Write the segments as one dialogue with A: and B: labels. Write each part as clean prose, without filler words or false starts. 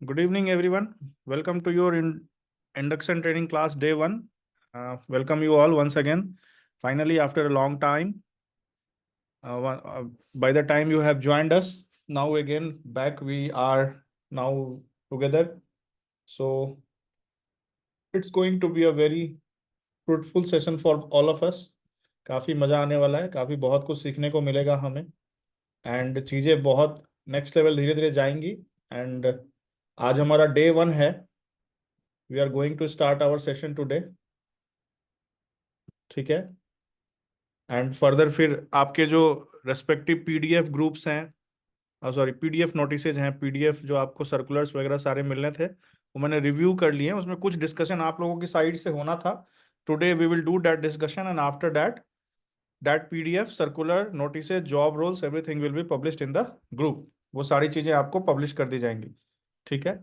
A: Good evening, everyone. Welcome to your induction training class day one. Welcome you all once again. Finally, after a long time, by the time you have joined us, now again back we are now together. So it's going to be a very fruitful session for all of us. काफी मजा आने वाला है, काफी बहुत कुछ सीखने को मिलेगा हमें एंड चीजें बहुत नेक्स्ट लेवल धीरे धीरे जाएंगी एंड आज हमारा डे वन है. We are going to start our session today. ठीक है. एंड फर्दर फिर आपके जो रेस्पेक्टिव पीडीएफ ग्रुप्स हैं, सॉरी पीडीएफ नोटिसेज हैं, पीडीएफ जो आपको सर्कुलर्स वगैरह सारे मिलने थे वो मैंने रिव्यू कर लिए हैं. उसमें कुछ डिस्कशन आप लोगों की साइड से होना था. Today we will do that discussion and after that that PDF circular notices job roles everything will be published in the group. वो सारी चीजें आपको पब्लिश कर दी जाएंगी. ठीक है.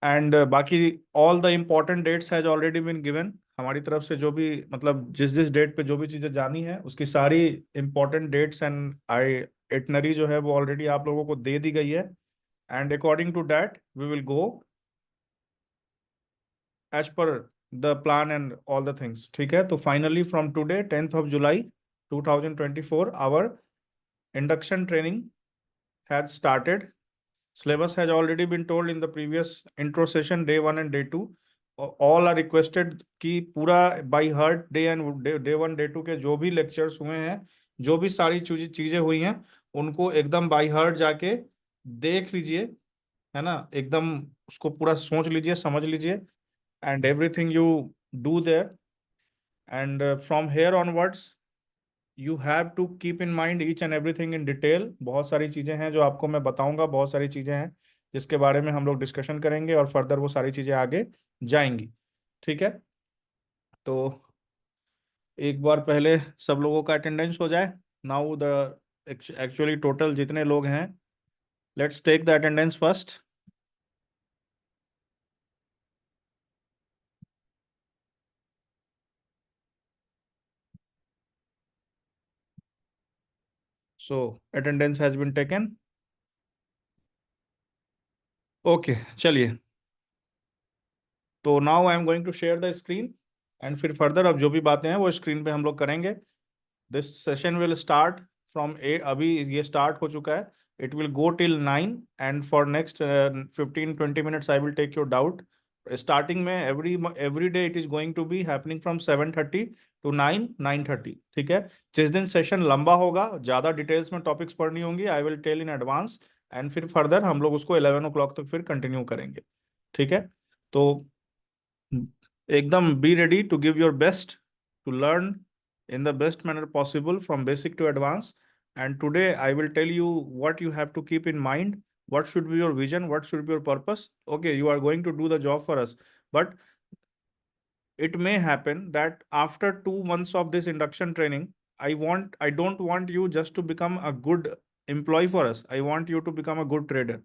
A: एंड बाकी all the important dates has already been given. हमारी तरफ से जो भी मतलब जिस जिस डेट पे जो भी चीजें जानी है उसकी सारी important dates and itinerary जो है वो ऑलरेडी आप लोगों को दे दी गई है. And according to that we will go as per the plan and all the things. ठीक है. तो finally from today 10th of July 2024 our induction training has started. Syllabus has already been told in the previous intro session, day one and day two. All are requested कि पूरा by heart day and day one day two के जो भी lectures हुए हैं, जो भी सारी चीजें हुई हैं, उनको एकदम by heart जाके देख लीजिए, है ना. एकदम उसको पूरा सोच लीजिए, समझ लीजिए and everything you do there. And from here onwards you have to keep in mind each and everything in detail. बहुत सारी चीजें हैं जो आपको मैं बताऊंगा, बहुत सारी चीजें हैं जिसके बारे में हम लोग डिस्कशन करेंगे और फर्दर वो सारी चीजें आगे जाएंगी. ठीक है. तो एक बार पहले सब लोगों का अटेंडेंस हो जाए. नाउ द एक्चुअली टोटल जितने लोग हैं, let's take the attendance first. So attendance has been taken. Okay, चलिए. तो now I am going to share the screen and फिर फर्दर अब जो भी बातें हैं वो स्क्रीन पे हम लोग करेंगे. This session will start from 8. अभी ये स्टार्ट हो चुका है. It will go till 9 and for next 15-20 minutes I will take your doubt. Starting में every day it is going to be happening from 7:30 to 9:30. ठीक है. जिस दिन सेशन लंबा होगा, ज़्यादा डिटेल्स में टॉपिक्स पढ़नी होंगी, I will tell in advance and फिर फर्दर हम लोग उसको 11 o'clock तक फिर कंटिन्यू करेंगे. ठीक है. तो एकदम be ready to give your best to learn in the best manner possible from basic to advanced. And today I will tell you what you have to keep in mind. What should be your vision? What should be your purpose? Okay, you are going to do the job for us, but it may happen that after 2 months of this induction training, I don't want you just to become a good employee for us. I want you to become a good trader.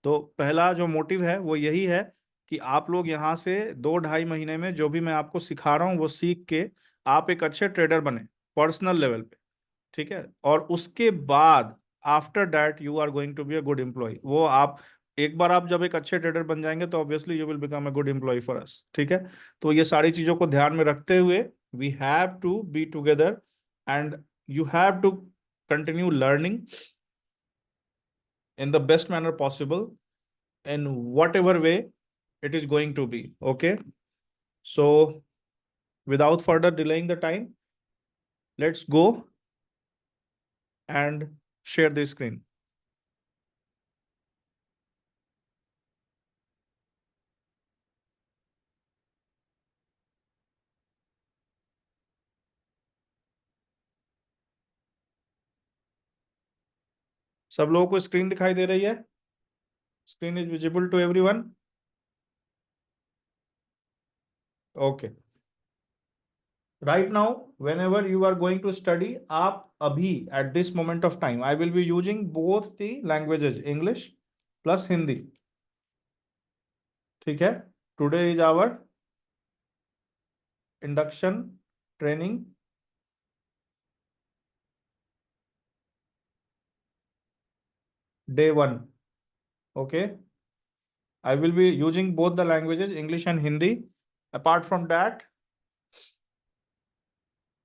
A: तो पहला जो motive है वो यही है कि आप लोग यहाँ से 2-2.5 महीने में जो भी मैं आपको सिखा रहा हूँ वो सीख के आप एक अच्छे ट्रेडर बने पर्सनल लेवल पे. ठीक है. और उसके बाद after that you are going to be a good employ. वो आप एक बार आप जब एक अच्छे ट्रेडर बन जाएंगे तो obviously you will become a good employ for us. ठीक है. तो ये सारी चीजों को ध्यान में रखते हुए we have to be together and you have to continue learning in the best manner possible in whatever way it is going to be. Okay. So without further delaying the time, let's go and share the screen. सब लोगों को screen दिखाई दे रही है? Screen is visible to everyone? Okay. Right now, whenever you are going to study, आप अभी at this moment of time, I will be using both the languages, English plus Hindi. ठीक है. Today is our induction training day one. Okay. I will be using both the languages, English and Hindi. Apart from that,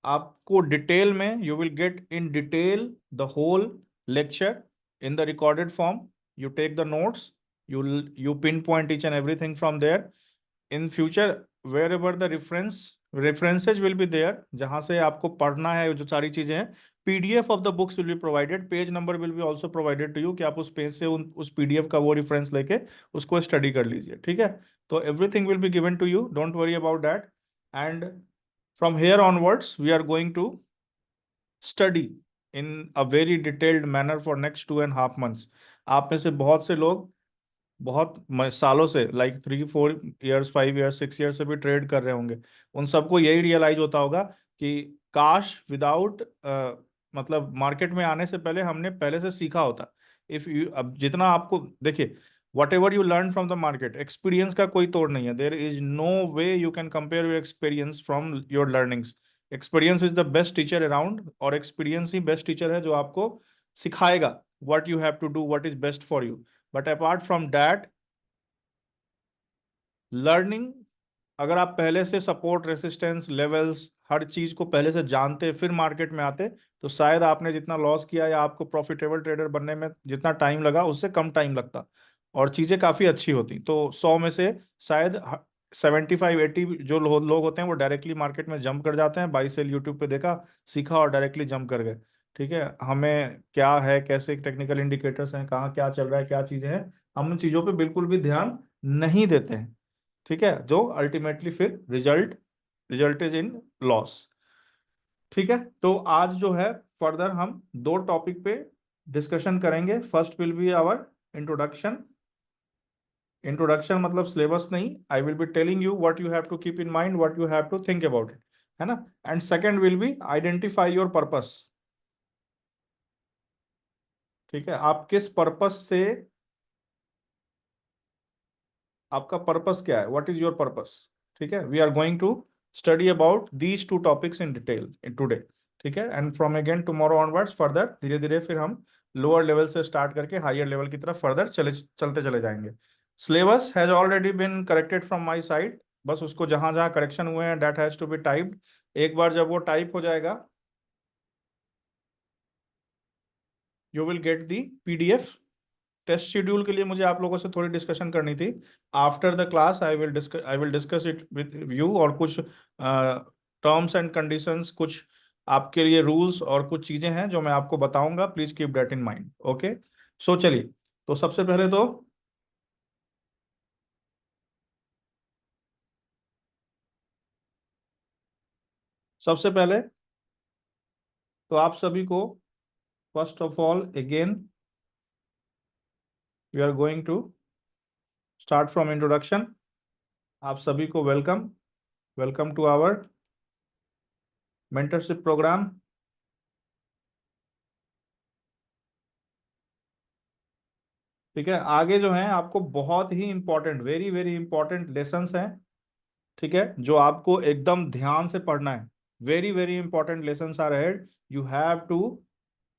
A: आपको detail में you will get in detail the whole lecture in the recorded form. You take the notes, you pinpoint each and everything from there. In future, wherever the references will be there, जहां से आपको पढ़ना है जो सारी चीजें हैं, PDF of the books will be provided, page number will be also provided to you कि आप उस पेज से उस PDF का वो रेफरेंस लेके उसको स्टडी कर लीजिए. ठीक है, तो everything will be given to you, don't worry about that. And from here onwards we are going to study in a very detailed manner for next 2.5 months. आप में से बहुत से लोग बहुत सालों से, लाइक 3-4 years, 5 years, 6 years से भी ट्रेड कर रहे होंगे. उन सबको यही रियलाइज होता होगा कि काश विदाउट मतलब मार्केट में आने से पहले हमने पहले से सीखा होता. इफ यू, अब जितना आपको देखिए, whatever you learn from the market, experience का कोई तोड़ नहीं है. There is no way you can compare your experience from your learnings. Experience is the best teacher around, और एक्सपीरियंस ही बेस्ट टीचर है जो आपको सिखाएगा what you have to do, what is best for you. But apart from that, learning, अगर आप पहले से सपोर्ट, रेसिस्टेंस लेवल्स, हर चीज को पहले से जानते फिर मार्केट में आते, तो शायद आपने जितना लॉस किया या आपको प्रॉफिटेबल ट्रेडर बनने में जितना टाइम लगा उससे कम टाइम लगता और चीजें काफी अच्छी होती. तो 100 में से शायद 75-80 जो लोग होते हैं वो डायरेक्टली मार्केट में जंप कर जाते हैं. बाई सेल यूट्यूब पे देखा, सीखा और डायरेक्टली जंप कर गए. ठीक है, हमें क्या है, कैसे टेक्निकल इंडिकेटर्स हैं, कहाँ क्या चल रहा है, क्या चीजें हैं, हम उन चीजों पे बिल्कुल भी ध्यान नहीं देते हैं. ठीक है, जो अल्टीमेटली फिर रिजल्ट इज इन लॉस. ठीक है, तो आज जो है फर्दर हम दो टॉपिक पे डिस्कशन करेंगे. First will be our introduction. Introduction मतलब सिलेबस नहीं, I will be telling you what you have to keep in mind, what you have to think about it, है ना. And second will be identify your purpose. ठीक है, आप किस purpose से, आपका पर्पस क्या है, व्हाट इज योर पर्पस. ठीक है, we are going to study about these two topics in detail in today. ठीक है, and from again tomorrow onwards further धीरे धीरे फिर हम लोअर लेवल से स्टार्ट करके हायर लेवल की तरफ फर्दर चलते चले जाएंगे. Syllabus has already been corrected from my side. बस उसको जहां जहां करेक्शन हुए हैं that has to be typed. एक बार जब वो टाइप हो जाएगा, you will get the PDF. Test schedule के लिए मुझे आप लोगों से थोड़ी डिस्कशन करनी थी. After the class I will discuss it with you, और कुछ टर्म्स एंड कंडीशंस, कुछ आपके लिए रूल्स और कुछ चीजें हैं जो मैं आपको बताऊंगा. Please keep that in mind. Okay, so चलिए, तो सबसे पहले तो आप सभी को first of all again we are going to start from introduction. आप सभी को welcome, welcome to our mentorship programme. ठीक है, आगे जो है आपको बहुत ही important, very very important lessons हैं. ठीक है, जो आपको एकदम ध्यान से पढ़ना है. Very very important lessons are ahead, you have to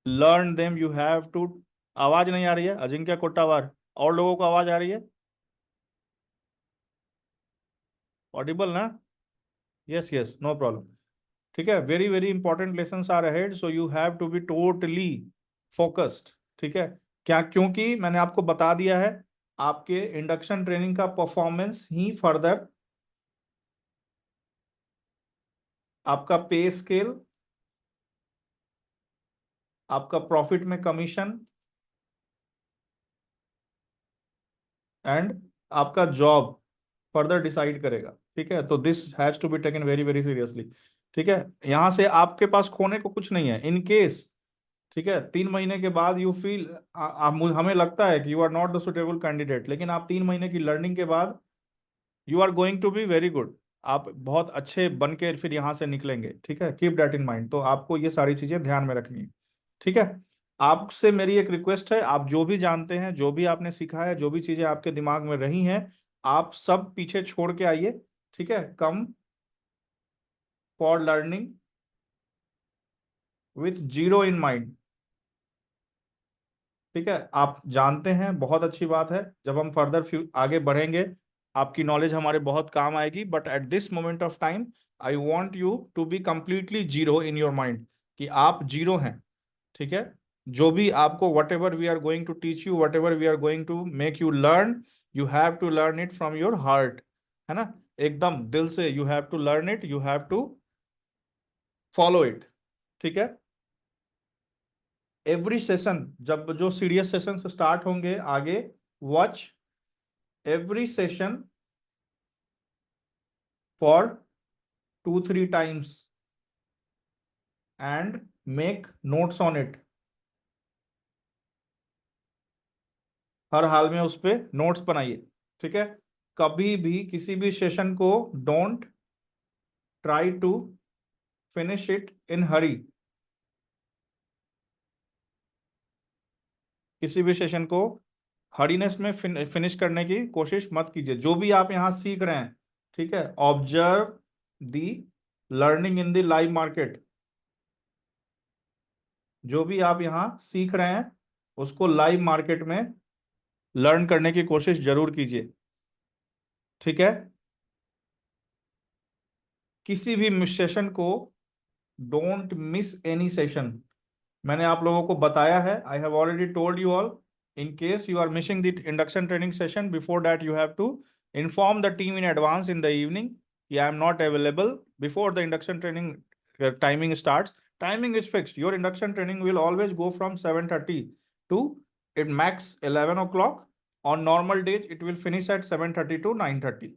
A: learn them, you have to. आवाज नहीं आ रही है अजिंक्य कोट्टावार, और लोगों को आवाज आ रही है, ऑडिबल ना. Yes yes, no problem. ठीक है, very very important lessons are ahead, so you have to be totally focused. ठीक है, क्या, क्योंकि मैंने आपको बता दिया है आपके इंडक्शन ट्रेनिंग का परफॉर्मेंस ही फर्दर आपका पे स्केल, आपका प्रॉफिट में कमीशन एंड आपका जॉब फर्दर डिसाइड करेगा. ठीक है, तो this has to be taken very very seriously. ठीक है, यहां से आपके पास खोने को कुछ नहीं है इन केस. ठीक है, 3 महीने के बाद यू फील, हमें लगता है कि you are not the suitable candidate, लेकिन आप 3 महीने की लर्निंग के बाद you are going to be very good. आप बहुत अच्छे बन के फिर यहाँ से निकलेंगे. ठीक है, कीप दैट इन माइंड. तो आपको ये सारी चीजें ध्यान में रखनी है. ठीक है, आपसे मेरी एक रिक्वेस्ट है, आप जो भी जानते हैं, जो भी आपने सीखा है, जो भी चीजें आपके दिमाग में रही हैं, आप सब पीछे छोड़ के आइए. ठीक है, come for learning with zero in mind. ठीक है, आप जानते हैं, बहुत अच्छी बात है। जब हम फर्दर आगे बढ़ेंगे आपकी नॉलेज हमारे बहुत काम आएगी, but at this moment of time I want you to be completely zero in your mind, कि आप जीरो हैं। ठीक है, जो भी आपको whatever we are going to teach you, whatever we are going to make you learn, you have to learn it from your heart, है ना, एकदम दिल से you have to learn it, you have to follow it. ठीक है, every session, जब जो serious session start होंगे आगे, watch every session for 2-3 times and make notes on it. हर हाल में उस पर नोट्स बनाइए। ठीक है, कभी भी किसी भी सेशन को don't try to finish it in hurry. किसी भी सेशन को हरीनेस में फिनिश करने की कोशिश मत कीजिए। जो भी आप यहाँ सीख रहे हैं, ठीक है, observe the learning in the live market. जो भी आप यहाँ सीख रहे हैं उसको लाइव मार्केट में लर्न करने की कोशिश जरूर कीजिए। ठीक है, किसी भी सेशन को डोंट मिस एनी सेशन। मैंने आप लोगों को बताया है, I have already told you all, in case you are missing the induction training session, before that you have to inform the team in advance in the evening, yeah, I am not available before the induction training timing starts. Timing is fixed. Your induction training will always go from 7:30 to it max 11 o'clock. On normal days it will finish at 7:30 to 9:30.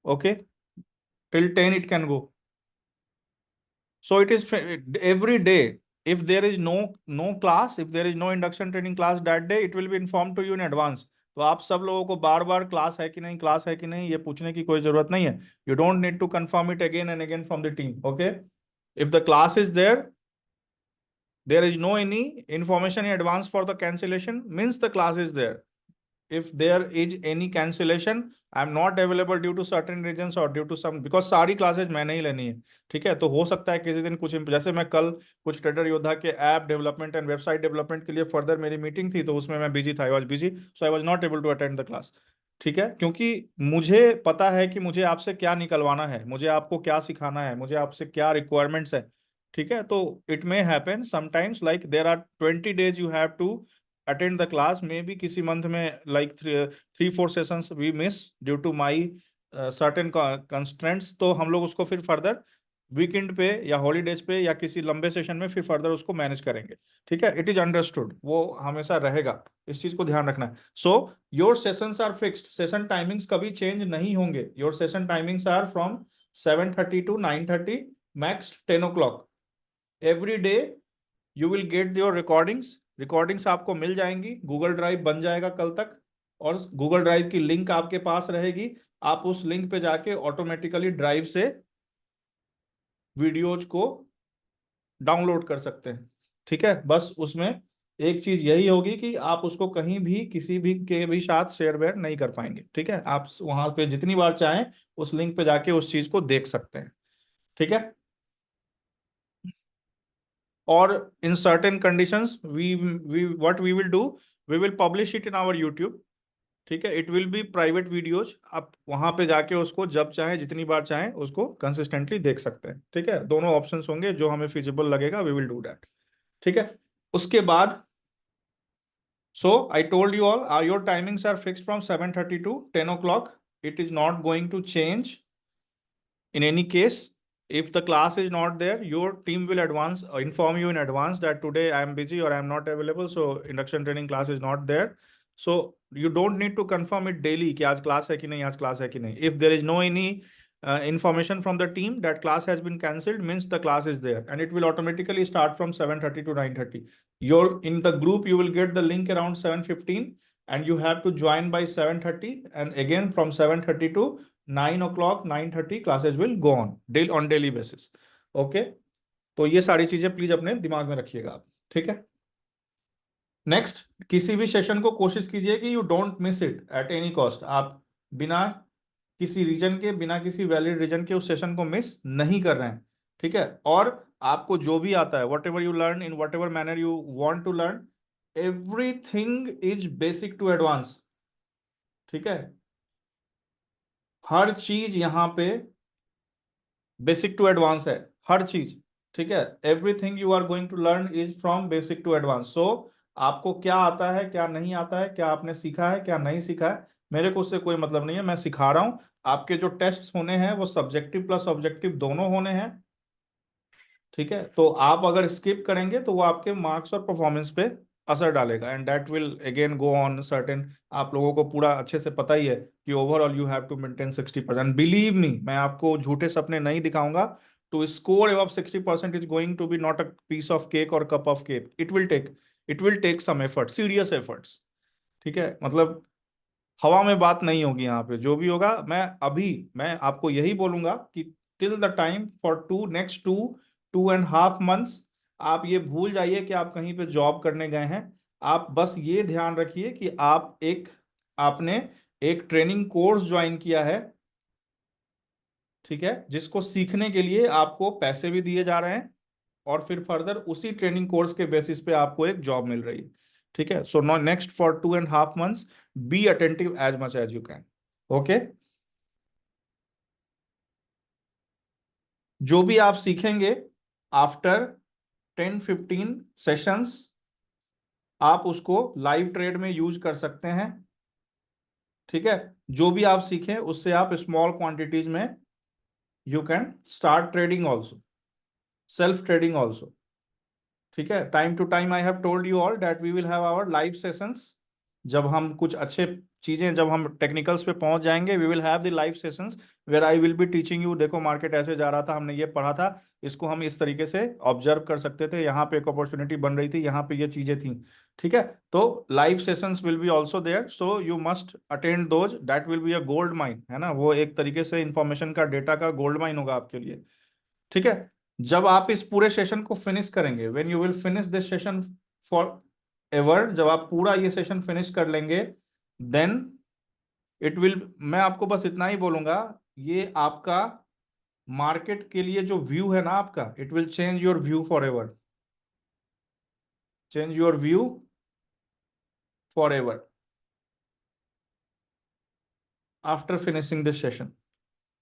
A: Okay, till 10 it can go. So it is every day. If there is no class, if there is no induction training class that day, it will be informed to you in advance. तो आप सब लोगों को बार बार class है कि नहीं, class है कि नहीं, ये पूछने की कोई जरूरत नहीं है। You don't need to confirm it again and again from the team. Okay, if the class is there is no any information in advance for the cancellation, means the class is there. If there is any cancellation, I am not available due to certain reasons or due to some, because सारी classes मैंने ही लेनी है। ठीक है, तो हो सकता है किसी दिन कुछ, जैसे मैं कल कुछ ट्रेडर योद्धा के app development and website development के लिए फर्दर मेरी मीटिंग थी, तो उसमें मैं बिजी था, I was busy, so I was not able to attend the class. ठीक है, क्योंकि मुझे पता है कि मुझे आपसे क्या निकलवाना है, मुझे आपको क्या सिखाना है, मुझे आपसे क्या रिक्वायरमेंट्स है। ठीक है, तो it may happen sometimes like there are 20 days you have to attend the class, maybe किसी मंथ में like 3-4 sessions we miss due to my certain constraints, तो हम लोग उसको फिर फर्दर वीकेंड पे या हॉलीडेज पे या किसी लंबे सेशन में फिर फर्दर उसको मैनेज करेंगे। ठीक है, इट इज अंडरस्टूड, वो हमेशा रहेगा, इस चीज को ध्यान रखना है। So your sessions are fixed, session timings कभी चेंज नहीं होंगे। Your session timings are from 7:30 to 9:30, max 10 o'clock every day. You will get your recordings आपको मिल जाएंगी, गूगल ड्राइव बन जाएगा कल तक, और गूगल ड्राइव की लिंक आपके पास रहेगी। आप उस लिंक पे जाके ऑटोमेटिकली ड्राइव से वीडियोज को डाउनलोड कर सकते हैं। ठीक है, बस उसमें एक चीज यही होगी कि आप उसको कहीं भी किसी भी के भी साथ शेयर वेयर नहीं कर पाएंगे। ठीक है, आप वहां पे जितनी बार चाहें उस लिंक पे जाके उस चीज को देख सकते हैं। ठीक है, और in certain conditions we what we will do, we will publish it in our YouTube। ठीक है, it will be private videos, आप वहां पे जाके उसको जब चाहे जितनी बार चाहे उसको कंसिस्टेंटली देख सकते हैं। ठीक है, दोनों ऑप्शंस होंगे, जो हमें फिजिबल लगेगा वी विल डू दैट। ठीक है, उसके बाद so I told you all your timings are fixed from 7:30 to 10 o'clock। It is not going to change in any case. If the class is not there, your team will inform you in advance that today I am busy or I am not available, so induction training class is not there। So you don't need to confirm it daily कि आज class है कि नहीं, आज class है कि नहीं। If there is no any information from the team that class has been cancelled, means the class is there and it will automatically start from 7:30 to 9:30। You're in the group, you will get the link around 7:15 and you have to join by 7:30, and again from 7:30 to 9 o'clock 9:30 classes will go on daily basis। Okay, तो ये सारी चीजें please अपने दिमाग में रखिएगा आप। ठीक है, नेक्स्ट, किसी भी सेशन को कोशिश कीजिए कि you don't miss it at any cost. आप बिना किसी रीजन के, बिना किसी वैलिड रीजन के उस सेशन को मिस नहीं कर रहे हैं। ठीक है, और आपको जो भी आता है, whatever you learn in whatever manner you want to learn, everything is basic to advance. ठीक है, हर चीज यहाँ पे बेसिक टू एडवांस है, हर चीज। ठीक है, everything you are going to learn is from basic to advance. So आपको क्या आता है, क्या नहीं आता है, क्या आपने सीखा है, क्या नहीं सीखा है, मेरे को उससे कोई मतलब नहीं है, मैं सिखा रहा हूँ। आपके जो टेस्ट होने हैं वो सब्जेक्टिव प्लस ऑब्जेक्टिव दोनों होने हैं। ठीक है, तो आप अगर स्किप करेंगे तो वो आपके मार्क्स और परफॉर्मेंस पे असर डालेगा, and that will again go on certain. आप लोगों को पूरा अच्छे से पता ही है कि overall you have to maintain 60%। Believe me, मैं आपको झूठे सपने नहीं दिखाऊंगा। To score above 60% is going to be not a piece of cake और cup of cake, it will take some effort, serious efforts. ठीक है, मतलब हवा में बात नहीं होगी यहाँ पे, जो भी होगा। मैं आपको यही बोलूंगा कि till the time for next 2.5 months आप ये भूल जाइए कि आप कहीं पे जॉब करने गए हैं। आप बस ये ध्यान रखिए कि आपने एक ट्रेनिंग कोर्स ज्वाइन किया है। ठीक है, जिसको सीखने के लिए आपको पैसे भी दिए जा रहे हैं, और फिर फर्दर उसी ट्रेनिंग कोर्स के बेसिस पे आपको एक जॉब मिल रही है। ठीक है, so no, next for 2.5 months be attentive as much as you can. Okay, जो भी आप सीखेंगे आफ्टर 10-15 सेशंस, आप उसको लाइव ट्रेड में यूज कर सकते हैं। ठीक है, जो भी आप सीखें उससे आप स्मॉल क्वांटिटीज में you can start trading also, self trading also. ठीक है, time to time I have told you all that we will have our live sessions. जब हम कुछ अच्छे चीजें, जब हम टेक्निकल्स पे पहुंच जाएंगे, we will have the live sessions where I will be teaching you. देखो, मार्केट ऐसे जा रहा था, हमने ये पढ़ा था, इसको हम इस तरीके से ऑब्जर्व कर सकते थे, यहाँ पे एक अपॉर्चुनिटी बन रही थी, यहाँ पे ये चीजें थी। ठीक है, तो live sessions will be also there, so you must attend those, that will be a gold mine, है ना, वो एक तरीके से इंफॉर्मेशन का, डेटा का गोल्ड माइन होगा आपके लिए। ठीक है, जब आप इस पूरे सेशन को फिनिश करेंगे, when you will finish this session for ever, जब आप पूरा ये सेशन फिनिश कर लेंगे, देन इट विल, मैं आपको बस इतना ही बोलूंगा, ये आपका मार्केट के लिए जो व्यू है ना आपका, it will change your view for ever, change your view for ever after finishing this session,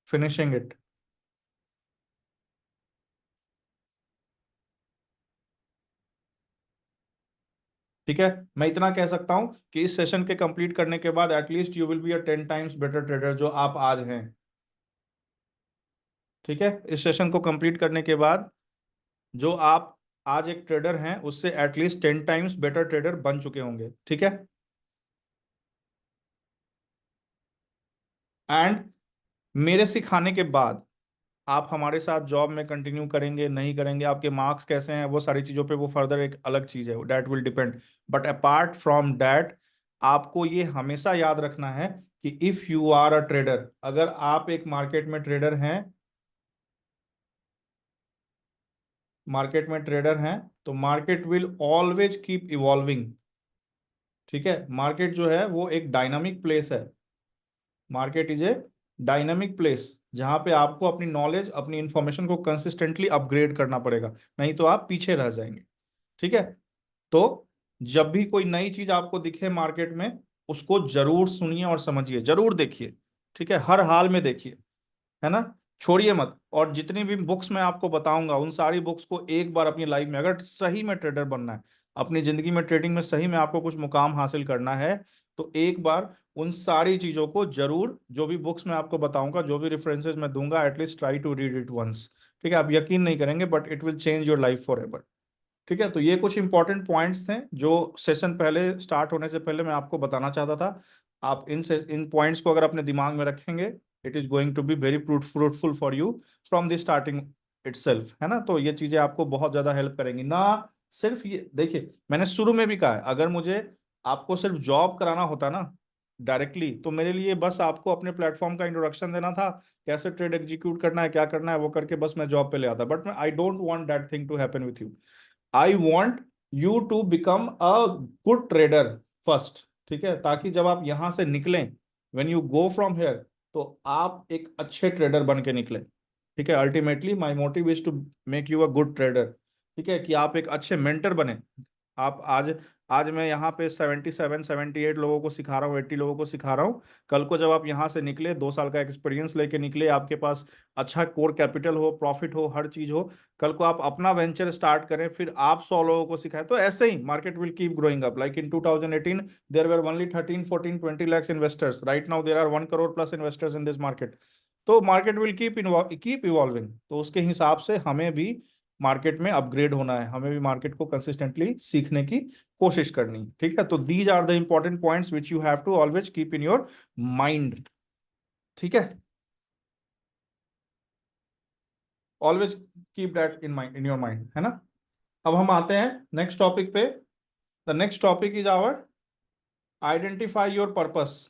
A: finishing it. ठीक है, मैं इतना कह सकता हूं कि इस सेशन के कंप्लीट करने के बाद at least you will be a 10 times better trader जो आप आज हैं। ठीक है, इस सेशन को कंप्लीट करने के बाद जो आप आज एक ट्रेडर हैं, उससे एटलीस्ट 10 टाइम्स बेटर ट्रेडर बन चुके होंगे। ठीक है, एंड मेरे सिखाने के बाद आप हमारे साथ जॉब में कंटिन्यू करेंगे नहीं करेंगे, आपके मार्क्स कैसे हैं, वो सारी चीज़ों पे वो फर्दर एक अलग चीज़ है, that will depend. But apart from that, आपको ये हमेशा याद रखना है कि if you are a trader, अगर आप एक मार्केट में ट्रेडर हैं, तो market will always keep evolving. ठीक है, मार्केट जो है वो एक डायनामिक प्लेस है, market is a dynamic place, जहां पे आपको अपनी नॉलेज, अपनी इंफॉर्मेशन को कंसिस्टेंटली अपग्रेड करना पड़ेगा, नहीं तो आप पीछे रह जाएंगे। ठीक है, तो जब भी कोई नई चीज आपको दिखे मार्केट में, उसको जरूर सुनिए और समझिए, जरूर देखिए। ठीक है, हर हाल में देखिए, है ना, छोड़िए मत। और जितनी भी बुक्स मैं आपको बताऊंगा, उन सारी बुक्स को एक बार अपनी लाइफ में, अगर सही में ट्रेडर बनना है, अपनी जिंदगी में ट्रेडिंग में सही में आपको कुछ मुकाम हासिल करना है, तो एक बार उन सारी चीजों को जरूर, जो भी बुक्स मैं आपको बताऊंगा, जो भी रेफरेंसेस मैं दूंगा, at least try to read it once. ठीक है, आप यकीन नहीं करेंगे, but it will change your life forever. ठीक है, तो ये कुछ इंपॉर्टेंट पॉइंट्स थे जो सेशन पहले स्टार्ट होने से पहले मैं आपको बताना चाहता था। आप इन पॉइंट्स को अगर अपने दिमाग में रखेंगे, it is going to be very fruitful for you from the starting itself, है ना, तो ये चीजें आपको बहुत ज्यादा हेल्प करेंगी ना। सिर्फ ये देखिए, मैंने शुरू में भी कहा है, अगर मुझे आपको सिर्फ जॉब कराना होता ना डायरेक्टली, तो मेरे लिए बस आपको अपने प्लेटफॉर्म का इंट्रोडक्शन देना था, कैसे ट्रेड एग्जीक्यूट करना है, क्या करना है, वो करके बस मैं जॉब पे ले आता, बट मैं I don't want that thing to happen with you. I want you to become a good trader first. ठीक है, ताकि जब आप यहां से निकलें, when you go from here, तो आप एक अच्छे ट्रेडर बन के निकले। ठीक है, ultimately my motive is to make you a good trader. ठीक है, कि आप एक अच्छे मेंटर बने। आप आज आज मैं यहाँ पे 77 78 लोगों को सिखा रहा हूँ, 80 लोगों को सिखा रहा हूँ। कल को जब आप यहाँ से निकले, 2 साल का एक्सपीरियंस लेके निकले, आपके पास अच्छा कोर कैपिटल हो, प्रॉफिट हो, हर चीज हो, कल को आप अपना वेंचर स्टार्ट करें, फिर आप 100 लोगों को सिखाएं, तो ऐसे ही market will keep growing up. Like in 2018 there were only 13 14 20 lakhs investors, right now there are 1 crore plus investors in this market. तो मार्केट विल कीप इवॉल्विंग, तो उसके हिसाब से हमें भी मार्केट में अपग्रेड होना है, हमें भी मार्केट को कंसिस्टेंटली सीखने की कोशिश करनी है। ठीक है, तो these are the important points which you have to always keep in your mind. ठीक है, always keep that in mind, in your mind, है ना। अब हम आते हैं नेक्स्ट टॉपिक पे। The next topic is our identify your purpose.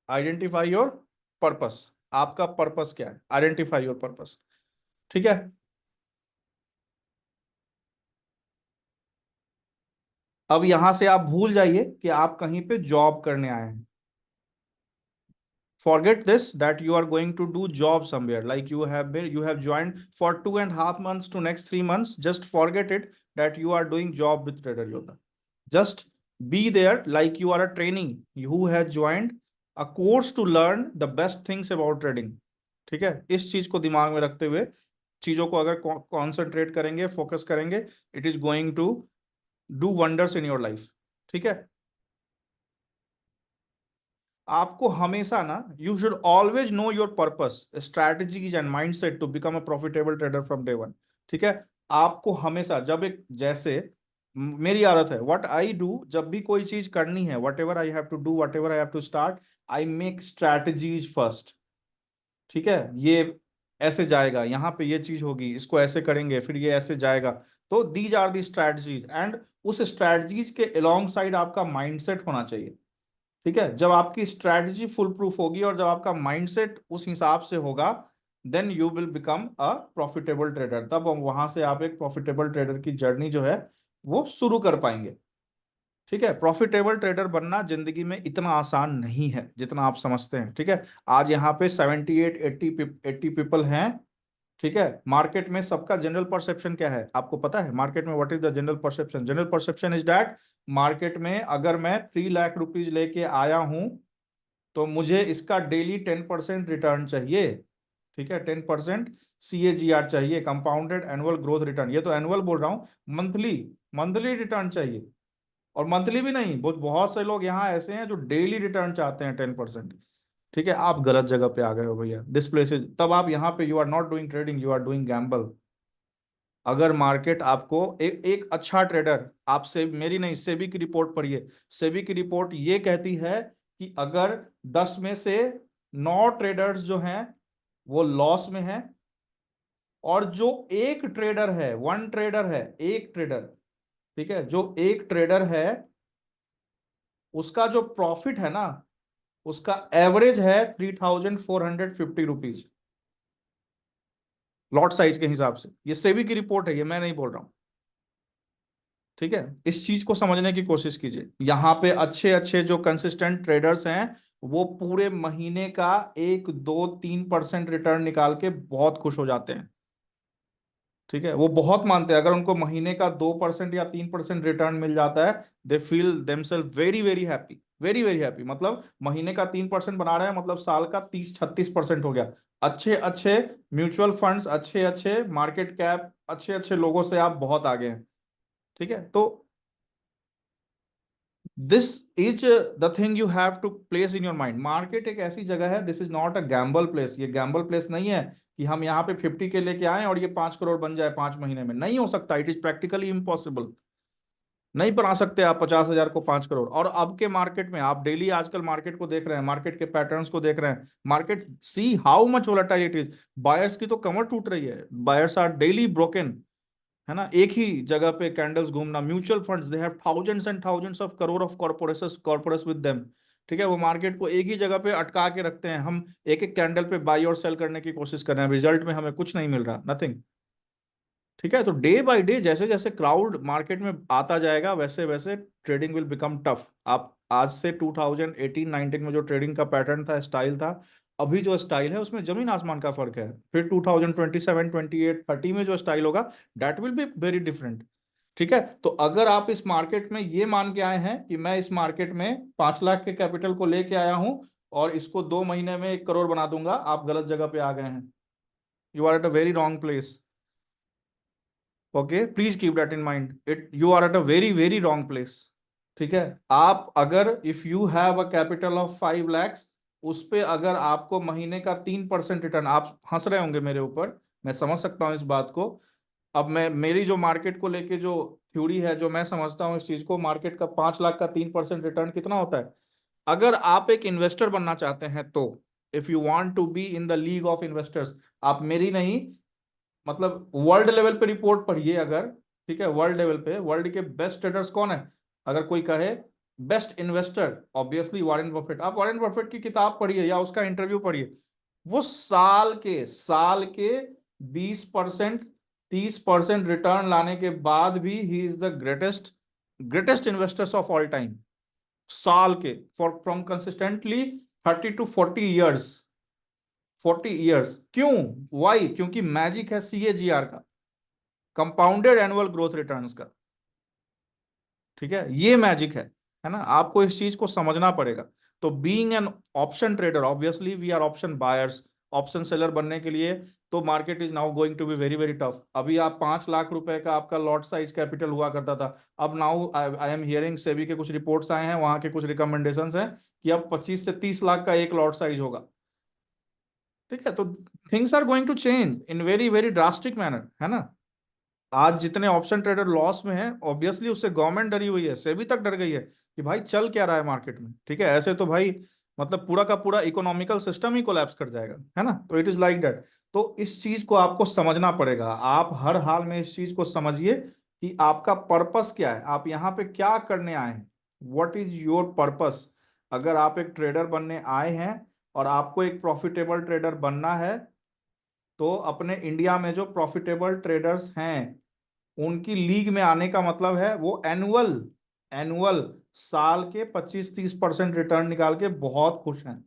A: Identify your purpose, आपका पर्पस क्या है, आइडेंटिफाई योर पर्पस। ठीक है, अब यहां से आप भूल जाइए कि आप कहीं पे जॉब करने आए हैं। Forget this, that you are going to do job somewhere, like you have joined for 2.5 months to next 3 months. Just forget it, that you are doing job with Trader Yoga. Just be there like you are a training who has joined a course to learn the best things about trading. ठीक है, इस चीज को दिमाग में रखते हुए चीजों को अगर कॉन्सेंट्रेट करेंगे, फोकस करेंगे, it is going to do wonders in your life. ठीक है, आपको हमेशा ना, you should always know your purpose, strategies and mindset to become a profitable trader from day one. ठीक है, आपको हमेशा जब एक जैसे मेरी आदत है, व्हाट आई डू, जब भी कोई चीज करनी है, whatever I have to do, whatever I have to start, I make strategies first. ठीक है, ये ऐसे जाएगा, यहाँ पे ये चीज होगी, इसको ऐसे करेंगे, फिर ये ऐसे जाएगा। तो these are the strategies, and उस स्ट्रैटेजीज के अलोंग साइड आपका माइंडसेट होना चाहिए। ठीक है, जब आपकी स्ट्रैटेजी फुल प्रूफ होगी और जब आपका माइंडसेट उस हिसाब से होगा, then you will become a profitable trader. तब वहां से आप एक प्रॉफिटेबल ट्रेडर की जर्नी जो है वो शुरू कर पाएंगे। ठीक है, प्रॉफिटेबल ट्रेडर बनना जिंदगी में इतना आसान नहीं है जितना आप समझते हैं। ठीक है, आज यहाँ पे 78 80 पीपल हैं। ठीक है, मार्केट में सबका जनरल परसेप्शन क्या है आपको पता है? मार्केट में what is the general perception? General perception is that market में अगर मैं 3 लाख रुपीज लेके आया हूं, तो मुझे इसका डेली 10% रिटर्न चाहिए। ठीक है, 10% CAGR चाहिए, कंपाउंडेड एनुअल ग्रोथ रिटर्न। ये तो एनुअल बोल रहा हूँ, मंथली मंथली रिटर्न चाहिए। और मंथली भी नहीं, बहुत बहुत से लोग यहाँ ऐसे हैं जो डेली रिटर्न चाहते हैं 10%। ठीक है, आप गलत जगह पे आ गए हो भैया, दिस प्लेस इज, तब आप यहाँ पे you are not doing trading, you are doing gamble. अगर मार्केट आपको एक अच्छा ट्रेडर, आपसे मेरी नहीं, सेबी की रिपोर्ट पढ़िए। सेबी की रिपोर्ट ये कहती है कि अगर 10 में से 9 ट्रेडर्स जो हैं वो लॉस में हैं, और जो एक ट्रेडर है, वन ट्रेडर है, एक ट्रेडर, ठीक है, जो एक ट्रेडर है, उसका जो प्रॉफिट है ना, उसका एवरेज है 3450 रुपीज, लॉट साइज के हिसाब से। ये सेबी की रिपोर्ट है, ये मैं नहीं बोल रहा हूं। ठीक है, इस चीज को समझने की कोशिश कीजिए। यहाँ पे अच्छे अच्छे जो कंसिस्टेंट ट्रेडर्स हैं, वो पूरे महीने का 1 2 3% रिटर्न निकाल के बहुत खुश हो जाते हैं। ठीक है, वो बहुत मानते हैं, अगर उनको महीने का 2% या 3% रिटर्न मिल जाता है, they feel themselves very very happy, very very happy. मतलब महीने का 3% बना रहे हैं, मतलब साल का 30 36% हो गया। अच्छे अच्छे म्यूचुअल फंड्स, अच्छे अच्छे मार्केट कैप, अच्छे अच्छे लोगों से आप बहुत आगे हैं। ठीक है, तो this is the thing you have to place in your mind. Market एक ऐसी जगह है, this is not a gamble place. ये गैम्बल प्लेस नहीं है कि हम यहाँ पे 50 के लेके आए और ये 5 करोड़ बन जाए 5 महीने में। नहीं हो सकता, इट इज प्रैक्टिकली इम्पॉसिबल। नहीं बना सकते आप 50,000 को 5 करोड़। और अब के मार्केट में आप डेली आजकल मार्केट को देख रहे हैं, मार्केट के पैटर्न्स को देख रहे हैं, market see how much volatile it is. Buyers की तो कमर टूट रही है, बायर्स आर डेली ब्रोकन, है ना, एक ही जगह पे कैंडल्स घूमना। Mutual funds, they have thousands and thousands of crore of corporates with them. ठीक है, वो मार्केट को एक ही जगह पे अटका के रखते हैं। हम एक एक कैंडल पे बाई और सेल करने की कोशिश कर रहे हैं, रिजल्ट में हमें कुछ नहीं मिल रहा, नथिंग। ठीक है, तो डे बाय डे जैसे जैसे क्राउड मार्केट में आता जाएगा वैसे वैसे ट्रेडिंग विल बिकम टफ। आप आज से 2018-19 में जो ट्रेडिंग का पैटर्न था, स्टाइल था, अभी जो स्टाइल है उसमें जमीन आसमान का फर्क है। फिर 2027-28-30 में जो स्टाइल होगा, that will be very different. ठीक है, तो अगर आप इस मार्केट में ये मान के आए हैं कि मैं इस मार्केट में 5 लाख के कैपिटल को लेके आया हूं और इसको 2 महीने में 1 करोड़ बना दूंगा, आप गलत जगह पे आ गए हैं। You are at a very wrong place. Okay, please keep that in mind, it you are at a very very wrong place. ठीक है, आप अगर if you have a capital of 5 lakhs, उस पे अगर आपको महीने का 3% रिटर्न, आप हंस रहे होंगे मेरे ऊपर, मैं समझ सकता हूँ इस बात को। अब मैं मेरी जो मार्केट को लेके जो थ्योरी है, जो मैं समझता हूँ इस चीज को, मार्केट का 5 लाख का 3% रिटर्न कितना होता है? अगर आप एक इन्वेस्टर बनना चाहते हैं तो, if you want to be in the league of investors, आप मेरी नहीं, मतलब वर्ल्ड लेवल पे रिपोर्ट पढ़िए अगर, ठीक है, वर्ल्ड लेवल पे वर्ल्ड के बेस्ट ट्रेडर्स कौन है, अगर कोई कहे best investor, obviously Warren Buffett. आप वॉरेन बफेट की किताब पढ़िए या उसका इंटरव्यू पढ़िए, वो साल के 20% 30% रिटर्न लाने के बाद भी he is the greatest greatest investors of all time. साल के, for from consistently 30 to 40 years, 40 years। क्यों? वाई? क्योंकि मैजिक है CAGR का, कंपाउंडेड एनुअल ग्रोथ रिटर्न्स का। ठीक है, ये मैजिक है ना, आपको इस चीज को समझना पड़ेगा। तो being an option trader, obviously we are option buyers, option seller बनने के लिए तो market is now going to be very very tough. अभी आप 5 लाख रुपए का आपका लॉट साइज कैपिटल हुआ करता था, अब now I am hearing, SEBI के कुछ रिपोर्ट्स आए हैं, वहां के कुछ रिकमेंडेशंस हैं कि अब 25 से 30 लाख का एक लॉट साइज होगा। ठीक है, तो things are going to change in very very drastic manner, है ना। आज जितने ऑप्शन ट्रेडर लॉस में हैं, ऑब्वियसली उससे गवर्नमेंट डरी हुई है, सेबी तक डर गई है कि भाई चल क्या रहा है मार्केट में। ठीक है, ऐसे तो भाई मतलब पूरा का पूरा इकोनॉमिकल सिस्टम ही कोलैप्स कर जाएगा, है ना। तो इट इज लाइक दैट। तो इस चीज को आपको समझना पड़ेगा, आप हर हाल में इस चीज को समझिए कि आपका पर्पस क्या है, आप यहाँ पे क्या करने आए हैं, व्हाट इज योर पर्पस। अगर आप एक ट्रेडर बनने आए हैं और आपको एक प्रॉफिटेबल ट्रेडर बनना है, तो अपने इंडिया में जो प्रॉफिटेबल ट्रेडर्स हैं उनकी लीग में आने का मतलब है वो एनुअल एनुअल साल के 25-30% रिटर्न निकाल के बहुत खुश हैं,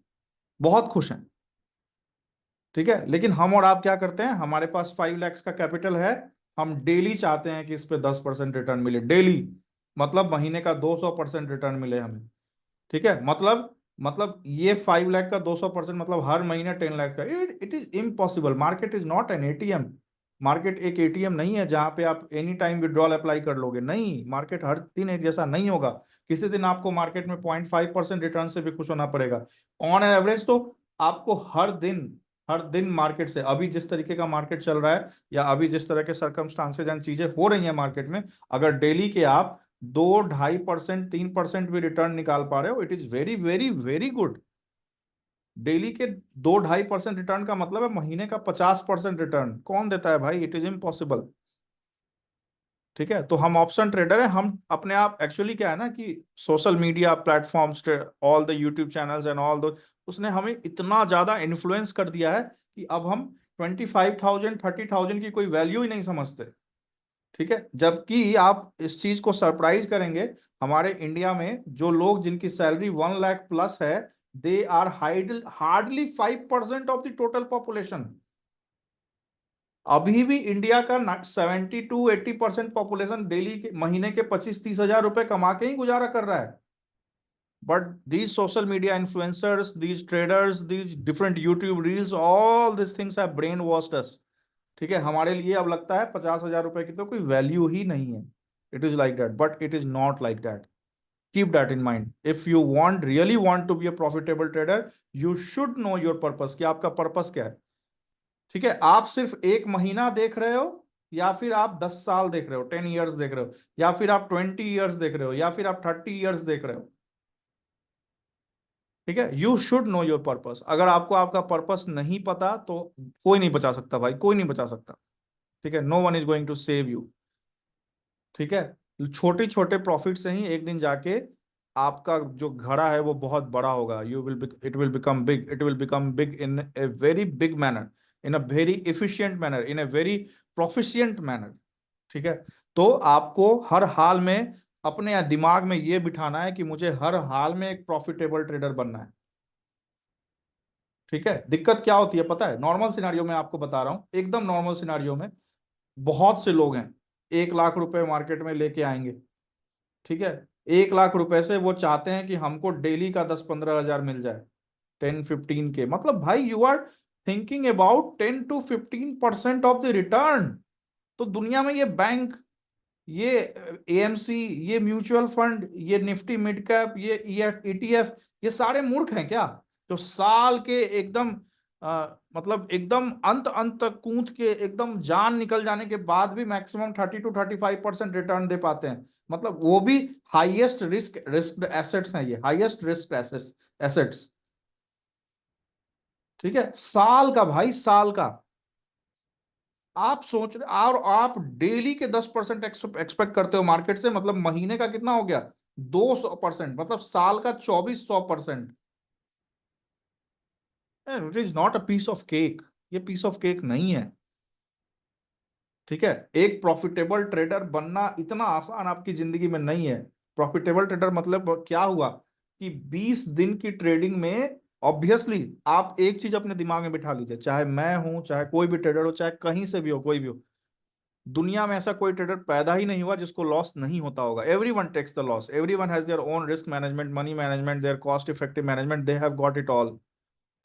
A: बहुत खुश हैं। ठीक है, लेकिन हम और आप क्या करते हैं, हमारे पास 5 lakhs का कैपिटल है, हम डेली चाहते हैं कि इस पे 10% रिटर्न मिले डेली, मतलब महीने का 200% रिटर्न मिले हमें। ठीक है, मतलब ये 5 लाख का 200% मतलब हर महीने 10 लाख का। It is impossible. Market is not an ATM। Market एक ATM नहीं है जहां पे आप एनी टाइम विड्रॉल अप्लाई कर लोगे, नहीं, मार्केट हर दिन एक जैसा नहीं होगा। किसी दिन आपको मार्केट में 0.5% रिटर्न से भी खुश होना पड़ेगा। ऑन एवरेज तो आपको हर दिन मार्केट से, अभी जिस तरीके का मार्केट चल रहा है या अभी जिस तरह के सर्कमस्टांसेज एंड चीजें हो रही हैं मार्केट में, अगर डेली के आप 2-2.5% 3% भी रिटर्न निकाल पा रहे हो, it is very very very good. Daily के 2-2.5% रिटर्न का मतलब है महीने का 50% रिटर्न कौन देता है भाई, इट इज इम्पॉसिबल। ठीक है, तो हम ऑप्शन ट्रेडर है, हम अपने आप एक्चुअली क्या है ना कि social media platforms, all the YouTube channels and all दो, उसने हमें इतना ज्यादा इन्फ्लुएंस कर दिया है कि अब हम 25,000 30,000 की कोई वैल्यू ही नहीं समझते। ठीक है, जबकि आप इस चीज को सरप्राइज करेंगे, हमारे इंडिया में जो लोग जिनकी सैलरी 1 लाख प्लस है, they are hardly 5% of the total population. अभी भी इंडिया का 70 to 80% पॉपुलेशन डेली के महीने के 25-30 हजार रुपए कमा के ही गुजारा कर रहा है। But these social media influencers, these traders, these different YouTube reels, all this things have brainwashed us. ठीक है, हमारे लिए अब लगता है 50,000 रुपए की तो कोई वैल्यू ही नहीं है। It is like that, but it is not like that. Keep that in mind. If you want really want to be a profitable trader, you should know your purpose, कि आपका पर्पस क्या है। ठीक है, आप सिर्फ एक महीना देख रहे हो, या फिर आप 10 साल देख रहे हो, 10 years देख रहे हो, या फिर आप 20 years देख रहे हो, या फिर आप 30 years देख रहे हो। ठीक है, you should know your purpose. अगर आपको आपका पर्पस नहीं पता तो कोई नहीं बचा सकता भाई, कोई नहीं बचा सकता। ठीक है, no one is going to save you. ठीक है, छोटे छोटे प्रॉफिट से ही एक दिन जाके आपका जो घड़ा है वो बहुत बड़ा होगा। You will it will become big, it will become big in a very big manner, in a very efficient manner, in a very proficient manner. ठीक है, तो आपको हर हाल में अपने दिमाग में ये बिठाना है कि मुझे हर हाल में एक प्रॉफिटेबल ट्रेडर बनना है। ठीक है, दिक्कत क्या होती है पता है, नॉर्मल सिनारियो में आपको बता रहा हूं, एकदम नॉर्मल सिनारियो में बहुत से लोग हैं 1 लाख रुपए मार्केट में लेके आएंगे। ठीक है, 1 लाख रुपए से वो चाहते हैं कि हमको डेली का 10-15 हजार मिल जाए, 10-15 के, मतलब भाई you are thinking about 10 to 15% of the return. तो दुनिया में ये बैंक, ये एएमसी, ये म्यूचुअल फंड, ये निफ्टी मिड कैप, ये ईटीएफ, ये सारे मूर्ख हैं क्या, जो साल के एकदम मतलब एकदम अंत अंत तक कूद के एकदम जान निकल जाने के बाद भी मैक्सिमम 30 to 35% रिटर्न दे पाते हैं, मतलब वो भी हाईएस्ट रिस्क एसेट्स हैं, ये हाईएस्ट रिस्क एसेट्स। ठीक है, साल का भाई, साल का। आप सोच रहे, और आप डेली के 10% एक्सपेक्ट करते हो मार्केट से, मतलब महीने का कितना हो गया, 200%, मतलब साल का 2400%। It is not a piece of cake, ये पीस ऑफ केक नहीं है। ठीक है, एक प्रॉफिटेबल ट्रेडर बनना इतना आसान आपकी जिंदगी में नहीं है। प्रॉफिटेबल ट्रेडर मतलब क्या हुआ कि 20 दिन की ट्रेडिंग में, ऑब्वियसली आप एक चीज अपने दिमाग में बिठा लीजिए, चाहे मैं हूं, चाहे कोई भी ट्रेडर हो, चाहे कहीं से भी हो, कोई भी हो, दुनिया में ऐसा कोई ट्रेडर पैदा ही नहीं हुआ जिसको लॉस नहीं होता होगा। Everyone takes the loss, everyone has their own risk management, money management, their cost effective management, they have got it all.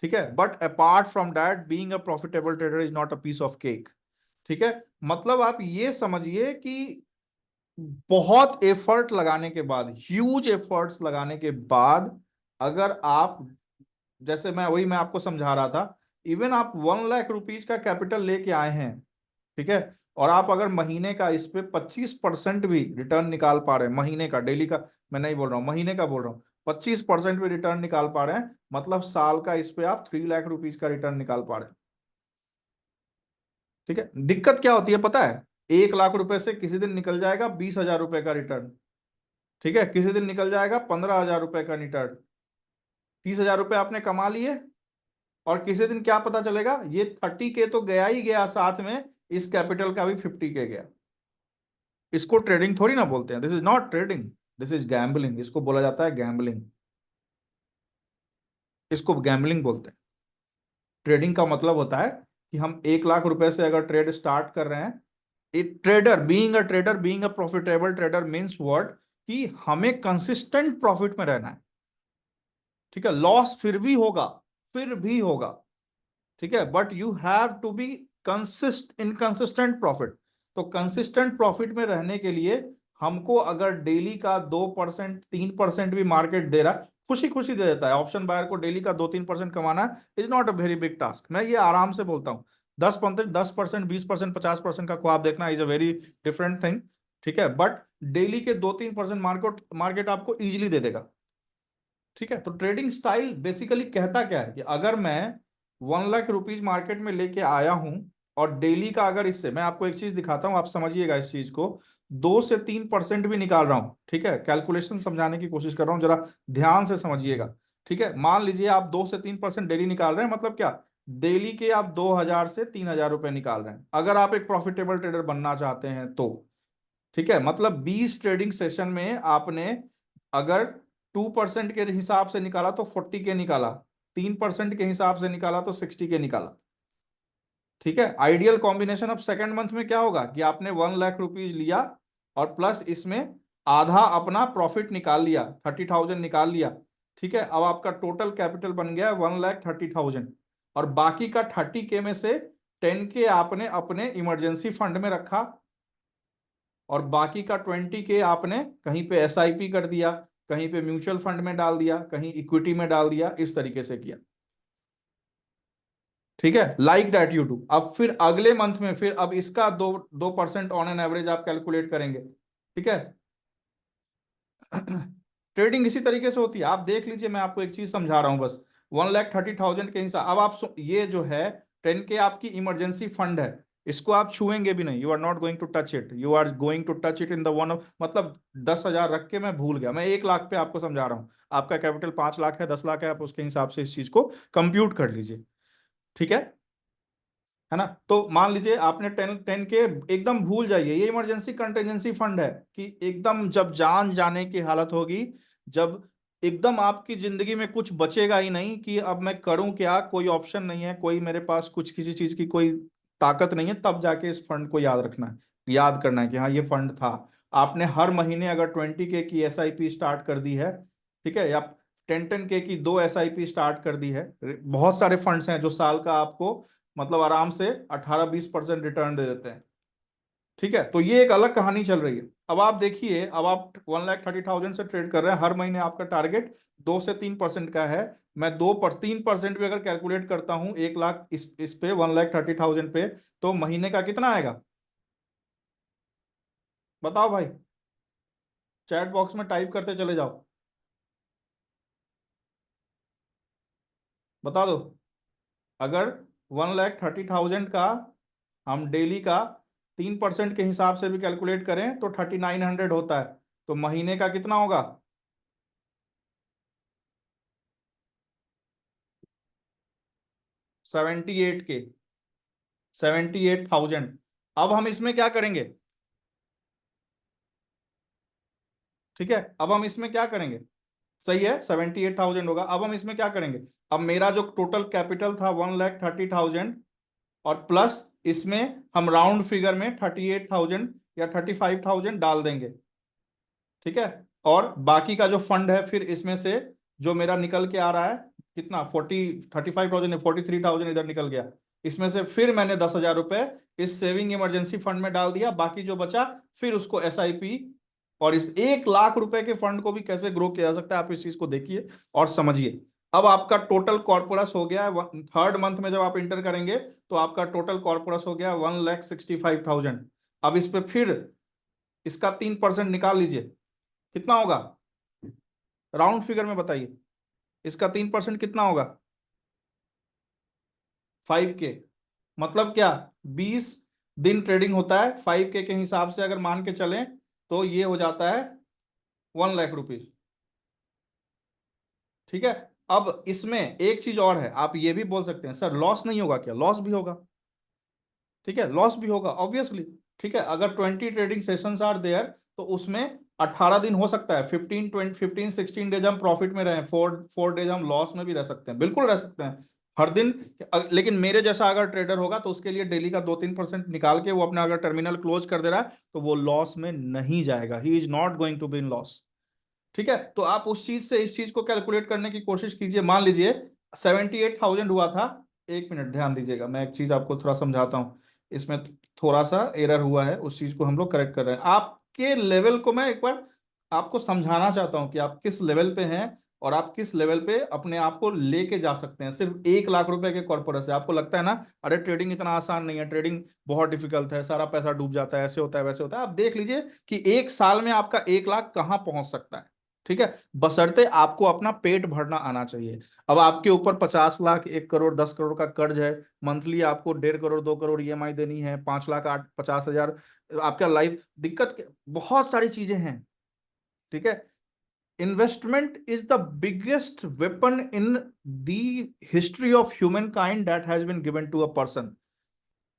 A: ठीक है, but apart from that being a profitable trader is not a piece of cake. ठीक है, मतलब आप ये समझिए कि बहुत एफर्ट लगाने के बाद, ह्यूज एफर्ट्स लगाने के बाद, अगर आप, जैसे मैं आपको समझा रहा था, इवन आप 1 लाख रुपीज का कैपिटल लेके आए हैं, ठीक है, और आप अगर महीने का इस पे 25% भी रिटर्न निकाल पा रहे हैं, महीने का, डेली का मैं नहीं बोल रहा हूँ, महीने का बोल रहा हूँ, 25% भी रिटर्न निकाल पा रहे हैं, मतलब साल का इस पे आप 3 लाख रुपीज का रिटर्न निकाल पा रहे हैं। ठीक है, दिक्कत क्या होती है पता है, 1 लाख रुपए से किसी दिन निकल जाएगा 20 हजार रुपए का रिटर्न। ठीक है, किसी दिन निकल जाएगा 15 हजार रुपए का रिटर्न। 30 हजार रुपए आपने कमा लिए, और किसी दिन क्या पता चलेगा, ये 30 के तो गया ही गया, साथ में इस कैपिटल का भी 50 के गया। इसको ट्रेडिंग थोड़ी ना बोलते हैं, this is not trading, this is gambling, इसको बोला जाता है गैम्बलिंग, इसको गैम्बलिंग बोलते हैं। ट्रेडिंग का मतलब होता है कि हम 1 लाख रुपए से अगर ट्रेड स्टार्ट कर रहे हैं, trader being a profitable trader means what, कि हमें कंसिस्टेंट प्रॉफिट में रहना है। ठीक है, लॉस फिर भी होगा, फिर भी होगा, ठीक है, but you have to be consistent profit. तो कंसिस्टेंट प्रॉफिट में रहने के लिए हमको अगर डेली का 2% 3% भी मार्केट दे रहा है, खुशी खुशी दे देता है, ऑप्शन बायर को डेली का 2-3% कमाना is not a very big task, मैं ये आराम से बोलता हूँ। 10%, 20%, 50% का ख्वाब देखना is a very different thing. ठीक है, बट डेली के 2-3% मार्केट मार्केट आपको इजिली दे देगा। ठीक है, तो ट्रेडिंग स्टाइल बेसिकली कहता क्या है कि अगर मैं 1 लाख रुपीज मार्केट में लेके आया हूं, और डेली का अगर, इससे मैं आपको एक चीज दिखाता हूं, आप समझिएगा इस चीज को, 2 से 3% भी निकाल रहा हूं, ठीक है, कैलकुलेशन समझाने की कोशिश कर रहा हूं, जरा ध्यान से समझिएगा। ठीक है, मान लीजिए आप 2 से 3% डेली निकाल रहे हैं, मतलब क्या, डेली के आप 2 हजार से 3 हजार रुपए निकाल रहे हैं, अगर आप एक प्रॉफिटेबल ट्रेडर बनना चाहते हैं तो। ठीक है, मतलब 20 ट्रेडिंग सेशन में आपने अगर 2% के हिसाब से निकाला तो 40 के निकाला, 3% के हिसाब से निकाला तो 60 के निकाला। ठीक है, आइडियल कॉम्बिनेशन अब सेकंड मंथ में क्या होगा कि आपने 1 लाख रुपीज लिया, और प्लस इसमें आधा अपना प्रॉफिट निकाल लिया, 30,000 निकाल लिया। ठीक है, अब आपका टोटल कैपिटल बन गया 1,30,000, और बाकी का 30 के में से 10 के आपने अपने इमरजेंसी फंड में रखा, और बाकी का 20 के आपने कहीं पे एसआईपी कर दिया, कहीं पे म्यूचुअल फंड में डाल दिया, कहीं इक्विटी में डाल दिया, इस तरीके से किया। ठीक है, लाइक दैट यू डू। अब फिर अगले मंथ में फिर अब इसका 2% ऑन एन एवरेज आप कैलकुलेट करेंगे। ठीक है, ट्रेडिंग इसी तरीके से होती है, आप देख लीजिए, मैं आपको एक चीज समझा रहा हूं बस। 1,30,000 के हिसाब, अब आप ये जो है 10 के आपकी इमरजेंसी फंड है, इसको आप छुएंगे भी नहीं, you are not going to touch it, you are going to touch it in the one off, मतलब 10,000 रख के मैं भूल गया, मैं 1 लाख पे आपको समझा रहा हूँ, आपका कैपिटल 5 लाख है, 10 लाख है, आप उसके हिसाब से इस चीज को कंप्यूट कर लीजिए। ठीक है, है ना। तो मान लीजिए आपने 10 के एकदम भूल जाइए, ये इमरजेंसी कंटिजेंसी फंड है कि एकदम जब जान जाने की हालत होगी, जब एकदम आपकी जिंदगी में कुछ बचेगा ही नहीं कि अब मैं करूं क्या, कोई ऑप्शन नहीं है, कोई मेरे पास कुछ किसी चीज की कोई ताकत नहीं है, तब जाके इस फंड को याद रखना है, याद करना है कि हाँ ये फंड था। आपने हर महीने अगर 20K की SIP स्टार्ट कर दी है, ठीक है, या 10 10K की 2 SIP स्टार्ट कर दी है, बहुत सारे फंड्स हैं जो साल का आपको मतलब आराम से 18-20% रिटर्न दे देते हैं। ठीक है, तो ये एक अलग कहानी चल रही है। अब आप देखिए, अब आप 1,30,000 से ट्रेड कर रहे हैं, हर महीने आपका टारगेट 2 से 3% का है। मैं 3% भी अगर कैलकुलेट करता हूं 1 लाख इस पे 1,30,000 पे, तो महीने का कितना आएगा बताओ भाई, चैट बॉक्स में टाइप करते चले जाओ, बता दो। अगर 1,30,000 का हम डेली का 3% के हिसाब से भी कैलकुलेट करें तो 3,900 होता है, तो महीने का कितना होगा 78 के, 78,000। अब हम इसमें क्या करेंगे, ठीक है, अब हम इसमें क्या करेंगे, सही है 78,000 होगा। अब हम इसमें क्या करेंगे, अब मेरा जो टोटल कैपिटल था 1,30,000, और प्लस इसमें हम राउंड फिगर में 38,000 या 35,000 डाल देंगे, ठीक है। और बाकी का जो फंड है फिर इसमें से जो मेरा निकल के आ रहा है कितना 35,000 43,000 इधर निकल गया, इसमें से फिर मैंने 10,000 रुपए इस सेविंग इमरजेंसी फंड में डाल दिया, बाकी जो बचा फिर उसको SIP। और इस 1 लाख रुपए के फंड को भी कैसे ग्रो किया जा सकता है, आप इस चीज को देखिए और समझिए। अब आपका टोटल कॉर्पोरस हो गया है, थर्ड मंथ में जब आप इंटर करेंगे तो आपका टोटल कॉर्पोरस हो गया 1,65,000। अब इस पे फिर इसका 3% निकाल लीजिए, कितना होगा राउंड फिगर में बताइए, इसका 3% कितना होगा 5K। मतलब क्या, 20 दिन ट्रेडिंग होता है, 5K के हिसाब से अगर मान के चलें तो ये हो जाता है 1 लाख रुपीज, ठीक है। अब इसमें एक चीज और है, आप ये भी बोल सकते हैं सर लॉस नहीं होगा क्या, लॉस भी होगा, ठीक है, लॉस भी होगा ऑब्वियसली। ठीक है, अगर 20 ट्रेडिंग सेशंस आर देयर तो उसमें 18 दिन हो सकता है, 15 16 डेज हम प्रॉफिट में रहे, 4 4 डेज हम लॉस में भी रह सकते हैं, बिल्कुल रह सकते हैं हर दिन। लेकिन मेरे जैसा अगर ट्रेडर होगा तो उसके लिए डेली का 2-3% निकाल के वो अपना अगर टर्मिनल क्लोज कर दे रहा है तो वो लॉस में नहीं जाएगा, he is not going to be in loss. ठीक है, तो आप उस चीज से इस चीज को कैलकुलेट करने की कोशिश कीजिए। मान लीजिए 78,000 हुआ था, 1 मिनट ध्यान दीजिएगा, मैं एक चीज आपको थोड़ा समझाता हूँ, इसमें थोड़ा सा एरर हुआ है, उस चीज को हम लोग करेक्ट कर रहे हैं। आपके लेवल को मैं एक बार आपको समझाना चाहता हूँ कि आप किस लेवल पे हैं और आप किस लेवल पे अपने आप को लेके जा सकते हैं। सिर्फ 1 लाख रुपए के कॉर्पोरेट से आपको लगता है ना, अरे ट्रेडिंग इतना आसान नहीं है, ट्रेडिंग बहुत डिफिकल्ट है, सारा पैसा डूब जाता है, ऐसे होता है वैसे होता है। आप देख लीजिए कि 1 साल में आपका 1 लाख कहाँ पहुंच सकता है, ठीक है, बशर्ते आपको अपना पेट भरना आना चाहिए। अब आपके ऊपर 50 लाख 1 करोड़ 10 करोड़ का कर्ज है, मंथली आपको 1.5 करोड़ 2 करोड़ EMI देनी है, 5 लाख 50,000 आपका लाइफ दिक्कत बहुत सारी चीजें हैं, ठीक है। Investment is the biggest weapon in the history of human kind that has been given to a person,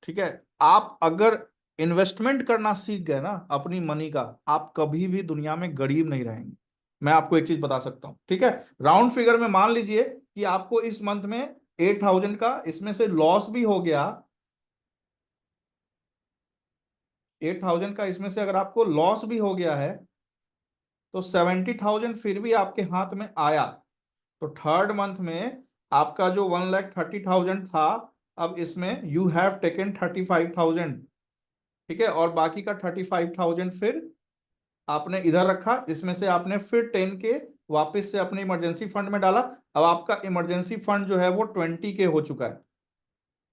A: ठीक है। आप अगर इन्वेस्टमेंट करना सीख गए ना अपनी मनी का, आप कभी भी दुनिया में गरीब नहीं रहेंगे। मैं आपको एक चीज बता सकता हूं, ठीक है। राउंड फिगर में मान लीजिए कि आपको इस मंथ में 8,000 का इसमें से लॉस भी हो गया, 8,000 का इसमें से अगर आपको लॉस भी हो गया है तो 70,000 फिर भी आपके हाथ में आया। तो थर्ड मंथ में आपका जो 1,30,000 था, अब इसमें यू हैव टेकन 35,000, ठीक है, और बाकी का 35,000 फिर आपने इधर रखा, इसमें से आपने फिर 10K वापस से अपने इमरजेंसी फंड में डाला। अब आपका इमरजेंसी फंड जो है वो 20K हो चुका है,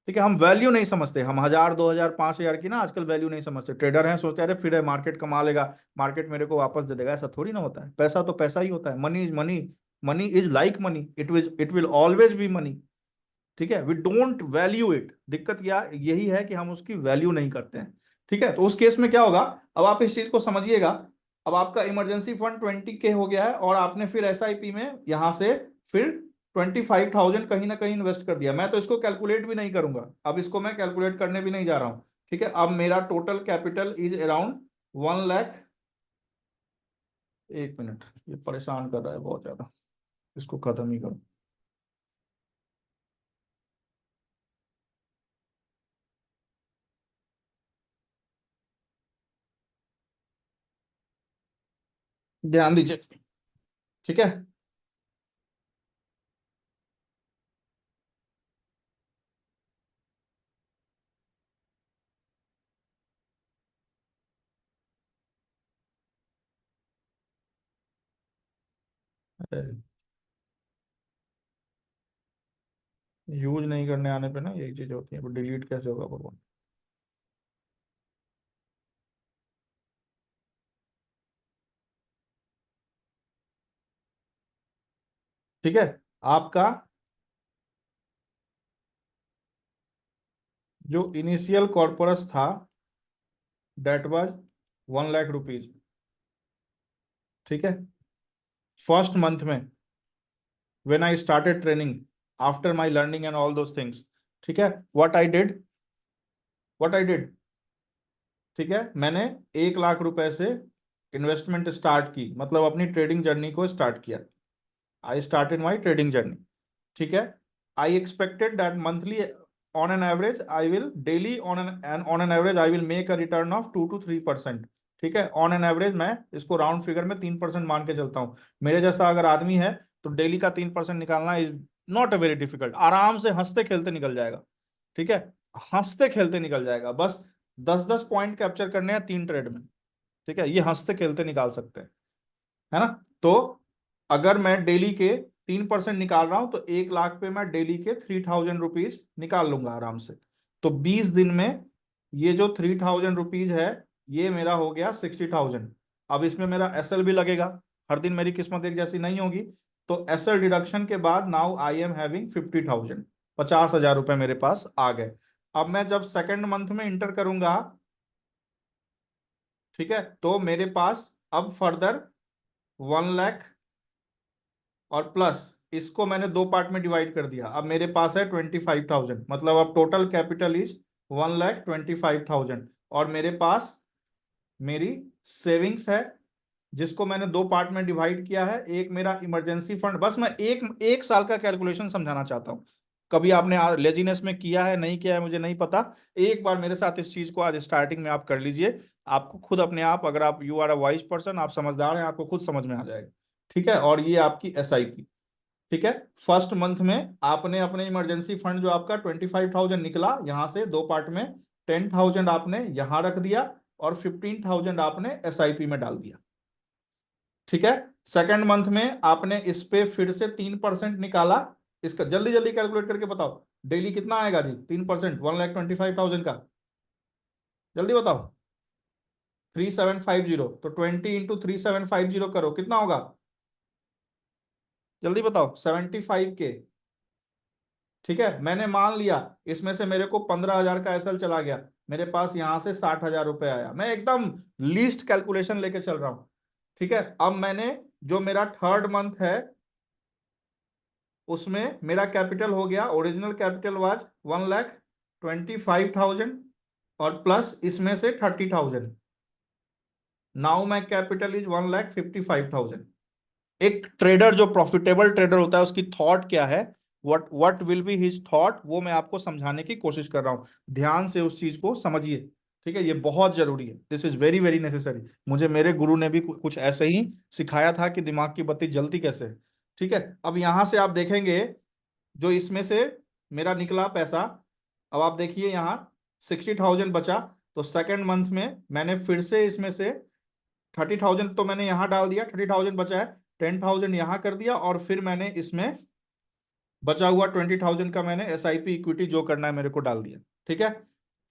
A: ठीक है। हम वैल्यू नहीं समझते, हम 1,000 2,000 5,000 की ना आजकल वैल्यू नहीं समझते, ट्रेडर हैं सोचते हैं अरे फिर है मार्केट कमा लेगा, मार्केट मेरे को वापस दे देगा, ऐसा थोड़ी ना होता है। पैसा तो पैसा ही होता है, money is money, money is like money, it will always be money, ठीक है। वी डोंट वैल्यू इट, दिक्कत क्या यही है कि हम उसकी वैल्यू नहीं करते हैं, ठीक है। तो उस केस में क्या होगा, अब आप इस चीज को समझिएगा। अब आपका इमरजेंसी फंड 20K हो गया है और आपने फिर SIP में यहां से फिर 25,000 कहीं ना कहीं इन्वेस्ट कर दिया। मैं तो इसको कैलकुलेट भी नहीं करूंगा, अब इसको मैं कैलकुलेट करने भी नहीं जा रहा हूं। ठीक है, अब मेरा total capital is around 1 lakh. एक मिनट, ये परेशान कर रहा है बहुत ज्यादा, इसको खत्म ही करो। ध्यान दीजिए। ठीक है, यूज नहीं करने आने पे ना यही चीज होती है, डिलीट कैसे होगा भगवान। ठीक है, आपका जो इनिशियल कॉर्पोरस था डेट वाज 1 लाख रुपीज। ठीक है, फर्स्ट मंथ में when I started training after my learning and all those things, ठीक है, what I did, ठीक है, मैंने 1 लाख रुपए से इन्वेस्टमेंट स्टार्ट की, मतलब अपनी ट्रेडिंग जर्नी को स्टार्ट किया। I started my trading journey. ठीक है, I expected that monthly on an average I will daily on an average I will make a return of 2 to 3%। ठीक है, ऑन एन एवरेज मैं इसको round figure में 3% मान के चलता हूँ। मेरे जैसा अगर आदमी है तो डेली का 3% निकालना is not a very difficult, आराम से हंसते खेलते निकल जाएगा। ठीक है, हंसते खेलते निकल जाएगा, बस 10-10 पॉइंट कैप्चर करने हैं 3 ट्रेड में। ठीक है, ये हंसते खेलते निकाल सकते हैं, है ना। तो अगर मैं डेली के 3% निकाल रहा हूं तो 1 लाख पे मैं डेली के 3,000 रुपीज निकाल लूंगा आराम से। तो 20 दिन में ये जो 3,000 रुपीज है ये मेरा हो गया 60,000। अब इसमें मेरा एसएल भी लगेगा, हर दिन मेरी किस्मत एक जैसी नहीं होगी। तो एसएल डिडक्शन के बाद नाउ आई एम हैविंग 50,000, 50,000 रुपए मेरे पास आ गए। अब मैं जब सेकेंड मंथ में इंटर करूंगा, ठीक है, तो मेरे पास अब फर्दर 1 लाख और प्लस इसको मैंने 2 पार्ट में डिवाइड कर दिया। अब मेरे पास है 25,000, मतलब अब टोटल कैपिटल इज 1,25,000। और मेरे पास मेरी सेविंग्स है जिसको मैंने 2 पार्ट में डिवाइड किया है। एक मेरा इमरजेंसी फंड, बस मैं एक एक साल का कैलकुलेशन समझाना चाहता हूँ। कभी आपने लेजीनेस में किया है नहीं किया है मुझे नहीं पता, एक बार मेरे साथ इस चीज को आज स्टार्टिंग में आप कर लीजिए। आपको खुद अपने आप, अगर आप you are a wise person, आप समझदार हैं, आपको खुद समझ में आ जाएगा। ठीक है, और ये आपकी एसआईपी। ठीक है, फर्स्ट मंथ में आपने अपने इमरजेंसी फंड जो आपका 25,000 निकला यहां से 2 पार्ट में, 10,000 आपने यहां रख दिया और 15,000 आपने एसआईपी में डाल दिया। ठीक है, सेकेंड मंथ में आपने इस पे फिर से 3% निकाला। इसका जल्दी जल्दी कैलकुलेट करके बताओ डेली कितना आएगा जी, 3% 1,25,000 का, जल्दी बताओ। 3,750, तो 20 × 3,750 करो, कितना होगा जल्दी बताओ, 75K। ठीक है, मैंने मान लिया इसमें से मेरे को 15,000 का एसएल चला गया, मेरे पास यहां से 60,000 रुपए आया। मैं एकदम लीस्ट कैलकुलेशन लेके चल रहा हूं। ठीक है, अब मैंने जो मेरा थर्ड मंथ है उसमें मेरा कैपिटल हो गया, ओरिजिनल कैपिटल वाज 1,25,000 और प्लस इसमें से 30,000। Now my capital is 1,55,000। एक ट्रेडर जो प्रॉफिटेबल ट्रेडर होता है उसकी थॉट क्या है, what will be his thought, वो मैं आपको समझाने की कोशिश कर रहा हूं। ध्यान से उस चीज को समझिए। ठीक है, ये बहुत जरूरी है, this is very very necessary. मुझे मेरे गुरु ने भी कुछ ऐसे ही सिखाया था कि दिमाग की बत्ती जलती कैसे है। ठीक है, अब यहां से आप देखेंगे जो इसमें से मेरा निकला पैसा, अब आप देखिए यहाँ 60,000 बचा। तो सेकेंड मंथ में मैंने फिर से इसमें से 30,000 तो मैंने यहाँ डाल दिया, 30,000 बचा है, 10,000 यहाँ कर दिया और फिर मैंने इसमें बचा हुआ 20,000 का मैंने एसआईपी इक्विटी जो करना है मेरे को डाल दिया। ठीक है,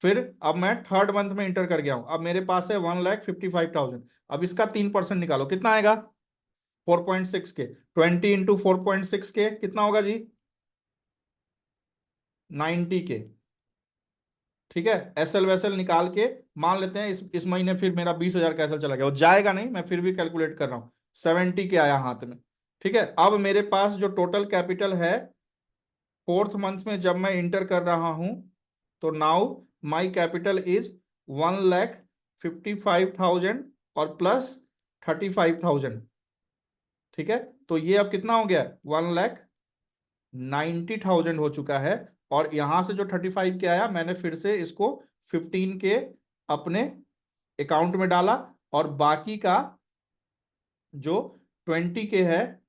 A: फिर अब मैं थर्ड मंथ में इंटर कर गया हूं, अब मेरे पास है 1,55,000। अब इसका 3% निकालो, कितना आएगा 4.6 के, 20 × 4.6 के कितना होगा जी, 90 के। ठीक है, एसएल वैसल निकाल के मान लेते हैं इस महीने फिर मेरा 20,000 का एसएल चला गया, वो जाएगा नहीं, मैं फिर भी कैलकुलेट कर रहा हूँ, 70 के आया हाथ में। ठीक है, अब मेरे पास जो टोटल कैपिटल है फोर्थ मंथ में जब मैं इंटर कर रहा हूं, तो नाउ माई कैपिटल इज 1,55,000 और प्लस 35,000। ठीक है, तो ये अब कितना हो गया, 1,90,000 हो चुका है। और यहां से जो 35 के आया, मैंने फिर से इसको 15 के अपने अकाउंट में डाला, और बाकी का जो 20 के है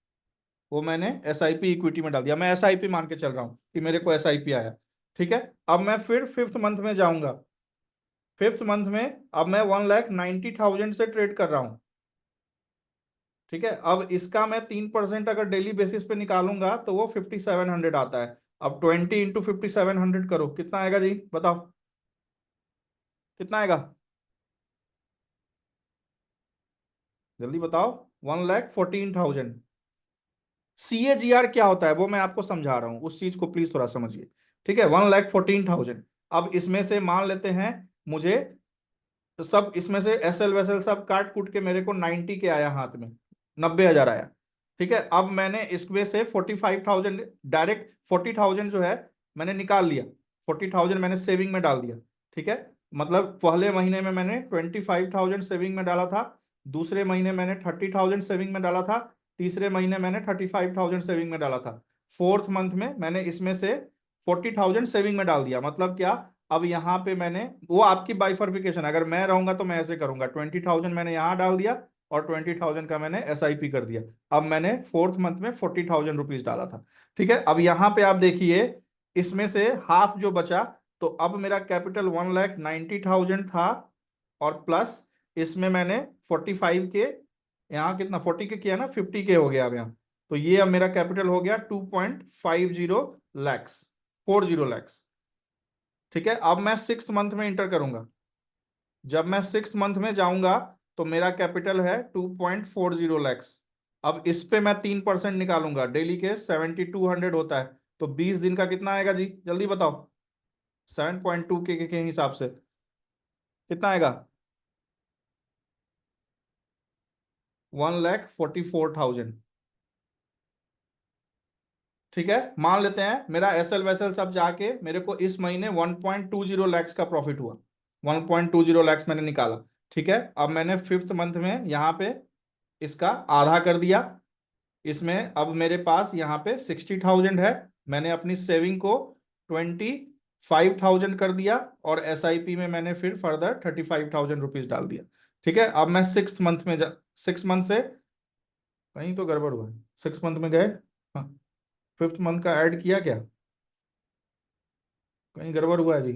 A: वो मैंने एसआईपी इक्विटी में डाल दिया। मैं एसआईपी मान के चल रहा हूं कि मेरे को एसआईपी आया। ठीक है, अब मैं फिर फिफ्थ मंथ में जाऊंगा। फिफ्थ मंथ में अब मैं 1,90,000 से ट्रेड कर रहा हूं। ठीक है, अब इसका मैं 3% अगर डेली बेसिस पे निकालूंगा तो वो 5,700 आता है। अब 20 इंटू 5,700 करो, कितना आएगा जी बताओ, कितना आएगा, जल्दी बताओ। 1,14,000। CAGR क्या होता है वो मैं आपको समझा रहा हूं, उस चीज को प्लीज थोड़ा समझिए। ठीक है, 1,14,000। अब इसमें से मान लेते हैं मुझे, तो सब इसमें से एसएल वेसएल सब काट कूट के मेरे को 90 के आया हाथ में, 90,000 आया। ठीक है, अब मैंने इसमें से 45,000 डायरेक्ट, 40,000 जो है मैंने निकाल लिया, 40,000 मैंने सेविंग में डाल दिया। ठीक है, मतलब पहले महीने में मैंने 25,000 सेविंग में डाला था, दूसरे महीने मैंने 30,000 सेविंग में डाला था, तीसरे महीने मैंने 35,000 सेविंग में डाला था, फोर्थ मंथ में मैंने इसमें से 40,000 सेविंग में डाल दिया। मतलब क्या, अब यहाँ पे मैंने, वो आपकी बाइफर्फिकेशन, अगर मैं रहूंगा तो मैं ऐसे करूंगा, 20,000 मैंने यहाँ डाल दिया और 20,000 का मैंने एसआईपी कर दिया। अब मैंने फोर्थ मंथ में 40,000 रुपीज डाला था। ठीक है, अब यहाँ पे आप देखिए, इसमें से हाफ जो बचा, तो अब मेरा कैपिटल 1,90,000 था, और प्लस इसमें मैंने 45 के, यहाँ कितना 40 के किया ना, 50 के हो गया अब यहाँ। तो ये अब मेरा कैपिटल हो गया 2.50 लैक्स, 40 लैक्स। ठीक है, अब मैं सिक्स मंथ में इंटर करूंगा। जब मैं सिक्स मंथ में जाऊंगा तो मेरा कैपिटल है 2.40 लैक्स। अब इस पे मैं 3% निकालूंगा, डेली के 7,200 होता है, तो 20 दिन का कितना आएगा जी जल्दी बताओ, 7.2 के हिसाब से कितना आएगा, 1,44,000। ठीक है, मान लेते हैं मेरा एसएल वैसल सब जाके मेरे को इस महीने 1.20 लैक्स का प्रॉफिट हुआ, 1.20 लैक्स मैंने निकाला। ठीक है, अब मैंने फिफ्थ मंथ में यहाँ पे इसका आधा कर दिया, इसमें अब मेरे पास यहाँ पे 60,000 है, मैंने अपनी सेविंग को 25,000 कर दिया, और एसआईपी में मैंने फिर फर्दर 35,000 रुपीज डाल दिया। ठीक है, अब मैं सिक्स मंथ में सिक्स मंथ से, कहीं तो गड़बड़ हुआ, सिक्स मंथ में गए, हाँ, फिफ्थ मंथ का ऐड किया क्या, कहीं गड़बड़ हुआ है जी,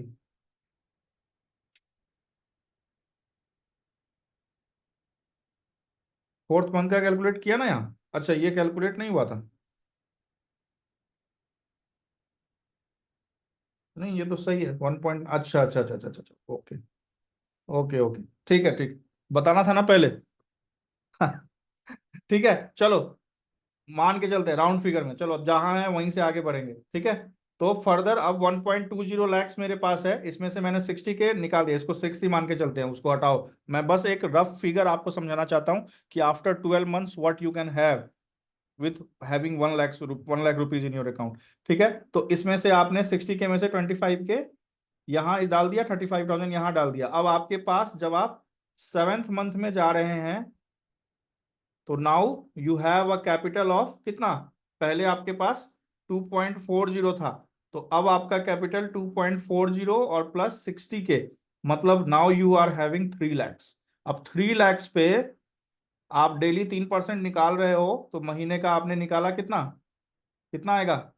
A: फोर्थ मंथ का कैलकुलेट किया ना यहाँ, अच्छा ये कैलकुलेट नहीं हुआ था, नहीं ये तो सही है 1 पॉइंट, अच्छा अच्छा अच्छा अच्छा अच्छा, ओके ओके ओके, ठीक है ठीक, बताना था ना पहले। ठीक है चलो, मान के चलते हैं राउंड फिगर में, चलो अब जहां है वहीं से आगे बढ़ेंगे। ठीक है, तो फर्दर अब 1.20 लैक्स मेरे पास है, इसमें से मैंने 60 के निकाल दिया, इसको 60 मान के चलते हैं, उसको हटाओ। मैं बस एक रफ फिगर आपको समझाना चाहता हूं कि after 12 months what you can have with having 1 lakh rupees in your account. ठीक है, तो इसमें से आपने 60 के में से 25 के यहाँ डाल दिया, 35,000 यहाँ डाल दिया। अब आपके पास जब आप सेवेंथ मंथ में जा रहे हैं, तो now you have a capital of कितना, पहले आपके पास 2.40 था, तो अब आपका कैपिटल 2.40 और प्लस 60 के, मतलब now you are having 3 lakhs. अब 3 लैक्स पे आप डेली 3% निकाल रहे हो, तो महीने का आपने निकाला कितना, कितना आएगा,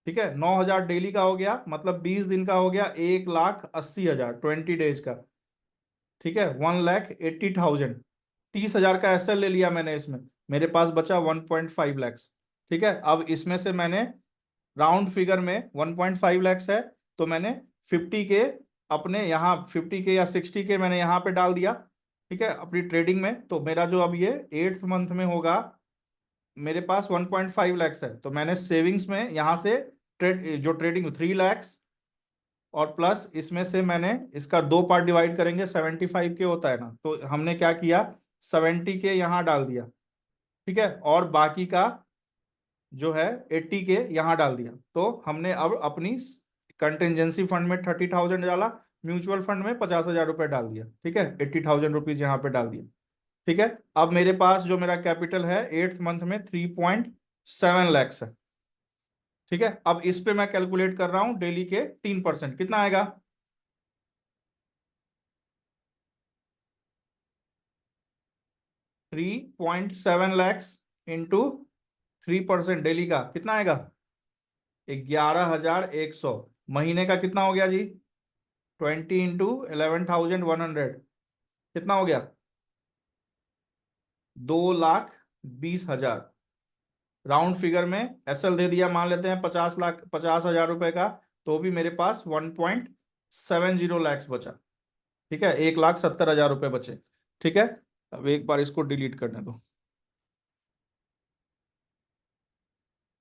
A: ठीक है, 9,000 डेली का हो गया, मतलब 20 दिन का हो गया, 1,80,000 20 डेज का। ठीक है, 1,80,000, 30,000 का एसएल ले लिया मैंने इसमें, मेरे पास बचा 1.5 लैक्स। ठीक है, अब इसमें से मैंने राउंड फिगर में 1.5 लैक्स है, तो मैंने 50 के अपने यहाँ, 50 के या 60 के मैंने यहाँ पे डाल दिया। ठीक है, अपनी ट्रेडिंग में, तो मेरा जो अब ये एट्थ मंथ में होगा, मेरे पास 1.5 लैक्स है, तो मैंने सेविंग्स में यहाँ से ट्रेडिंग 3 लैक्स और प्लस इसमें से मैंने इसका दो पार्ट डिवाइड करेंगे, 75 के होता है ना, तो हमने क्या किया, 70 के यहाँ डाल दिया, ठीक है, और बाकी का जो है 80 के यहाँ डाल दिया। तो हमने अब अपनी कंटिजेंसी फंड में 30,000 डाला, म्यूचुअल फंड में 50,000 रुपये डाल दिया, ठीक है, 80,000 रुपीज यहाँ पे डाल दिया, ठीक है। अब मेरे पास जो मेरा कैपिटल है 8th मंथ में 3.7 लैक्स है, ठीक है। अब इस पे मैं कैलकुलेट कर रहा हूं डेली के 3%, कितना आएगा, 3.7 लैक्स इंटू 3% डेली का कितना आएगा, 11,100। महीने का कितना हो गया जी, 20 इंटू 11,100, कितना हो गया, 2,20,000। राउंड फिगर में एसएल दे दिया, मान लेते हैं 50 लाख, 50,000 रुपए का, तो भी मेरे पास 1.70 लैक्स बचा, ठीक है, 1,70,000 रुपये बचे, ठीक है। अब एक बार इसको डिलीट करने दो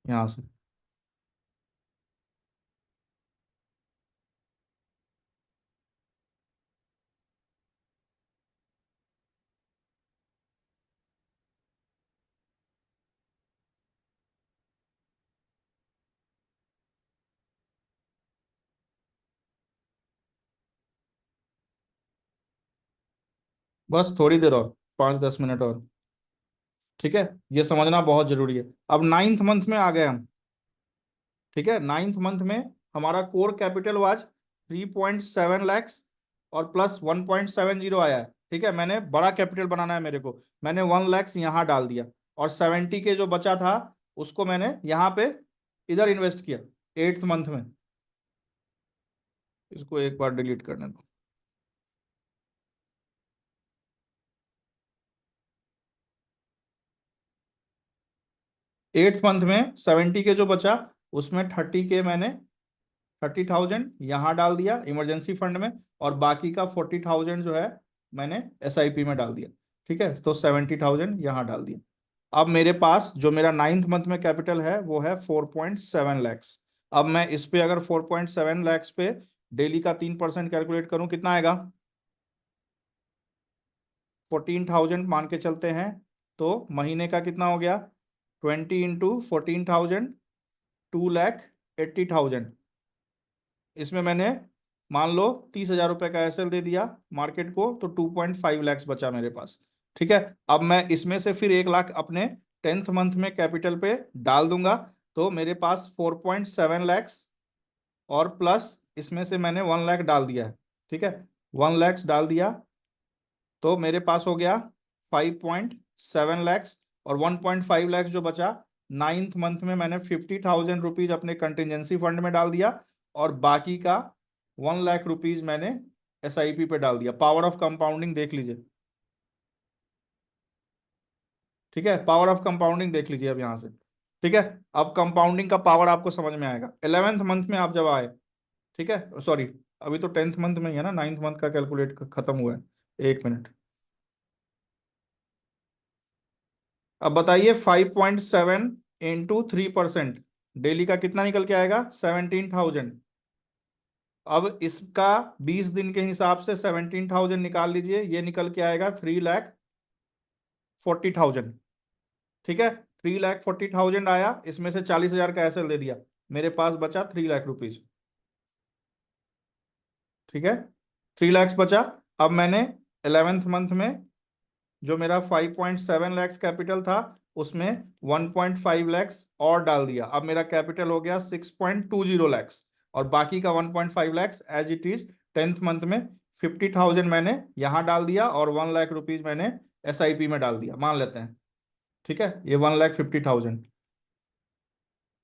A: यहां से। बस थोड़ी देर और, 5-10 मिनट और, ठीक है, ये समझना बहुत जरूरी है। अब 9th मंथ में आ गए हम, ठीक है। 9th मंथ में हमारा कोर कैपिटल वाज 3.7 लैक्स और प्लस 1.70 आया है, ठीक है। मैंने बड़ा कैपिटल बनाना है मेरे को, मैंने 1 लैक्स यहाँ डाल दिया, और 70 के जो बचा था उसको मैंने यहाँ पे इधर इन्वेस्ट किया 8th मंथ में। इसको एक बार डिलीट करने दो। 8th मंथ में 70 के जो बचा उसमें 30 के मैंने 30,000 यहाँ डाल दिया इमरजेंसी फंड में, और बाकी का 40,000 जो है मैंने एसआईपी में डाल दिया, ठीक है, तो 70,000 यहाँ डाल दिया। अब मेरे पास जो मेरा 9th मंथ में कैपिटल है वो है 4.7 लैक्स। अब मैं इस पे अगर 4.7 लैक्स पे डेली का 3% कैलकुलेट करूं, कितना आएगा, 14,000 मान के चलते हैं, तो महीने का कितना हो गया, 20 इंटू 14,000, 2,80,000। इसमें मैंने मान लो 30,000 रुपए का एसएल दे दिया मार्केट को, तो 2.5 लैक्स बचा मेरे पास, ठीक है। अब मैं इसमें से फिर 1 लाख अपने 10th मंथ में कैपिटल पे डाल दूंगा, तो मेरे पास 4.7 लैक्स, और प्लस इसमें से मैंने 1 लाख डाल दिया है, ठीक है, 1 लैक्स डाल दिया, तो मेरे पास हो गया 5.7 लैक्स, और 1.5 लैक्स जो बचा 9th मंथ में मैंने 50,000 रुपीज अपने कंटिजेंसी फंड में डाल दिया, और बाकी का 1 लाख रुपीज मैंने एसआईपी पे डाल दिया। पावर ऑफ कंपाउंडिंग देख लीजिए, ठीक है, पावर ऑफ कंपाउंडिंग देख लीजिए अब यहां से, ठीक है। अब कंपाउंडिंग का पावर आपको समझ में आएगा 11th मंथ में आप जब आए, ठीक है, सॉरी, अभी तो 10th मंथ में ही है ना, 9th मंथ का कैलकुलेट खत्म हुआ है, 1 मिनट। अब बताइए 5.7 इंटू 3% डेली का कितना निकल के आएगा, 17,000। अब इसका 20 दिन के हिसाब से 17,000 निकाल लीजिए, ये निकल के आएगा 3,40,000, ठीक है। 3,40,000 आया, इसमें से 40,000 का एसएल दे दिया, मेरे पास बचा 3 लाख रुपीज, ठीक है, 3 लैक्स बचा। अब मैंने 11th मंथ में जो मेरा 5.7 लैक्स कैपिटल था उसमें 1.5 लैक्स और डाल दिया, अब मेरा कैपिटल हो गया 6.20 लैक्स, और बाकी का 1.5 lakhs as it is 10th month में 50,000 मैंने यहाँ डाल दिया, और 1 लाख रुपीज मैंने एसआईपी में डाल दिया, मान लेते हैं, ठीक है, ये 1,50,000।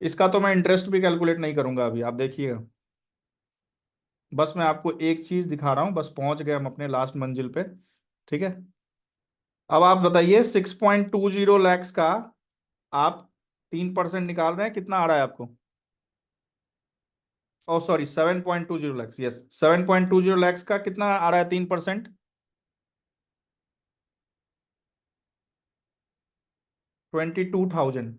A: इसका तो मैं इंटरेस्ट भी कैलकुलेट नहीं करूंगा अभी, आप देखिएगा, बस मैं आपको एक चीज दिखा रहा हूं, बस पहुंच गए हम अपने लास्ट मंजिल पे, ठीक है। अब आप बताइए 6.20 लैक्स का आप 3% निकाल रहे हैं, कितना आ रहा है आपको, ओ सॉरी 7.20 लैक्स, यस, 7.20 लैक्स का कितना आ रहा है 3%, 22,000,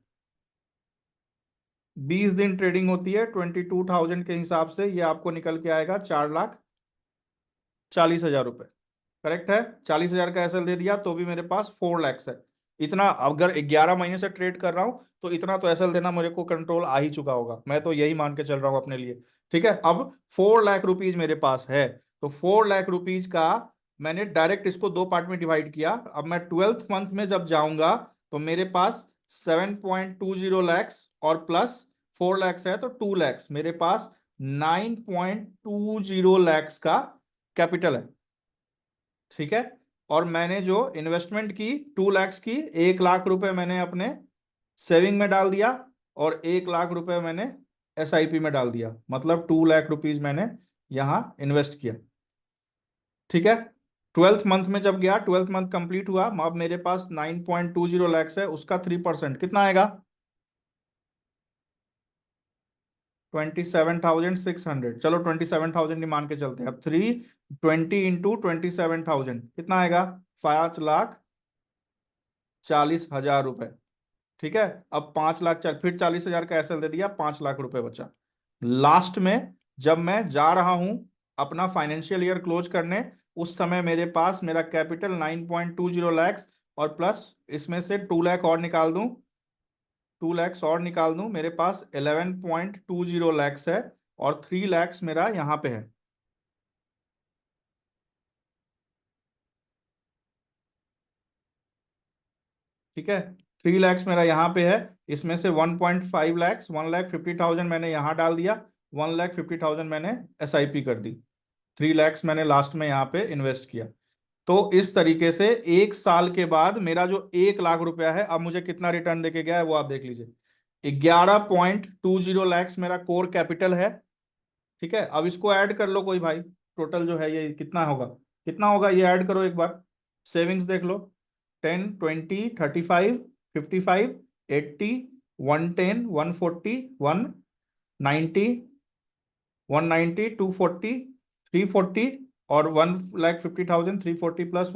A: 20 दिन ट्रेडिंग होती है 22,000 के हिसाब से, ये आपको निकल के आएगा 4,40,000 रुपए। करेक्ट है। 40,000 का एसएल दे दिया तो भी मेरे पास 4 लैक्स है। इतना अगर 11 महीने से ट्रेड कर रहा हूं तो इतना तो एसएल देना मेरे को कंट्रोल आ ही चुका होगा, मैं तो यही मान के चल रहा हूं अपने लिए। ठीक है, अब 4 लाख रुपीज मेरे पास है, तो 4 लाख रुपीज का मैंने डायरेक्ट इसको दो पार्ट में डिवाइड किया। अब मैं 12th मंथ में जब जाऊंगा तो मेरे पास 7.20 लैक्स और प्लस 4 लैक्स है तो 2 लैक्स, मेरे पास 9.20 लैक्स का कैपिटल है। ठीक है, और मैंने जो इन्वेस्टमेंट की 2 लैक्स की, 1 लाख रुपए मैंने अपने सेविंग में डाल दिया और 1 लाख रुपए मैंने एसआईपी में डाल दिया, मतलब 2 लाख रुपीज मैंने यहां इन्वेस्ट किया। ठीक है, 12th मंथ में जब गया, 12th मंथ कंप्लीट हुआ, अब मेरे पास 9.20 लैक्स है, उसका 3% कितना आएगा? 27,600। चलो 27,000 ही मान के चलते हैं। अब 320 × 27,000 कितना आएगा? 5,40,000 रुपए। ठीक है, अब 5 लाख फिर 40,000 का एसएल दे दिया, 5 लाख रुपए बचा। लास्ट में जब मैं जा रहा हूं अपना फाइनेंशियल ईयर क्लोज करने, उस समय मेरे पास मेरा कैपिटल 9.20 लैक्स और प्लस इसमें से 2 लाख और निकाल दूं, 2 लैक्स और निकाल दूं, मेरे पास 11.20 लैक्स है और 3 लैक्स मेरा यहां पे है। ठीक है, 3 लैक्स मेरा यहाँ पे है, इसमें से 1.5 लैक्स, 1,50,000 मैंने यहाँ डाल दिया, 1,50,000 मैंने एसआईपी कर दी, 3 लैक्स मैंने लास्ट में यहाँ पे इन्वेस्ट किया। तो इस तरीके से 1 साल के बाद मेरा जो 1 लाख रुपया है, अब मुझे कितना रिटर्न देके गया है वो आप देख लीजिए। 11.20 लैक्स मेरा कोर कैपिटल है। ठीक है, अब इसको ऐड कर लो कोई भाई, टोटल जो है ये कितना होगा, कितना होगा ये ऐड करो एक बार। सेविंग्स देख लो, 10, 20, 35, 55, 80, 110, 140, 190, 190, 240, 340 और 1,50,000, 340 प्लस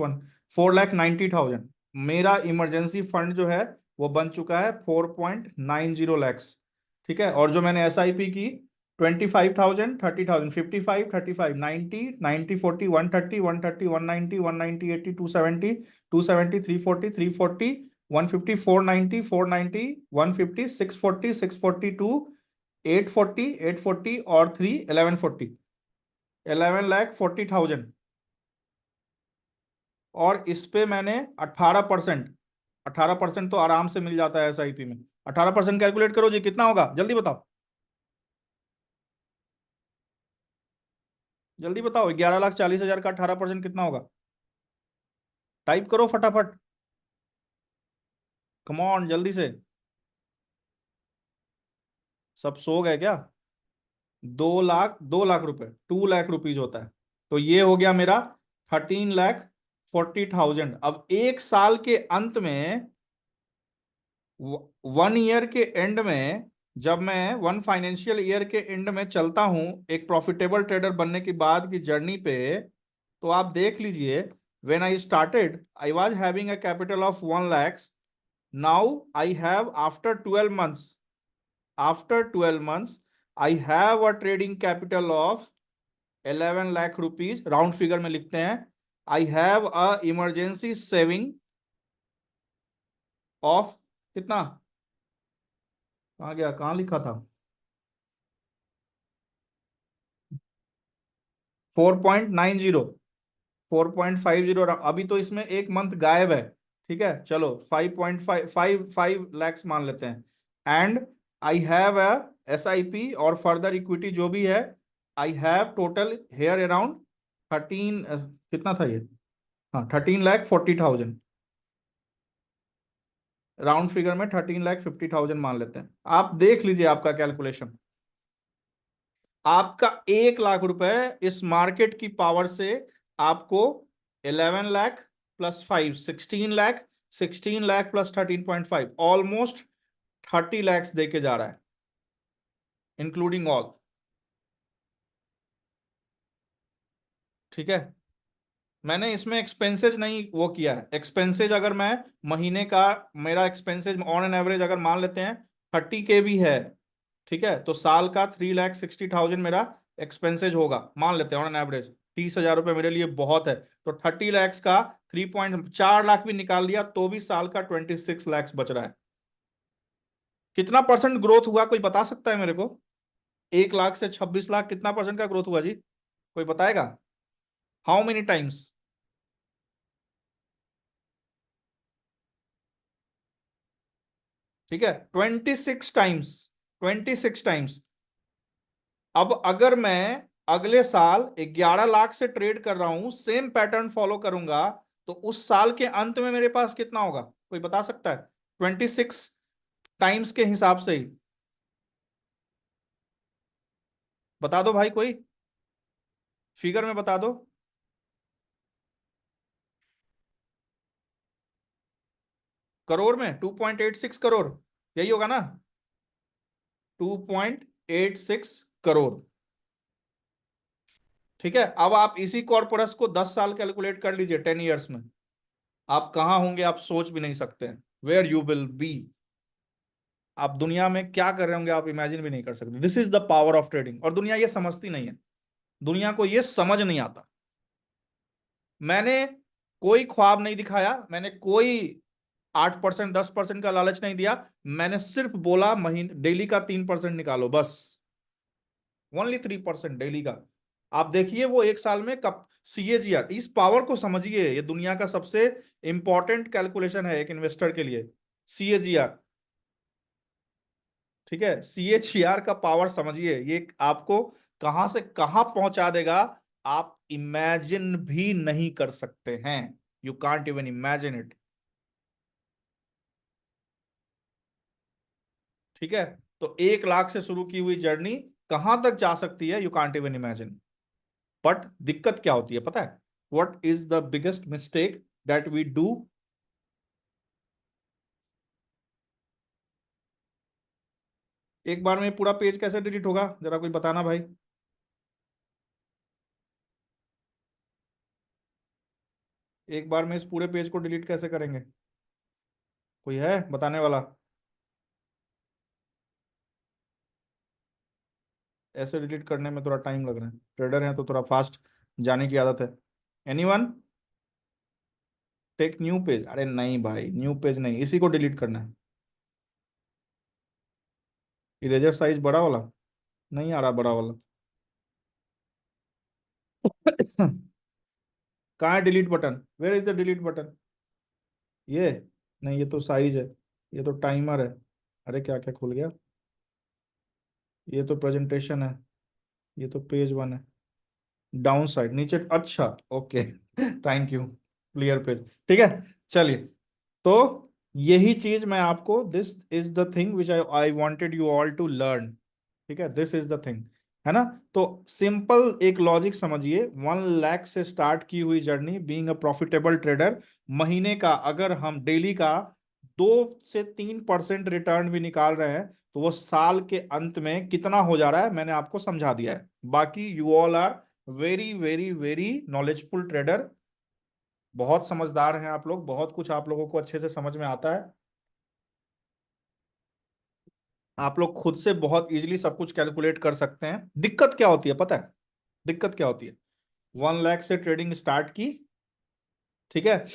A: 4,90,000। मेरा इमरजेंसी फंड जो है वो बन चुका है 4.90 लैक्स। ठीक है, और जो मैंने एसआईपी की 25,000, 30,000, 55, 35, 90, 90, 40, 130, 130, 190, 190, 80, 270, 270, 340, 340, 150, 490, 490, 150, 640, 642, 840, 840 और 1140, 11,40,000। और इस पे मैंने 18%, 18% तो आराम से मिल जाता है एसआईपी में। 18% कैलकुलेट करो जी, कितना होगा जल्दी बताओ, जल्दी बताओ। 11,40,000 का 18% कितना होगा? टाइप करो फटाफट, कम ऑन जल्दी से। सब सो गए क्या? 2 लाख, 2 लाख रुपए, 2 लाख रुपीज होता है। तो ये हो गया मेरा 13,40,000। अब 1 साल के अंत में, 1 ईयर के एंड में, जब मैं 1 फाइनेंशियल ईयर के एंड में चलता हूं एक प्रॉफिटेबल ट्रेडर बनने की बाद की जर्नी पे, तो आप देख लीजिए, when I started I was having a capital of 1 lakhs. Now I have after 12 months I have a trading capital of 11 lakh rupees, round figure में लिखते हैं। आई have a emergency saving of कितना, कहाँ गया, कहाँ लिखा था, 4.90, 4.50। अभी तो इसमें एक मंथ गायब है। ठीक है, चलो 5.55 लैक्स मान लेते हैं। And I have a SIP और फर्दर इक्विटी जो भी है, I have total here around 13, कितना था ये, हाँ 13,40,000, राउंड फिगर में 13,50,000 मान लेते हैं। आप देख लीजिए आपका कैलकुलेशन, आपका 1 लाख रुपए इस मार्केट की पावर से आपको 11 lakh plus 5, 16 lakh, 16 lakh plus 13.5, almost 30 lakhs दे के जा रहा है, इंक्लूडिंग ऑल। ठीक है, मैंने इसमें एक्सपेंसेस नहीं वो किया है। एक्सपेंसेस अगर मैं महीने का, मेरा एक्सपेंसेस ऑन एन एवरेज अगर मान लेते हैं 30 के भी है, ठीक है, तो साल का 3,60,000 मेरा एक्सपेंसेज होगा, मान लेते हैं ऑन एवरेज 30,000 रुपये मेरे लिए बहुत है। तो 30 लाख का 3.4 लाख भी निकाल लिया तो भी साल का 26 लाख बच रहा है। कितना परसेंट ग्रोथ हुआ कोई बता सकता है मेरे को? 1 लाख से 26 लाख कितना परसेंट का ग्रोथ हुआ जी, कोई बताएगा? How many times? ठीक है, 26 टाइम्स, 26 टाइम्स। अब अगर मैं अगले साल 11 लाख से ट्रेड कर रहा हूं, सेम पैटर्न फॉलो करूंगा, तो उस साल के अंत में मेरे पास कितना होगा कोई बता सकता है? 26 टाइम्स के हिसाब से ही बता दो भाई, कोई फिगर में बता दो। करोड़ में 2.86 करोड़, यही होगा ना? 2.86 करोड़। ठीक है, अब आप इसी कॉर्पोरस को 10 साल कैलकुलेट कर लीजिए, 10 ईयर्स में आप कहां होंगे आप सोच भी नहीं सकते, वेयर यू विल बी। आप दुनिया में क्या कर रहे होंगे आप इमेजिन भी नहीं कर सकते। This is the power of trading, और दुनिया ये समझती नहीं है, दुनिया को ये समझ नहीं आता। मैंने कोई ख्वाब नहीं दिखाया, मैंने कोई 8% 10% का लालच नहीं दिया, मैंने सिर्फ बोला महीने डेली का 3% निकालो बस, ओनली 3% डेली का। आप देखिए वो एक साल में कब CAGR, इस पावर को समझिए, ये दुनिया का सबसे इंपॉर्टेंट कैलकुलेशन है एक इन्वेस्टर के लिए, CAGR। ठीक है, CAGR का पावर समझिए, ये आपको कहां से कहां पहुंचा देगा आप इमेजिन भी नहीं कर सकते हैं, you can't even imagine it. ठीक है, तो 1 लाख से शुरू की हुई जर्नी कहां तक जा सकती है, you can't even imagine. But दिक्कत क्या होती है पता है? What is the biggest mistake that we do? एक बार में पूरा पेज कैसे डिलीट होगा जरा कोई बताना भाई। एक बार में इस पूरे पेज को डिलीट कैसे करेंगे, कोई है बताने वाला? ऐसे डिलीट करने में थोड़ा टाइम लग रहा है, ट्रेडर है तो थोड़ा फास्ट जाने की आदत है। एनीवन? Take new page? अरे नहीं भाई, न्यू पेज नहीं, इसी को डिलीट करना है। इरेजर साइज बड़ा वाला नहीं आ रहा, बड़ा वाला। कहाँ है delete button, where is the delete button? ये नहीं, ये तो साइज है, ये तो टाइमर है। अरे क्या क्या खुल गया, ये तो प्रेजेंटेशन है, ये तो पेज 1 है। डाउन साइड नीचे, अच्छा okay thank you, clear page. ठीक है, चलिए। तो यही चीज मैं आपको, this is the thing which I I wanted you all to learn. ठीक है, दिस इज द थिंग, है ना? तो सिंपल एक लॉजिक समझिए, 1 लाख से स्टार्ट की हुई journey, being a profitable trader, महीने का अगर हम डेली का 2 से 3% रिटर्न भी निकाल रहे हैं, तो वो साल के अंत में कितना हो जा रहा है मैंने आपको समझा दिया है। बाकी you all are very very very knowledgeful trader, बहुत समझदार हैं आप लोग, बहुत कुछ आप लोगों को अच्छे से समझ में आता है, आप लोग खुद से बहुत इजीली सब कुछ कैलकुलेट कर सकते हैं। दिक्कत क्या होती है पता है? दिक्कत क्या होती है? 1 लाख से ट्रेडिंग स्टार्ट की, ठीक है,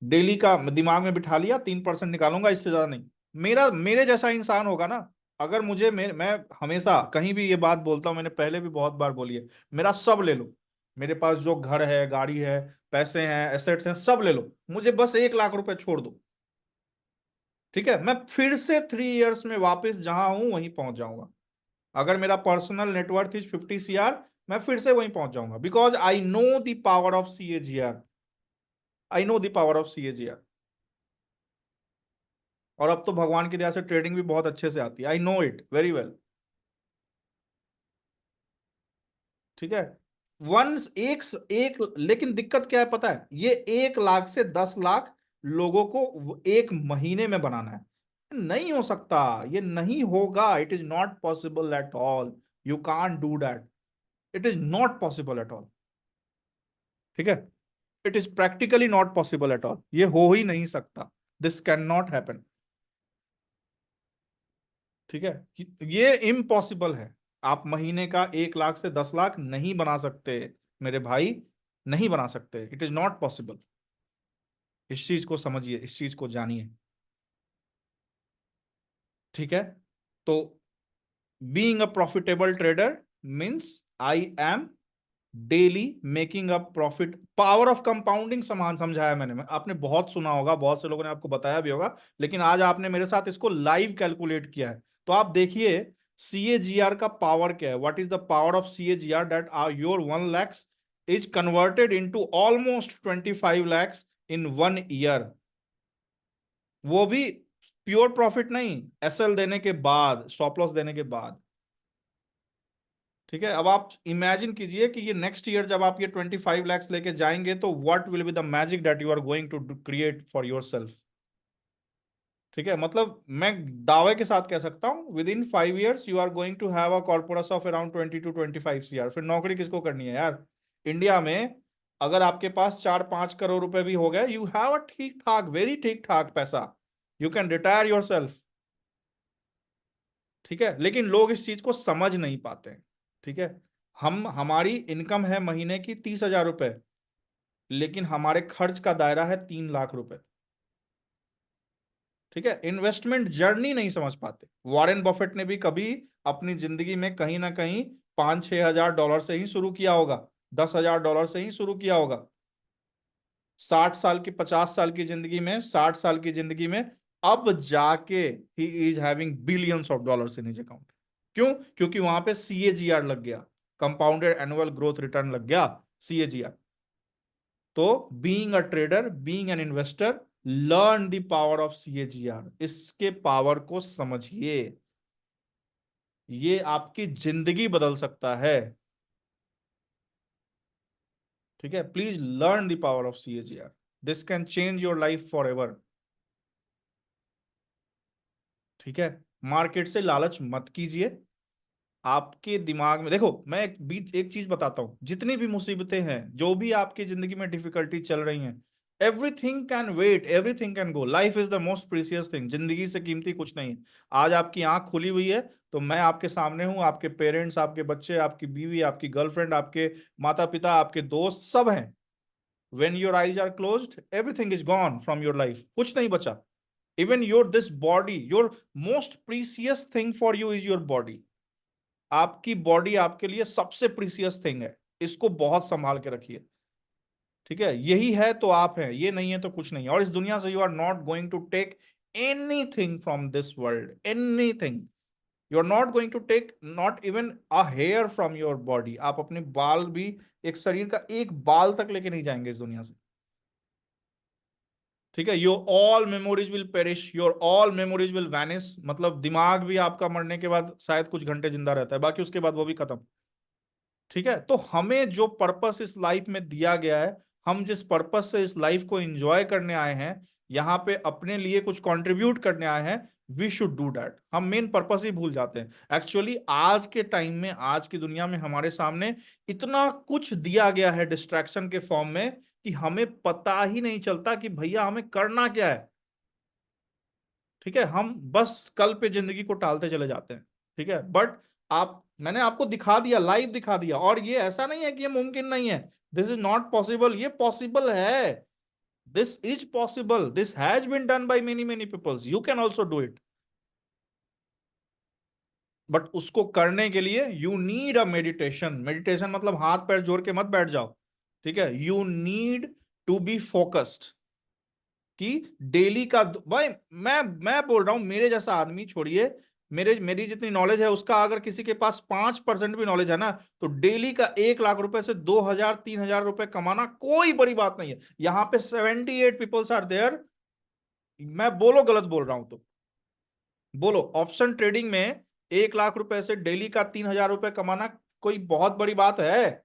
A: डेली का दिमाग में बिठा लिया 3% निकालूंगा, इससे ज्यादा नहीं। मेरे जैसा इंसान होगा ना, अगर मैं हमेशा कहीं भी ये बात बोलता हूं, मैंने पहले भी बहुत बार बोली है, मेरा सब ले लो, मेरे पास जो घर है, गाड़ी है, पैसे हैं, एसेट्स हैं, सब ले लो, मुझे बस 1 लाख रुपए छोड़ दो। ठीक है, मैं फिर से 3 इयर्स में वापस जहां हूं वहीं पहुंच जाऊंगा। अगर मेरा पर्सनल नेटवर्थ इज 50 CR, मैं फिर से वहीं पहुंच जाऊंगा, because I know the power of CAGR, I know the power of CAGR। और अब तो भगवान की दया से ट्रेडिंग भी बहुत अच्छे से आती है, I know it very well. ठीक है, वंस एक, लेकिन दिक्कत क्या है पता है? ये 1 लाख से 10 लाख लोगों को एक महीने में बनाना है, नहीं हो सकता, ये नहीं होगा, it is not possible at all, you can't do that, it is not possible at all. ठीक है, it is practically not possible at all, ये हो ही नहीं सकता, दिस कैन नॉट हैपन। ठीक है, ये इम्पॉसिबल है। आप महीने का 1 लाख से 10 लाख नहीं बना सकते मेरे भाई, नहीं बना सकते, इट इज नॉट पॉसिबल। इस चीज को समझिए, इस चीज को जानिए। ठीक है, तो being a profitable trader means I am daily making a profit. Power of compounding समान समझाया मैंने, आपने बहुत सुना होगा, बहुत से लोगों ने आपको बताया भी होगा, लेकिन आज आपने मेरे साथ इसको लाइव कैलकुलेट किया है। तो आप देखिए CAGR का पावर क्या है, what is the power of CAGR, that are your 1 lakhs is converted into almost 25 lakhs in 1 year. वो भी प्योर प्रॉफिट नहीं, SL देने के बाद, स्टॉप लॉस देने के बाद। ठीक है, अब आप इमेजिन कीजिए कि ये नेक्स्ट ईयर जब आप ये 25 lakhs लेके जाएंगे, तो what will be the magic that you are going to create for yourself. ठीक है, मतलब मैं दावे के साथ कह सकता हूं within 5 years you are going to have a corpus of around 20 to 25 CR। फिर नौकरी किसको करनी है यार इंडिया में? अगर आपके पास 4-5 करोड़ रुपए भी हो गए, यू हैव अ ठीक ठाक, वेरी ठीक ठाक पैसा, you can retire your self. ठीक है, लेकिन लोग इस चीज को समझ नहीं पाते हैं। ठीक है, हमारी इनकम है महीने की 30,000 रुपए, लेकिन हमारे खर्च का दायरा है 3 लाख रुपए। ठीक है, इन्वेस्टमेंट जर्नी नहीं समझ पाते। वॉरेन बफेट ने भी कभी अपनी जिंदगी में कहीं ना कहीं 5-6 हजार डॉलर से ही शुरू किया होगा, 10 हजार डॉलर से ही शुरू किया होगा। 60 साल की, 50 साल की जिंदगी में, 60 साल की जिंदगी में अब जाके he is having billions of dollars in his account. क्यों? क्योंकि वहां पे CAGR लग गया, कंपाउंडेड एनुअल ग्रोथ रिटर्न लग गया, CAGR। तो being a trader, being an investor, learn the power of CAGR, इसके पावर को समझिए, ये आपकी जिंदगी बदल सकता है। ठीक है, please learn the power of CAGR, this can change your life forever. ठीक है, मार्केट से लालच मत कीजिए। आपके दिमाग में देखो, मैं एक चीज बताता हूं, जितनी भी मुसीबतें हैं, जो भी आपकी जिंदगी में डिफिकल्टी चल रही हैं, everything can wait, everything can go, life is the most precious thing, जिंदगी से कीमती कुछ नहीं है। आज आपकी आंख खुली हुई है तो मैं आपके सामने हूं, आपके पेरेंट्स, आपके बच्चे, आपकी बीवी, आपकी गर्लफ्रेंड, आपके माता पिता, आपके दोस्त सब हैं। when your eyes are closed, everything is gone from your life, कुछ नहीं बचा। even your this body, your most precious thing for you is your body। आपकी बॉडी आपके लिए सबसे प्रीसियस थिंग है, इसको बहुत संभाल के रखिए। ठीक है, यही है तो आप हैं, ये नहीं है तो कुछ नहीं है। और इस दुनिया से you are not going to take anything from this world, anything. You are not going to take not even a hair from your body. आप अपने बाल भी, एक शरीर का एक बाल तक लेके नहीं जाएंगे इस दुनिया से। ठीक है, your all memories will perish, your all memories will vanish. मतलब दिमाग भी आपका मरने के बाद शायद कुछ घंटे जिंदा रहता है, बाकी उसके बाद वो भी खत्म। ठीक है, तो हमें जो पर्पस इस लाइफ में दिया गया है, हम जिस पर्पस से इस लाइफ को एंजॉय करने आए हैं, यहाँ पे अपने लिए कुछ कंट्रीब्यूट करने आए हैं, वी शुड डू दैट। हम मेन पर्पस ही भूल जाते हैं एक्चुअली। आज के टाइम में, आज की दुनिया में हमारे सामने इतना कुछ दिया गया है डिस्ट्रैक्शन के फॉर्म में, कि हमें पता ही नहीं चलता कि भैया हमें करना क्या है। ठीक है, हम बस कल पे जिंदगी को टालते चले जाते हैं। ठीक है, बट आप, मैंने आपको दिखा दिया, लाइव दिखा दिया, और ये ऐसा नहीं है कि ये मुमकिन नहीं है, दिस इज नॉट पॉसिबल, ये पॉसिबल है। This is possible, this has been done by many many peoples, you can also do it. But उसको करने के लिए you need a meditation. Meditation मतलब हाथ पैर जोड़ के मत बैठ जाओ। ठीक है, you need to be focused, कि डेली का भाई, मैं बोल रहा हूं, मेरे जैसा आदमी छोड़िए, मेरी जितनी नॉलेज है उसका अगर किसी के पास 5% भी नॉलेज है ना, तो डेली का 1 लाख रुपए से 2,000-3,000 रुपए कमाना कोई बड़ी बात नहीं है। यहाँ पे 78 पीपल्स आर देयर। मैं बोलो गलत बोल रहा हूं तो बोलो। ऑप्शन ट्रेडिंग में 1 लाख रुपए से डेली का 3,000 रुपए कमाना कोई बहुत बड़ी बात है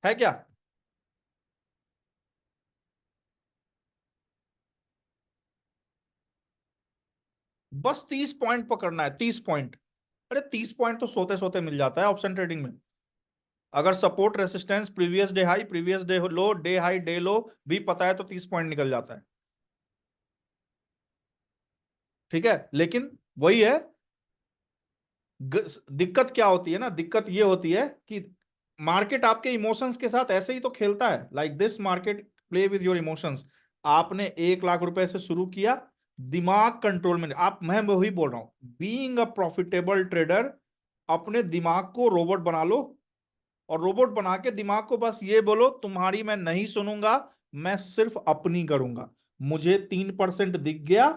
A: क्या? बस 30 पॉइंट पकड़ना है, 30 पॉइंट। अरे 30 पॉइंट तो सोते सोते मिल जाता है ऑप्शन ट्रेडिंग में। अगर support resistance, previous day high, previous day लो, डे हाई, डे लो भी पता है, तो 30 पॉइंट निकल जाता है। ठीक है, लेकिन वही है, दिक्कत क्या होती है ना, दिक्कत ये होती है कि मार्केट आपके इमोशंस के साथ ऐसे ही तो खेलता है, like this market play with your emotions. आपने 1 लाख रुपए से शुरू किया, दिमाग कंट्रोल में आप, मैं वही बोल रहा हूं, बीइंग अ प्रॉफिटेबल ट्रेडर, अपने दिमाग को रोबोट बना लो, और रोबोट बना के दिमाग को बस ये बोलो, तुम्हारी मैं नहीं सुनूंगा, मैं सिर्फ अपनी करूंगा। मुझे 3% दिख गया,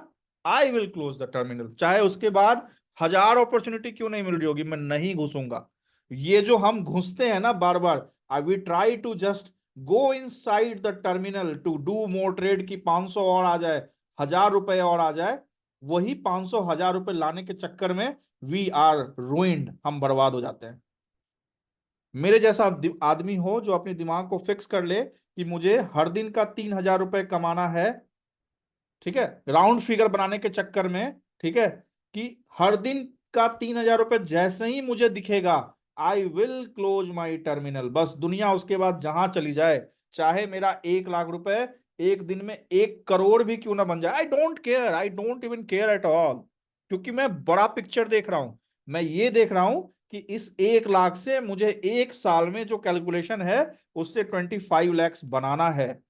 A: I will close the terminal, चाहे उसके बाद 1000 अपॉर्चुनिटी क्यों नहीं मिल रही होगी, मैं नहीं घुसूंगा। ये जो हम घुसते हैं ना बार बार, I we try to just go inside the terminal to do more trade, की 500 और आ जाए, 1000 रुपए और आ जाए, वही 500 1000 रुपए लाने के चक्कर में वी आर रुइंड, हम बर्बाद हो जाते हैं। मेरे जैसा आदमी हो जो अपने दिमाग को फिक्स कर ले कि मुझे हर दिन का 3000 रुपए कमाना है, ठीक है, राउंड फिगर बनाने के चक्कर में, ठीक है, कि हर दिन का 3000 रुपए जैसे ही मुझे दिखेगा, I will close my terminal, बस दुनिया उसके बाद जहां चली जाए, चाहे मेरा 1 लाख रुपए एक दिन में 1 करोड़ भी क्यों ना बन जाए, I don't care, I don't even care at all, क्योंकि मैं बड़ा पिक्चर देख रहा हूं। मैं ये देख रहा हूं कि इस 1 लाख से मुझे एक साल में जो कैलकुलेशन है, उससे 25 लैक्स बनाना है,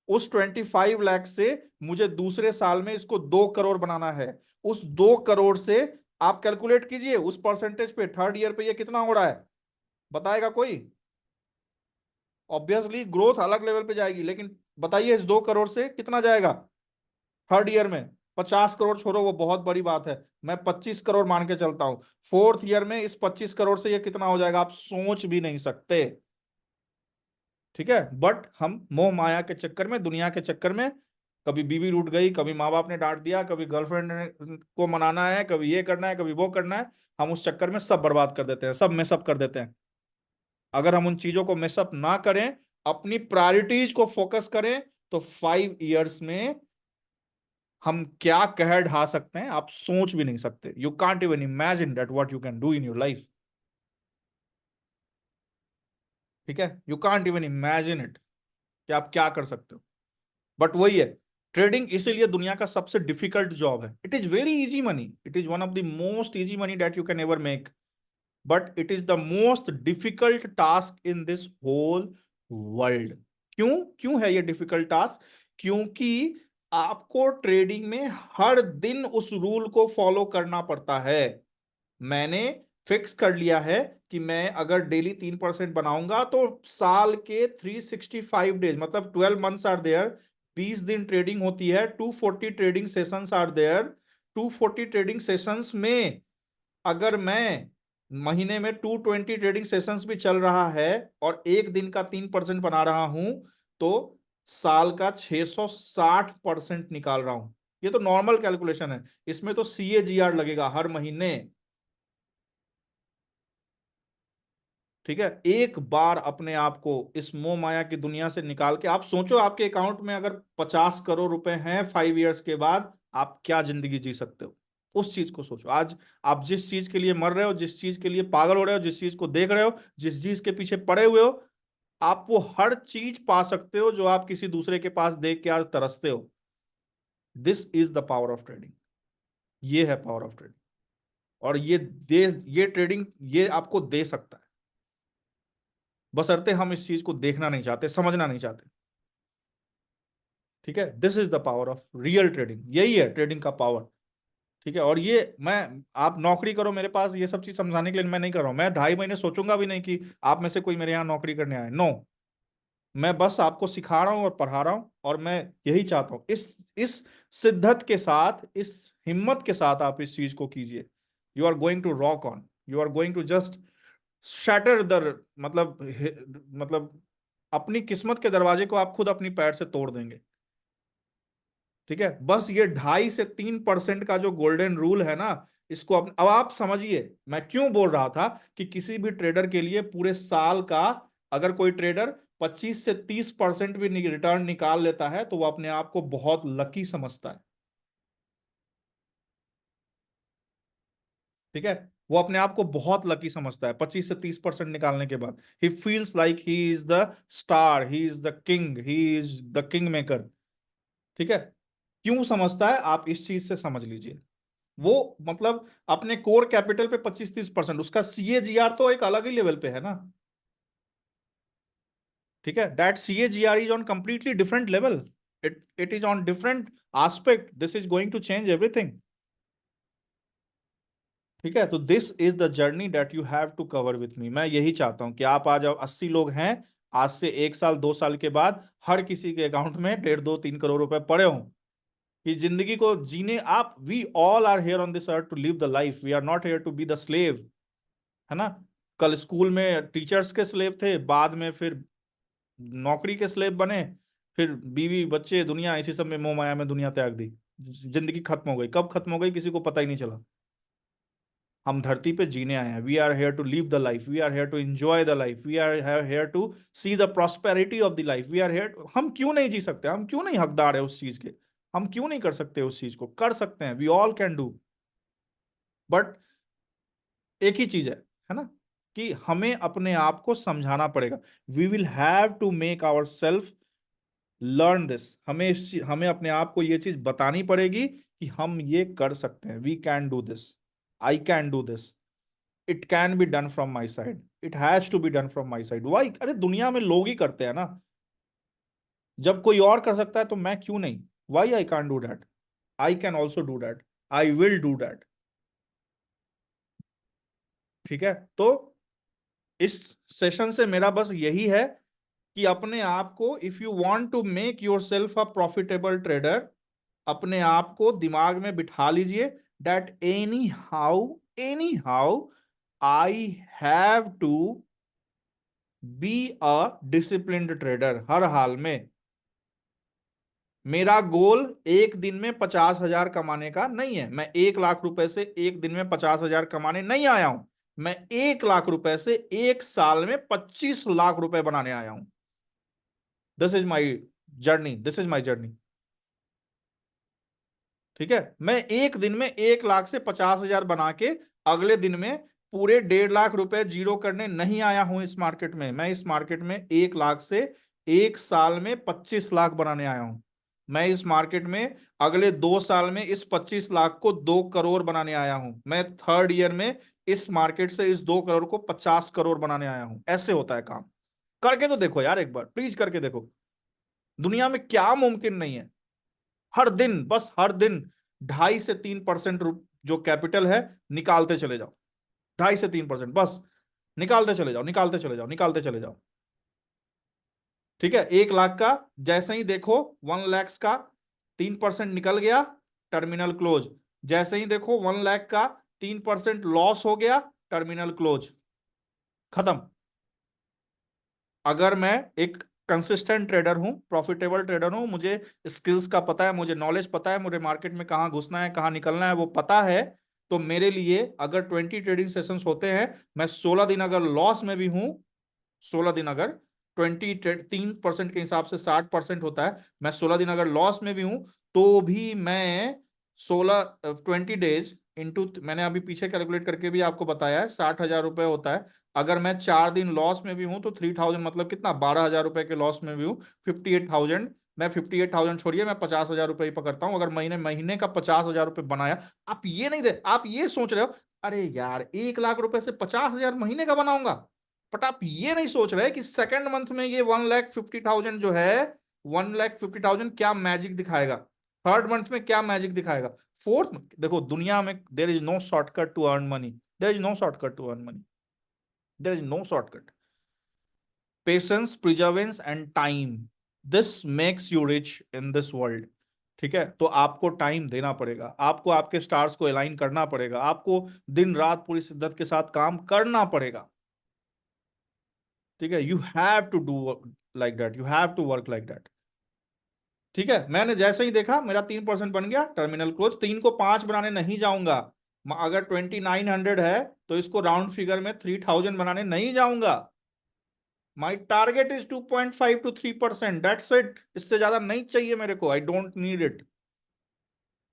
A: उस 25 लाख से मुझे दूसरे साल में इसको 2 करोड़ बनाना है, उस 2 करोड़ से आप कैलकुलेट कीजिए उस परसेंटेज पे, थर्ड ईयर पे ये कितना हो रहा है, बताएगा कोई? ऑब्वियसली ग्रोथ अलग लेवल पे जाएगी, लेकिन बताइए इस 2 करोड़ से कितना जाएगा थर्ड ईयर में? 50 करोड़ छोड़ो, वो बहुत बड़ी बात है, मैं 25 करोड़ मान के चलता हूं, फोर्थ ईयर में इस 25 करोड़ से ये कितना हो जाएगा, आप सोच भी नहीं सकते। ठीक है, बट हम मोह माया के चक्कर में, दुनिया के चक्कर में, कभी बीवी रूठ गई, कभी माँ बाप ने डांट दिया, कभी गर्लफ्रेंड को मनाना है, कभी ये करना है, कभी वो करना है, हम उस चक्कर में सब बर्बाद कर देते हैं, सब मिसअप कर देते हैं। अगर हम उन चीजों को मिसअप ना करें, अपनी प्रायोरिटीज को फोकस करें, तो 5 इयर्स में हम क्या कह ढा सकते हैं, आप सोच भी नहीं सकते। You can't even imagine that what you can do in your life. ठीक है, you can't even imagine it कि आप क्या कर सकते हो। बट वही है, ट्रेडिंग इसीलिए दुनिया का सबसे डिफिकल्ट जॉब है। It is very easy money, it is one of the most easy money that you can ever make, but it is the most difficult task in this whole world. क्यों क्यों है ये difficult task? क्योंकि आपको trading में हर दिन उस rule को फॉलो करना पड़ता है। मैंने फिक्स कर लिया है कि मैं अगर डेली 3% बनाऊंगा, तो साल के 365 डेज, मतलब 12 मंथ्स आर देयर, 20 दिन ट्रेडिंग होती है, 240 trading sessions are there, 240 trading sessions में अगर मैं महीने में 220 ट्रेडिंग सेशंस भी चल रहा है और एक दिन का 3% बना रहा हूं, तो साल का 660% निकाल रहा हूं। ये तो नॉर्मल कैलकुलेशन है, इसमें तो CAGR लगेगा हर महीने। ठीक है, एक बार अपने आप को इस मोह माया की दुनिया से निकाल के आप सोचो, आपके अकाउंट में अगर 50 करोड़ रुपए हैं 5 इयर्स के बाद, आप क्या जिंदगी जी सकते हो? उस चीज को सोचो। आज आप जिस चीज के लिए मर रहे हो, जिस चीज के लिए पागल हो रहे हो, जिस चीज को देख रहे हो, जिस चीज के पीछे पड़े हुए हो, आप वो हर चीज पा सकते हो जो आप किसी दूसरे के पास देख के आज तरसते हो। This is the power of trading. ये है पावर ऑफ ट्रेडिंग। और ये ट्रेडिंग ये आपको दे सकता है, बशर्ते हम इस चीज को देखना नहीं चाहते, समझना नहीं चाहते। ठीक है, this is the power of real trading, यही है ट्रेडिंग का पावर। ठीक है, और ये मैं, आप नौकरी करो मेरे पास, ये सब चीज समझाने के लिए मैं नहीं कर रहा हूं, मैं 2.5 महीने सोचूंगा भी नहीं कि आप में से कोई मेरे यहाँ नौकरी करने आए, नो। मैं बस आपको सिखा रहा हूं और पढ़ा रहा हूं, और मैं यही चाहता हूं, इस शिद्दत के साथ, इस हिम्मत के साथ आप इस चीज को कीजिए। You are going to rock on, you are going to just shatter the, मतलब अपनी किस्मत के दरवाजे को आप खुद अपनी पैर से तोड़ देंगे। ठीक है, बस ये 2.5 से 3% का जो गोल्डन रूल है ना, इसको अब आप समझिए। मैं क्यों बोल रहा था कि किसी भी ट्रेडर के लिए पूरे साल का, अगर कोई ट्रेडर 25 से 30% भी रिटर्न निकाल लेता है, तो वो अपने आप को बहुत लकी समझता है। ठीक है, वो अपने आप को बहुत लकी समझता है 25 से 30% निकालने के बाद। He feels like he is the star, he is the king, he is the king maker. ठीक है, क्यों समझता है, आप इस चीज से समझ लीजिए। वो मतलब अपने कोर कैपिटल पे 25-30%, उसका CAGR तो एक अलग ही लेवल पे है ना। ठीक है, that CAGR is on completely different level, it is on different aspect, this is going to change everything. ठीक है, तो this is the journey that you have to cover with me. मैं यही चाहता हूं कि आप आज 80 लोग हैं, आज से 1 साल 2 साल के बाद हर किसी के अकाउंट में 1.5-2-3 करोड़ रुपए पड़े हों, कि जिंदगी को जीने आप। We all are here on this earth to live the life, we are not here to be the slave, है ना। कल स्कूल में टीचर्स के स्लेव थे, बाद में फिर नौकरी के स्लेव बने, फिर बीवी बच्चे दुनिया, इसी सब में मोह माया में दुनिया त्याग दी, जिंदगी खत्म हो गई। कब खत्म हो गई किसी को पता ही नहीं चला। हम धरती पे जीने आए हैं, we are here to live the life, we are here to enjoy the life, we are here to see the prosperity of the life, we are here. हम क्यों नहीं जी सकते, हम क्यों नहीं हकदार है उस चीज के, हम क्यों नहीं कर सकते उस चीज को, कर सकते हैं, we all can do. But एक ही चीज है ना, कि हमें अपने आप को समझाना पड़ेगा। We will have to make our self learn this, हमें अपने आप को ये चीज बतानी पड़ेगी कि हम ये कर सकते हैं, we can do this, I can do this, it can be done from my side, it has to be done from my side. Why, अरे दुनिया में लोग ही करते हैं ना, जब कोई और कर सकता है तो मैं क्यों नहीं। Why I can do that, I can also do that, I will do that. ठीक है, तो इस सेशन से मेरा बस यही है कि अपने आप को, if you want to make yourself a profitable trader, अपने आप को दिमाग में बिठा लीजिए that anyhow I have to be a disciplined trader. हर हाल में मेरा गोल एक दिन में 50,000 कमाने का नहीं है, मैं 1 लाख रुपए से एक दिन में 50,000 कमाने नहीं आया हूं, मैं 1 लाख रुपए से 1 साल में 25 लाख रुपए बनाने आया हूं। This is my journey, this is my journey. ठीक है, मैं एक दिन में 1 लाख से 50,000 बना के अगले दिन में पूरे 1.5 लाख रुपए जीरो करने नहीं आया हूं इस मार्केट में। मैं इस मार्केट में 1 लाख से 1 साल में 25 लाख बनाने आया हूं। मैं इस मार्केट में अगले 2 साल में इस 25 लाख को 2 करोड़ बनाने आया हूं। मैं थर्ड ईयर में इस मार्केट से इस 2 करोड़ को 50 करोड़ बनाने आया हूं। ऐसे होता है काम। करके तो देखो यार, एक बार प्लीज करके देखो, दुनिया में क्या मुमकिन नहीं है। हर दिन, बस हर दिन 2.5 से 3% जो कैपिटल है निकालते चले जाओ, 2.5 से 3% बस निकालते चले जाओ, निकालते चले जाओ, निकालते चले जाओ। ठीक है, 1 लाख का जैसे ही देखो 1 लाख का 3% निकल गया, टर्मिनल क्लोज। जैसे ही देखो 1 लाख का 3% लॉस हो गया, टर्मिनल क्लोज, खत्म। अगर मैं एक कंसिस्टेंट ट्रेडर हूं, प्रॉफिटेबल ट्रेडर हूं, मुझे स्किल्स का पता है, मुझे नॉलेज पता है, मुझे मार्केट में कहाँ घुसना है कहाँ निकलना है वो पता है, तो मेरे लिए अगर 20 ट्रेडिंग सेशंस होते हैं, मैं 16 दिन अगर लॉस में भी हूं, 16 दिन अगर 3% के हिसाब से 60% होता है, मैं 16 दिन अगर लॉस में भी हूं, तो भी मैं 20 डेज इंटू, मैंने अभी पीछे कैलकुलेट करके भी आपको बताया है, 60,000 रुपए होता है। अगर मैं 4 दिन लॉस में भी हूं तो 3,000 मतलब कितना, 12,000 रुपए के लॉस में भी हूं, 58,000। मैं 58,000 छोड़िए, मैं 50,000 रुपए ही पकड़ता हूं। अगर महीने महीने का 50,000 रुपए बनाया, आप ये नहीं दे, आप ये सोच रहे हो अरे यार 1 लाख रुपए से 50,000 महीने का बनाऊंगा, बट आप ये नहीं सोच रहे कि सेकेंड मंथ में ये 1,50,000 जो है, 1,50,000 क्या मैजिक दिखाएगा, थर्ड मंथ में क्या मैजिक दिखाएगा, फोर्थ। देखो दुनिया में there is no shortcut to earn money, there is no shortcut to earn money, there is no shortcut. Patience, perseverance and time, this makes you rich in this world. ठीक है, तो आपको time देना पड़ेगा, आपको आपके स्टार्स को align करना पड़ेगा, आपको दिन रात पूरी शिद्दत के साथ काम करना पड़ेगा। ठीक है, you have to do like that, you have to work like that. ठीक है, मैंने जैसे ही देखा मेरा 3% बन गया, टर्मिनल क्लोज, 3 को 5 बनाने नहीं जाऊंगा। अगर 2,900 है तो इसको राउंड फिगर में 3,000 बनाने नहीं जाऊंगा। My target is 2.5 to 3%, that's it, इससे ज्यादा नहीं चाहिए मेरे को, I don't need it.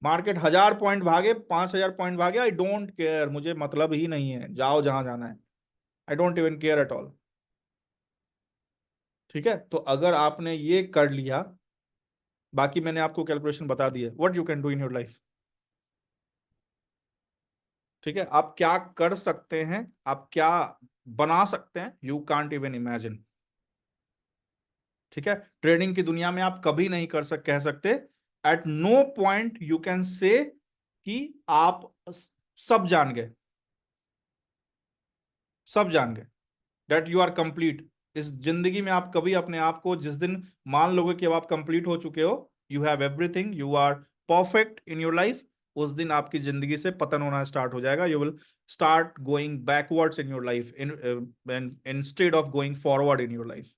A: Market 1,000 point भागे, 5,000 पॉइंट भागे, आई डोंट केयर, मुझे मतलब ही नहीं है, जाओ जहां जाना है, I don't even care at all. ठीक है, तो अगर आपने ये कर लिया, बाकी मैंने आपको कैलकुलेशन बता दी है, what you can do in your life. ठीक है, आप क्या कर सकते हैं, आप क्या बना सकते हैं, यू कांट इवन इमेजिन। ठीक है, ट्रेडिंग की दुनिया में आप कभी नहीं कह सकते, at no point you can say कि आप सब जान गए, सब जान गए, दैट यू आर कंप्लीट। इस जिंदगी में आप कभी अपने आप को जिस दिन मान लोगे कि अब आप कंप्लीट हो चुके हो, you have everything, you are perfect in your life, उस दिन आपकी जिंदगी से पतन होना स्टार्ट हो जाएगा। You will start going backwards in your life instead of going forward in your life.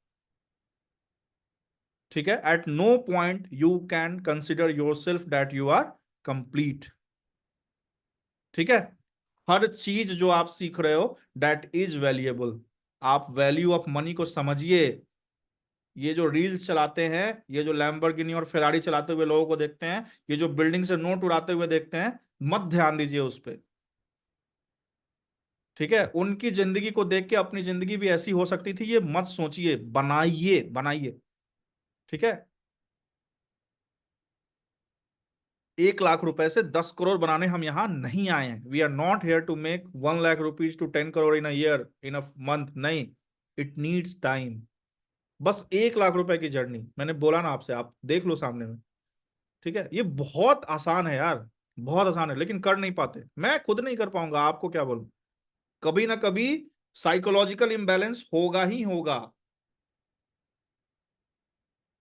A: ठीक है, at no point you can consider yourself that you are complete. ठीक है, हर चीज जो आप सीख रहे हो दैट इज वैल्यूएबल। आप वैल्यू ऑफ मनी को समझिए। ये जो रील्स चलाते हैं, ये जो लैम्बोर्गिनी और फेरारी चलाते हुए लोगों को देखते हैं, ये जो बिल्डिंग से नोट उड़ाते हुए देखते हैं, मत ध्यान दीजिए उस पर। ठीक है, उनकी जिंदगी को देख के अपनी जिंदगी भी ऐसी हो सकती थी, ये मत सोचिए, बनाइए बनाइए। ठीक है, 1 लाख रुपए से 10 करोड़ बनाने हम यहां नहीं आए हैं। We are not here to make 1 lakh rupees to 10 crore in a year, in a month, नहीं। It needs time. बस 1 लाख रुपए की जर्नी, मैंने बोला ना आपसे, आप देख लो सामने में। ठीक है, ये बहुत आसान है यार, बहुत आसान है, लेकिन कर नहीं पाते। मैं खुद नहीं कर पाऊंगा, आपको क्या बोलूं। कभी ना कभी साइकोलॉजिकल इम्बैलेंस होगा ही होगा।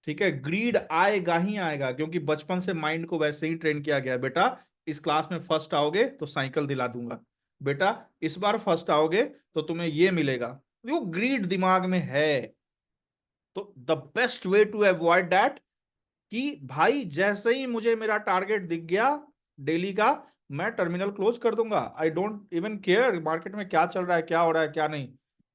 A: ठीक है, ग्रीड आएगा ही आएगा, क्योंकि बचपन से माइंड को वैसे ही ट्रेन किया गया है। बेटा इस क्लास में फर्स्ट आओगे तो साइकिल दिला दूंगा, बेटा इस बार फर्स्ट आओगे तो तुम्हें ये मिलेगा। वो ग्रीड दिमाग में है। तो the best way to avoid that, कि भाई जैसे ही मुझे मेरा टारगेट दिख गया डेली का, मैं टर्मिनल क्लोज कर दूंगा। I don't even care market में क्या चल रहा है, क्या हो रहा है, क्या नहीं।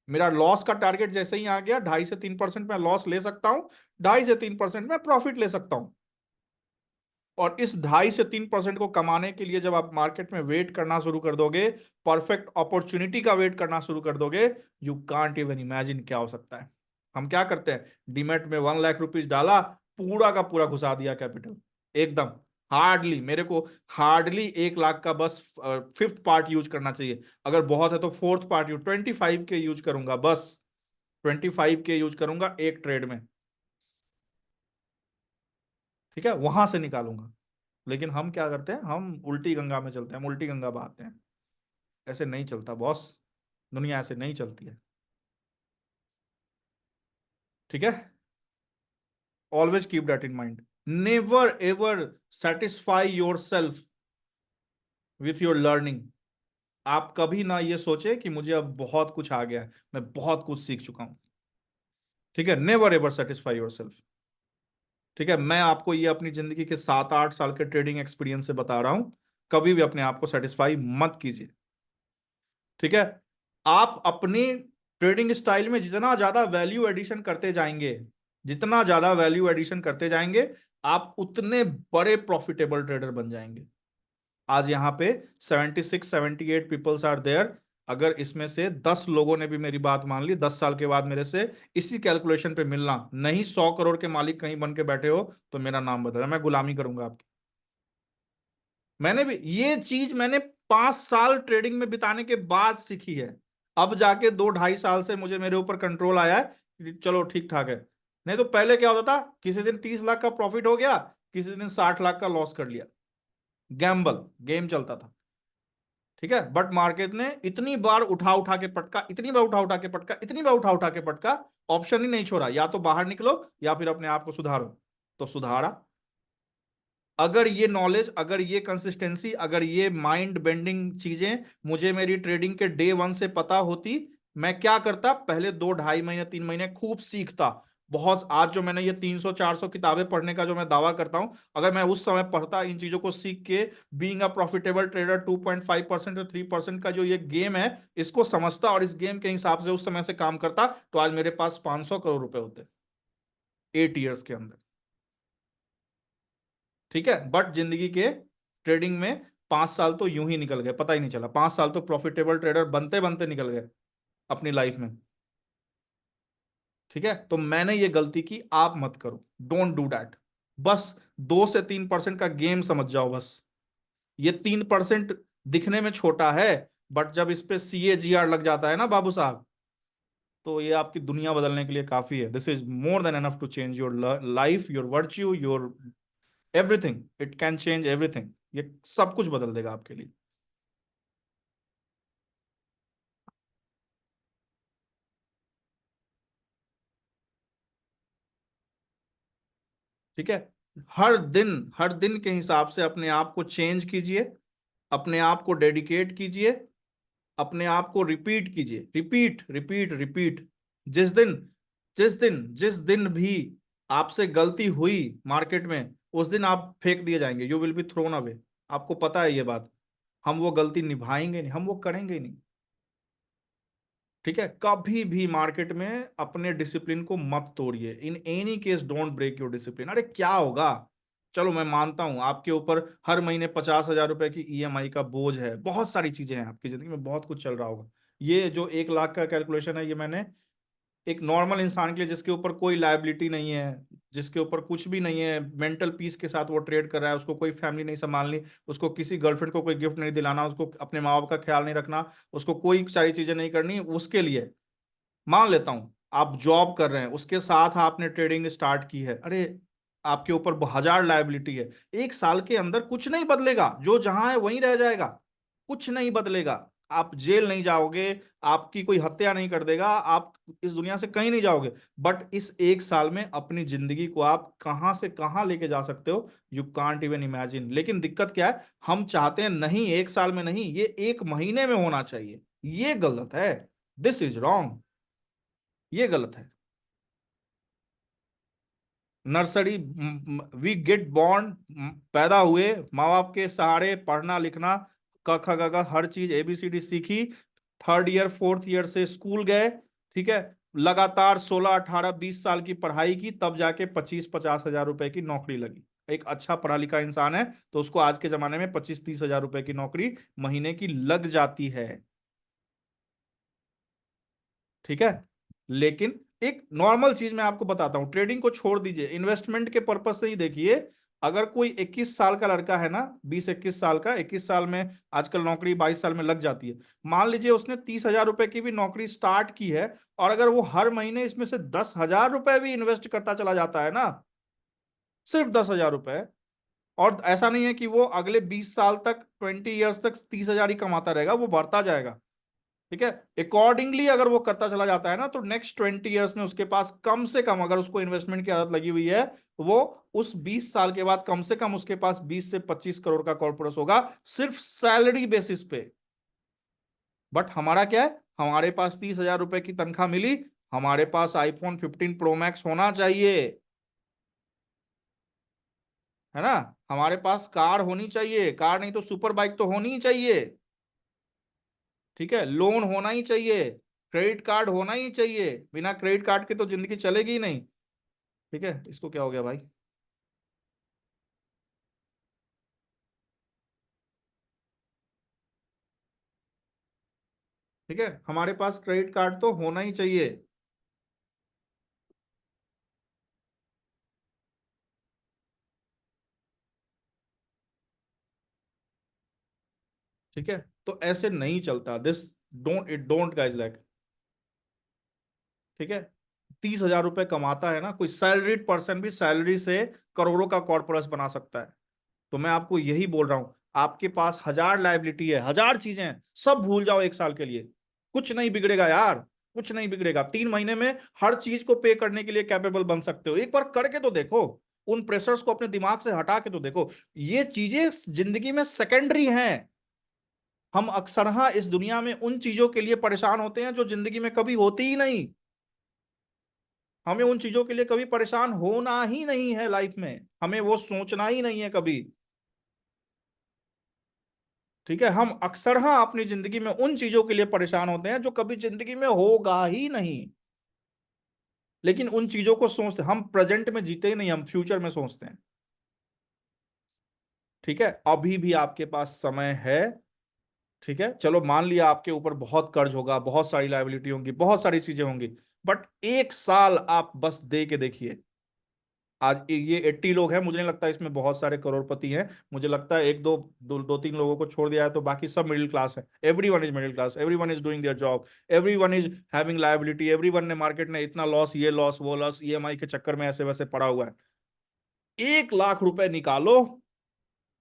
A: मेरा लॉस का टारगेट जैसे ही आ गया, 2.5 से 3% मैं लॉस ले सकता हूं, 2.5 से 3% मैं प्रॉफिट ले सकता हूं। और इस 2.5 से 3% को कमाने के लिए जब आप मार्केट में वेट करना शुरू कर दोगे, परफेक्ट अपॉर्चुनिटी का वेट करना शुरू कर दोगे, यू कांट इवन इमेजिन क्या हो सकता है। हम क्या करते हैं, डीमेट में 1 लाख रुपीज डाला, पूरा का पूरा घुसा दिया कैपिटल, एकदम। हार्डली मेरे को, हार्डली 1 लाख का बस फिफ्थ पार्ट यूज करना चाहिए। अगर बहुत है तो फोर्थ पार्ट यूज, 25 के यूज करूंगा बस, 25 के यूज करूंगा एक ट्रेड में। ठीक है, वहां से निकालूंगा। लेकिन हम क्या करते हैं, हम उल्टी गंगा में चलते हैं, हम उल्टी गंगा बहाते हैं। ऐसे नहीं चलता बॉस, दुनिया ऐसे नहीं चलती है। ठीक है, always keep that in mind. Never ever satisfy your self with your learning. आप कभी ना ये सोचे कि मुझे अब बहुत कुछ आ गया है, मैं बहुत कुछ सीख चुका हूं। ठीक है, never ever satisfy your self. ठीक है, मैं आपको ये अपनी जिंदगी के 7-8 साल के ट्रेडिंग एक्सपीरियंस से बता रहा हूं, कभी भी अपने आप को सेटिस्फाई मत कीजिए। ठीक है, आप अपनी ट्रेडिंग स्टाइल में जितना ज्यादा वैल्यू एडिशन करते जाएंगे, जितना ज्यादा वैल्यू एडिशन करते जाएंगे, आप उतने बड़े प्रॉफिटेबल ट्रेडर बन जाएंगे। आज यहाँ पे 76-78 पीपल्स आर देयर। अगर इसमें से 10 लोगों ने भी मेरी बात मान ली, 10 साल के बाद मेरे से इसी कैलकुलेशन पे मिलना, नहीं 100 करोड़ के मालिक कहीं बन के बैठे हो, तो मेरा नाम बता, मैं गुलामी करूंगा आपकी। मैंने भी ये चीज मैंने 5 साल ट्रेडिंग में बिताने के बाद सीखी है। अब जाके 2-2.5 साल से मुझे मेरे ऊपर कंट्रोल आया है कि चलो ठीक ठाक है। नहीं तो पहले क्या होता था, किसी दिन 30 लाख का प्रॉफिट हो गया, किसी दिन 60 लाख का लॉस कर लिया। गैम्बल गेम चलता था। ठीक है, बट मार्केट ने इतनी बार उठा उठा के पटका, इतनी बार उठा उठा के पटका, इतनी बार उठा उठा के पटका, ऑप्शन ही नहीं छोड़ा, या तो बाहर निकलो या फिर अपने आप को सुधारो। तो सुधारा। अगर ये नॉलेज, अगर ये कंसिस्टेंसी, अगर ये माइंड बेंडिंग चीजें मुझे मेरी ट्रेडिंग के डे वन से पता होती, मैं क्या करता, पहले 2 ढाई महीने 3 महीने खूब सीखता। बहुत, आज जो मैंने ये 300-400 किताबें पढ़ने का जो मैं दावा करता हूं, अगर मैं उस समय पढ़ता, इन चीजों को सीख के, बीइंग अ प्रॉफिटेबल ट्रेडर 2.5% और 3% का जो ये गेम है, इसको समझता और इस गेम के हिसाब से उस समय से काम करता, तो आज मेरे पास 500 करोड़ रुपए होते 8 ईयर्स के अंदर। ठीक है, बट जिंदगी के ट्रेडिंग में 5 साल तो यूं ही निकल गए, पता ही नहीं चला। 5 साल तो प्रॉफिटेबल ट्रेडर बनते बनते निकल गए अपनी लाइफ में। ठीक है, तो मैंने ये गलती की, आप मत करो, डोंट डू दैट। बस 2 से 3% का गेम समझ जाओ बस। ये 3%, दिखने में छोटा है, बट जब इस पे CAGR लग जाता है ना बाबू साहब, तो ये आपकी दुनिया बदलने के लिए काफी है। This is more than enough to change your life, your virtue, your everything. It can change everything. ये सब कुछ बदल देगा आपके लिए। ठीक है। हर दिन के हिसाब से अपने आप को चेंज कीजिए, अपने आप को डेडिकेट कीजिए, अपने आप को रिपीट कीजिए, रिपीट रिपीट रिपीट। जिस दिन जिस दिन भी आपसे गलती हुई मार्केट में, उस दिन आप फेंक दिए जाएंगे, you will be thrown away. आपको पता है ये बात। हम वो गलती निभाएंगे नहीं, हम वो करेंगे ही नहीं। ठीक है, कभी भी मार्केट में अपने डिसिप्लिन को मत तोड़िए। In any case don't break your discipline. अरे क्या होगा, चलो मैं मानता हूं आपके ऊपर हर महीने 50,000 रुपए की EMI का बोझ है, बहुत सारी चीजें हैं आपकी जिंदगी में, बहुत कुछ चल रहा होगा। ये जो 1 लाख का कैलकुलेशन है, ये मैंने एक नॉर्मल इंसान के लिए, जिसके ऊपर कोई लायबिलिटी नहीं है, जिसके ऊपर कुछ भी नहीं है, मेंटल पीस के साथ वो ट्रेड कर रहा है, उसको कोई फैमिली नहीं संभालनी, उसको किसी गर्लफ्रेंड को कोई गिफ्ट नहीं दिलाना, उसको अपने माँ बाप का ख्याल नहीं रखना, उसको कोई सारी चीजें नहीं करनी, उसके लिए मान लेता हूं आप जॉब कर रहे हैं, उसके साथ आपने ट्रेडिंग स्टार्ट की है, अरे आपके ऊपर 1000 लायबिलिटी है, 1 साल के अंदर कुछ नहीं बदलेगा, जो जहां है वहीं रह जाएगा, कुछ नहीं बदलेगा। आप जेल नहीं जाओगे, आपकी कोई हत्या नहीं कर देगा, आप इस दुनिया से कहीं नहीं जाओगे, बट इस 1 साल में अपनी जिंदगी को आप कहां से कहां लेके जा सकते हो, यू कांट इवन इमेजिन। लेकिन दिक्कत क्या है, हम चाहते हैं नहीं 1 साल में नहीं, ये 1 महीने में होना चाहिए। ये गलत है, दिस इज रॉन्ग, ये गलत है। नर्सरी, वी गेट बॉर्न, पैदा हुए माँ बाप के सहारे, पढ़ना लिखना, क ख ग घ हर चीज ABCD सीखी, 3rd ईयर 4th ईयर से स्कूल गए, ठीक है, लगातार 16 18 20 साल की पढ़ाई की, तब जाके 25 50 हजार रुपए की नौकरी लगी। एक अच्छा पढ़ा लिखा इंसान है तो उसको आज के जमाने में 25 30 हजार रुपए की नौकरी महीने की लग जाती है। ठीक है। लेकिन एक नॉर्मल चीज मैं आपको बताता हूं, ट्रेडिंग को छोड़ दीजिए, इन्वेस्टमेंट के पर्पज से ही देखिए। अगर कोई 21 साल का लड़का है ना, 20 21 साल का, 21 साल में आजकल नौकरी 22 साल में लग जाती है, मान लीजिए उसने 30 हजार रुपए की भी नौकरी स्टार्ट की है, और अगर वो हर महीने इसमें से 10 हजार रुपए भी इन्वेस्ट करता चला जाता है ना, सिर्फ 10 हजार रुपए, और ऐसा नहीं है कि वो अगले 20 साल तक, 20 ईयर्स तक 30 हजार ही कमाता रहेगा, वो बढ़ता जाएगा। ठीक है, अकॉर्डिंगली अगर वो करता चला जाता है ना, तो नेक्स्ट 20 ईयर्स में उसके पास कम से कम, अगर उसको इन्वेस्टमेंट की आदत लगी हुई है, वो उस 20 साल के बाद कम से कम उसके पास 20 से 25 करोड़ का कॉर्पोरस होगा, सिर्फ सैलरी बेसिस पे। बट हमारा क्या है, हमारे पास 30 हजार रुपए की तनख्वाह मिली, हमारे पास iPhone 15 Pro Max होना चाहिए, है ना, हमारे पास कार होनी चाहिए, कार नहीं तो सुपर बाइक तो होनी ही चाहिए। ठीक है, लोन होना ही चाहिए, क्रेडिट कार्ड होना ही चाहिए, बिना क्रेडिट कार्ड के तो जिंदगी चलेगी ही नहीं। ठीक है, इसको क्या हो गया भाई। ठीक है, हमारे पास क्रेडिट कार्ड तो होना ही चाहिए। ठीक है, तो ऐसे नहीं चलता दिस, डोंट गाइज लाइक। ठीक है, 30 हजार रुपए कमाता है ना कोई सैलरीड पर्सन, भी सैलरी से करोड़ों का कॉर्पोरस बना सकता है। तो मैं आपको यही बोल रहा हूं, आपके पास 1000 लायबिलिटी है, 1000 चीजें हैं, सब भूल जाओ 1 साल के लिए, कुछ नहीं बिगड़ेगा यार, कुछ नहीं बिगड़ेगा। 3 महीने में हर चीज को पे करने के लिए कैपेबल बन सकते हो, एक बार करके तो देखो, उन प्रेशर्स को अपने दिमाग से हटा के तो देखो। ये चीजें जिंदगी में सेकेंडरी हैं। हम अक्सर इस दुनिया में उन चीजों के लिए परेशान होते हैं जो जिंदगी में कभी होती ही नहीं। हमें उन चीजों के लिए कभी परेशान होना ही नहीं है लाइफ में, हमें वो सोचना ही नहीं है कभी। ठीक है, हम अक्सर अपनी जिंदगी में उन चीजों के लिए परेशान होते हैं जो कभी जिंदगी में होगा ही नहीं। लेकिन उन चीजों को सोचते, हम प्रेजेंट में जीते ही नहीं, हम फ्यूचर में सोचते हैं। ठीक है, अभी भी आपके पास समय है। ठीक है, चलो मान लिया आपके ऊपर बहुत कर्ज होगा, बहुत सारी लायबिलिटी होंगी, बहुत सारी चीजें होंगी, बट 1 साल आप बस दे के देखिए, आज ये 80 लोग हैं, मुझे नहीं लगता इसमें बहुत सारे करोड़पति हैं। मुझे लगता है एक दो तीन लोगों को छोड़ दिया है तो बाकी सब मिडिल क्लास है। Everyone is middle class, everyone is doing their job, everyone is having liability, everyone ने मार्केट में इतना लॉस, ये लॉस वो लॉस, ईएमआई के चक्कर में ऐसे वैसे पड़ा हुआ है। 1 लाख रुपए निकालो,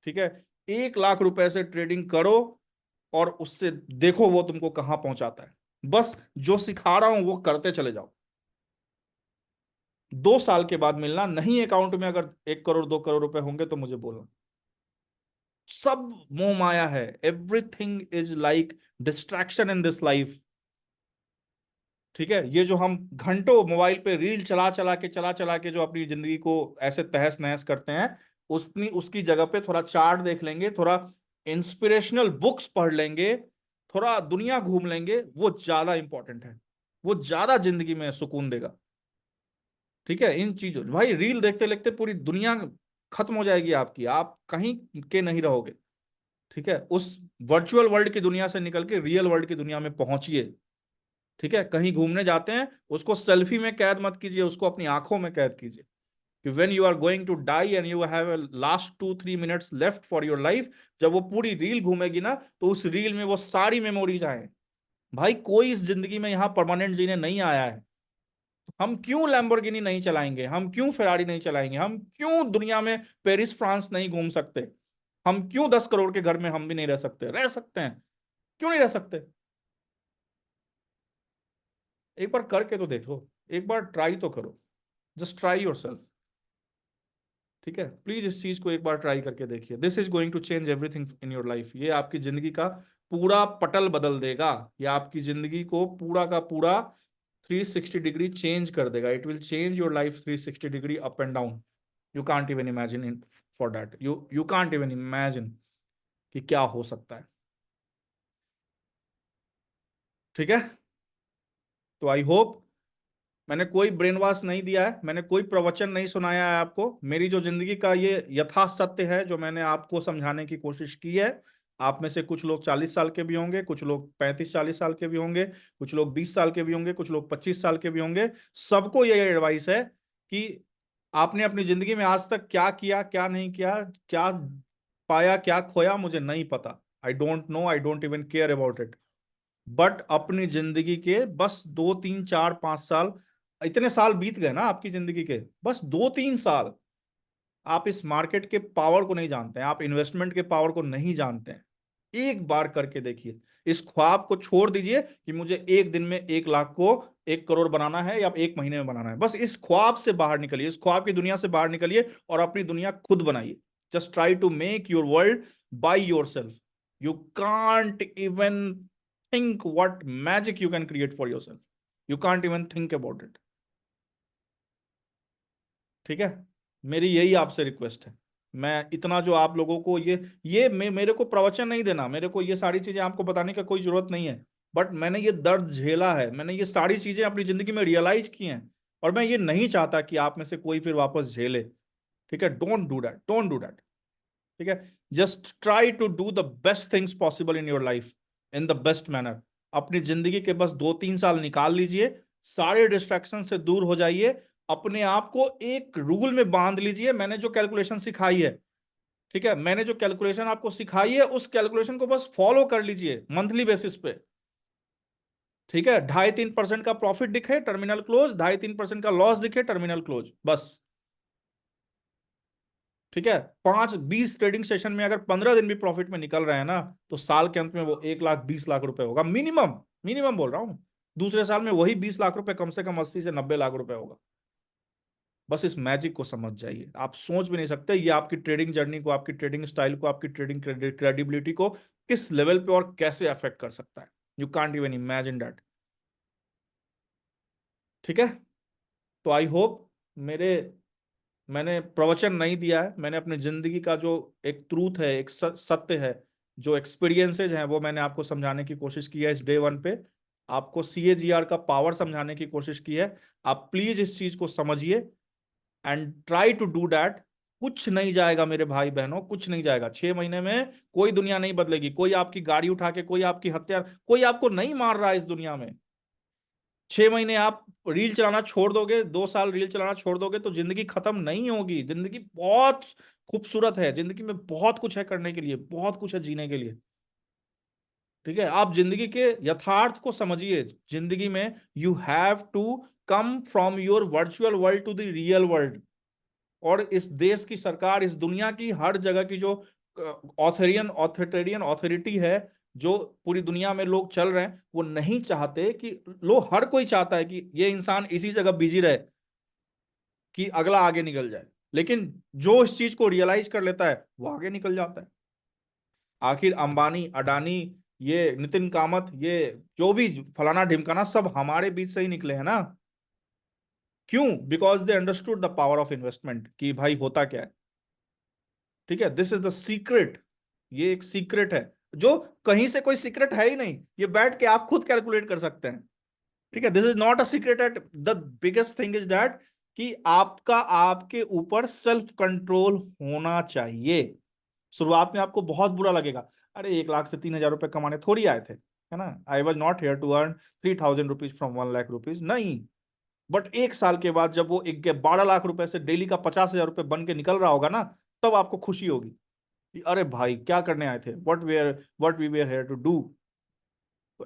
A: ठीक है, 1 लाख रुपए से ट्रेडिंग करो और उससे देखो वो तुमको कहां पहुंचाता है। बस जो सिखा रहा हूं वो करते चले जाओ। 2 साल के बाद मिलना, नहीं अकाउंट में अगर 1 करोड़ 2 करोड़ रुपए होंगे तो मुझे बोलना। सब मोह माया है, everything is like distraction in this life. ठीक है, ये जो हम घंटों मोबाइल पे रील चला चला के जो अपनी जिंदगी को ऐसे तहस नहस करते हैं, उसकी जगह पे थोड़ा चार्ट देख लेंगे, थोड़ा इंस्पिरेशनल बुक्स पढ़ लेंगे, थोड़ा दुनिया घूम लेंगे, वो ज्यादा इंपॉर्टेंट है। वो ज्यादा जिंदगी में सुकून देगा। ठीक है, इन चीजों भाई, रील देखते देखते पूरी दुनिया खत्म हो जाएगी आपकी, आप कहीं के नहीं रहोगे। ठीक है, उस वर्चुअल वर्ल्ड की दुनिया से निकल के रियल वर्ल्ड की दुनिया में पहुंचिए। ठीक है, कहीं घूमने जाते हैं, उसको सेल्फी में कैद मत कीजिए, उसको अपनी आंखों में कैद कीजिए कि when you are going to die and you have last 2-3 minutes left for your life, जब वो पूरी रील घूमेगी ना, तो उस रील में वो सारी मेमोरीज आए। भाई कोई इस जिंदगी में यहाँ परमानेंट जीने नहीं आया है। हम क्यों लैम्बोर्गिनी नहीं चलाएंगे, हम क्यों फेरारी नहीं चलाएंगे, हम क्यों दुनिया में पेरिस फ्रांस नहीं घूम सकते, हम क्यों 10 करोड़ के घर में हम भी नहीं रह सकते, रह सकते हैं, क्यों नहीं रह सकते। एक बार करके तो देखो, एक बार ट्राई तो करो, जस्ट ट्राई योर सेल्फ। ठीक है, प्लीज इस चीज को एक बार ट्राई करके देखिए, this is going to change everything in your life. ये आपकी जिंदगी का पूरा पटल बदल देगा, ये आपकी जिंदगी को पूरा का पूरा 360 डिग्री चेंज कर देगा। It will change your life 360 degree up and down. You can't even imagine in for that, you can't even imagine कि क्या हो सकता है। ठीक है, तो आई होप मैंने कोई ब्रेन वॉश नहीं दिया है, मैंने कोई प्रवचन नहीं सुनाया है आपको। मेरी जो जिंदगी का ये यथा सत्य है जो मैंने आपको समझाने की कोशिश की है। आप में से कुछ लोग 40 साल के भी होंगे, कुछ लोग 35-40 साल के भी होंगे, कुछ लोग 20 साल के भी होंगे, कुछ लोग 25 साल के भी होंगे। सबको ये एडवाइस है कि आपने अपनी जिंदगी में आज तक क्या किया, क्या नहीं किया, क्या पाया, क्या खोया, मुझे नहीं पता। I don't know, I don't even care about it. But अपनी जिंदगी के बस 2-3-4-5 साल, इतने साल बीत गए ना आपकी जिंदगी के, बस 2-3 साल। आप इस मार्केट के पावर को नहीं जानते हैं, आप इन्वेस्टमेंट के पावर को नहीं जानते हैं। एक बार करके देखिए, इस ख्वाब को छोड़ दीजिए कि मुझे एक दिन में 1 लाख को 1 करोड़ बनाना है या एक महीने में बनाना है। बस इस ख्वाब से बाहर निकलिए, इस ख्वाब की दुनिया से बाहर निकलिए और अपनी दुनिया खुद बनाइए। Just try to make your world by yourself. You can't even think what magic you can create for yourself. You can't even think about it. ठीक है, मेरी यही आपसे रिक्वेस्ट है। मैं इतना जो आप लोगों को ये मेरे को प्रवचन नहीं देना, मेरे को ये सारी चीजें आपको बताने का कोई जरूरत नहीं है। बट मैंने ये दर्द झेला है, मैंने ये सारी चीजें अपनी जिंदगी में रियलाइज की हैं, और मैं ये नहीं चाहता कि आप में से कोई फिर वापस झेले। ठीक है, don't do that, don't do that. ठीक है, just try to do the best things possible in your life in the best manner. अपनी जिंदगी के बस 2-3 साल निकाल लीजिए, सारे डिस्ट्रैक्शन से दूर हो जाइए, अपने आप को एक रूल में बांध लीजिए। मैंने जो कैलकुलेशन सिखाई है, ठीक है, मैंने जो कैलकुलेशन आपको सिखाई है, उस कैलकुलेशन को बस फॉलो कर लीजिए मंथली बेसिस पे। ठीक है, 2.5-3% का प्रॉफिट दिखे टर्मिनल क्लोज, 2.5-3% का लॉस दिखे टर्मिनल क्लोज, बस। ठीक है, 5-20 ट्रेडिंग सेशन में अगर 15 दिन भी प्रॉफिट में निकल रहे हैं ना, तो साल के अंत में वो 1,20,00,000 रुपए होगा मिनिमम। मिनिमम बोल रहा हूं, दूसरे साल में वही 20 लाख रुपए कम से कम 80 से 90 लाख रुपए होगा। बस इस मैजिक को समझ जाइए, आप सोच भी नहीं सकते ये आपकी ट्रेडिंग जर्नी को, आपकी ट्रेडिंग स्टाइल को, आपकी ट्रेडिंग क्रेडिबिलिटी को किस लेवल पे और कैसे अफेक्ट कर सकता है। You can't even imagine that. ठीक है, तो आई होप मेरे मैंने प्रवचन नहीं दिया है, मैंने अपनी जिंदगी का जो एक ट्रूथ है, एक सत्य है, जो एक्सपीरियंसेस हैं, वो मैंने आपको समझाने की कोशिश की है इस डे 1 पे। आपको CAGR का पावर समझाने की कोशिश की है। आप प्लीज इस चीज को समझिए and try to do that. कुछ नहीं जाएगा मेरे भाई बहनों, कुछ नहीं जाएगा। 6 महीने में कोई दुनिया नहीं बदलेगी, कोई आपकी गाड़ी उठा के, कोई आपकी हत्या, कोई आपको नहीं मार रहा है इस दुनिया में। 6 महीने आप रील चलाना छोड़ दोगे, 2 साल रील चलाना छोड़ दोगे तो जिंदगी खत्म नहीं होगी। जिंदगी बहुत खूबसूरत है, जिंदगी में बहुत कुछ है करने के लिए, बहुत कुछ है जीने के लिए। ठीक है, आप जिंदगी के यथार्थ को समझिए। जिंदगी में you have to come from your virtual world to the real world. और इस देश की सरकार, इस दुनिया की हर जगह की जो ऑथोरिटेरियन अथॉरिटी है, जो पूरी दुनिया में लोग चल रहे हैं, वो नहीं चाहते कि लोग, हर कोई चाहता है कि ये इंसान इसी जगह बिजी रहे कि अगला आगे निकल जाए। लेकिन जो इस चीज को रियलाइज कर लेता है वो आगे निकल जाता है। आखिर अंबानी, अडानी, ये नितिन कामत, ये जो भी फलाना ढिमकाना, सब हमारे बीच से ही निकले हैं ना। क्यों? Because they understood the power of investment, कि भाई होता क्या है। ठीक है, दिस इज द सीक्रेट। ये एक सीक्रेट है जो कहीं से कोई सीक्रेट है ही नहीं, ये बैठ के आप खुद कैलकुलेट कर सकते हैं। ठीक है, this is not a secret at, the biggest thing is that कि आपका, आपके ऊपर सेल्फ कंट्रोल होना चाहिए। शुरुआत में आपको बहुत बुरा लगेगा, अरे 1 लाख से 3,000 रुपए कमाने थोड़ी आए थे, है ना। I was not here to earn 3,000 rupees from 1 lakh rupees, नहीं। बट 1 साल के बाद जब वो 12 लाख रुपए से डेली का 50,000 रुपए बन के निकल रहा होगा ना, तब आपको खुशी होगी कि अरे भाई क्या करने आए थे, what we were here to do.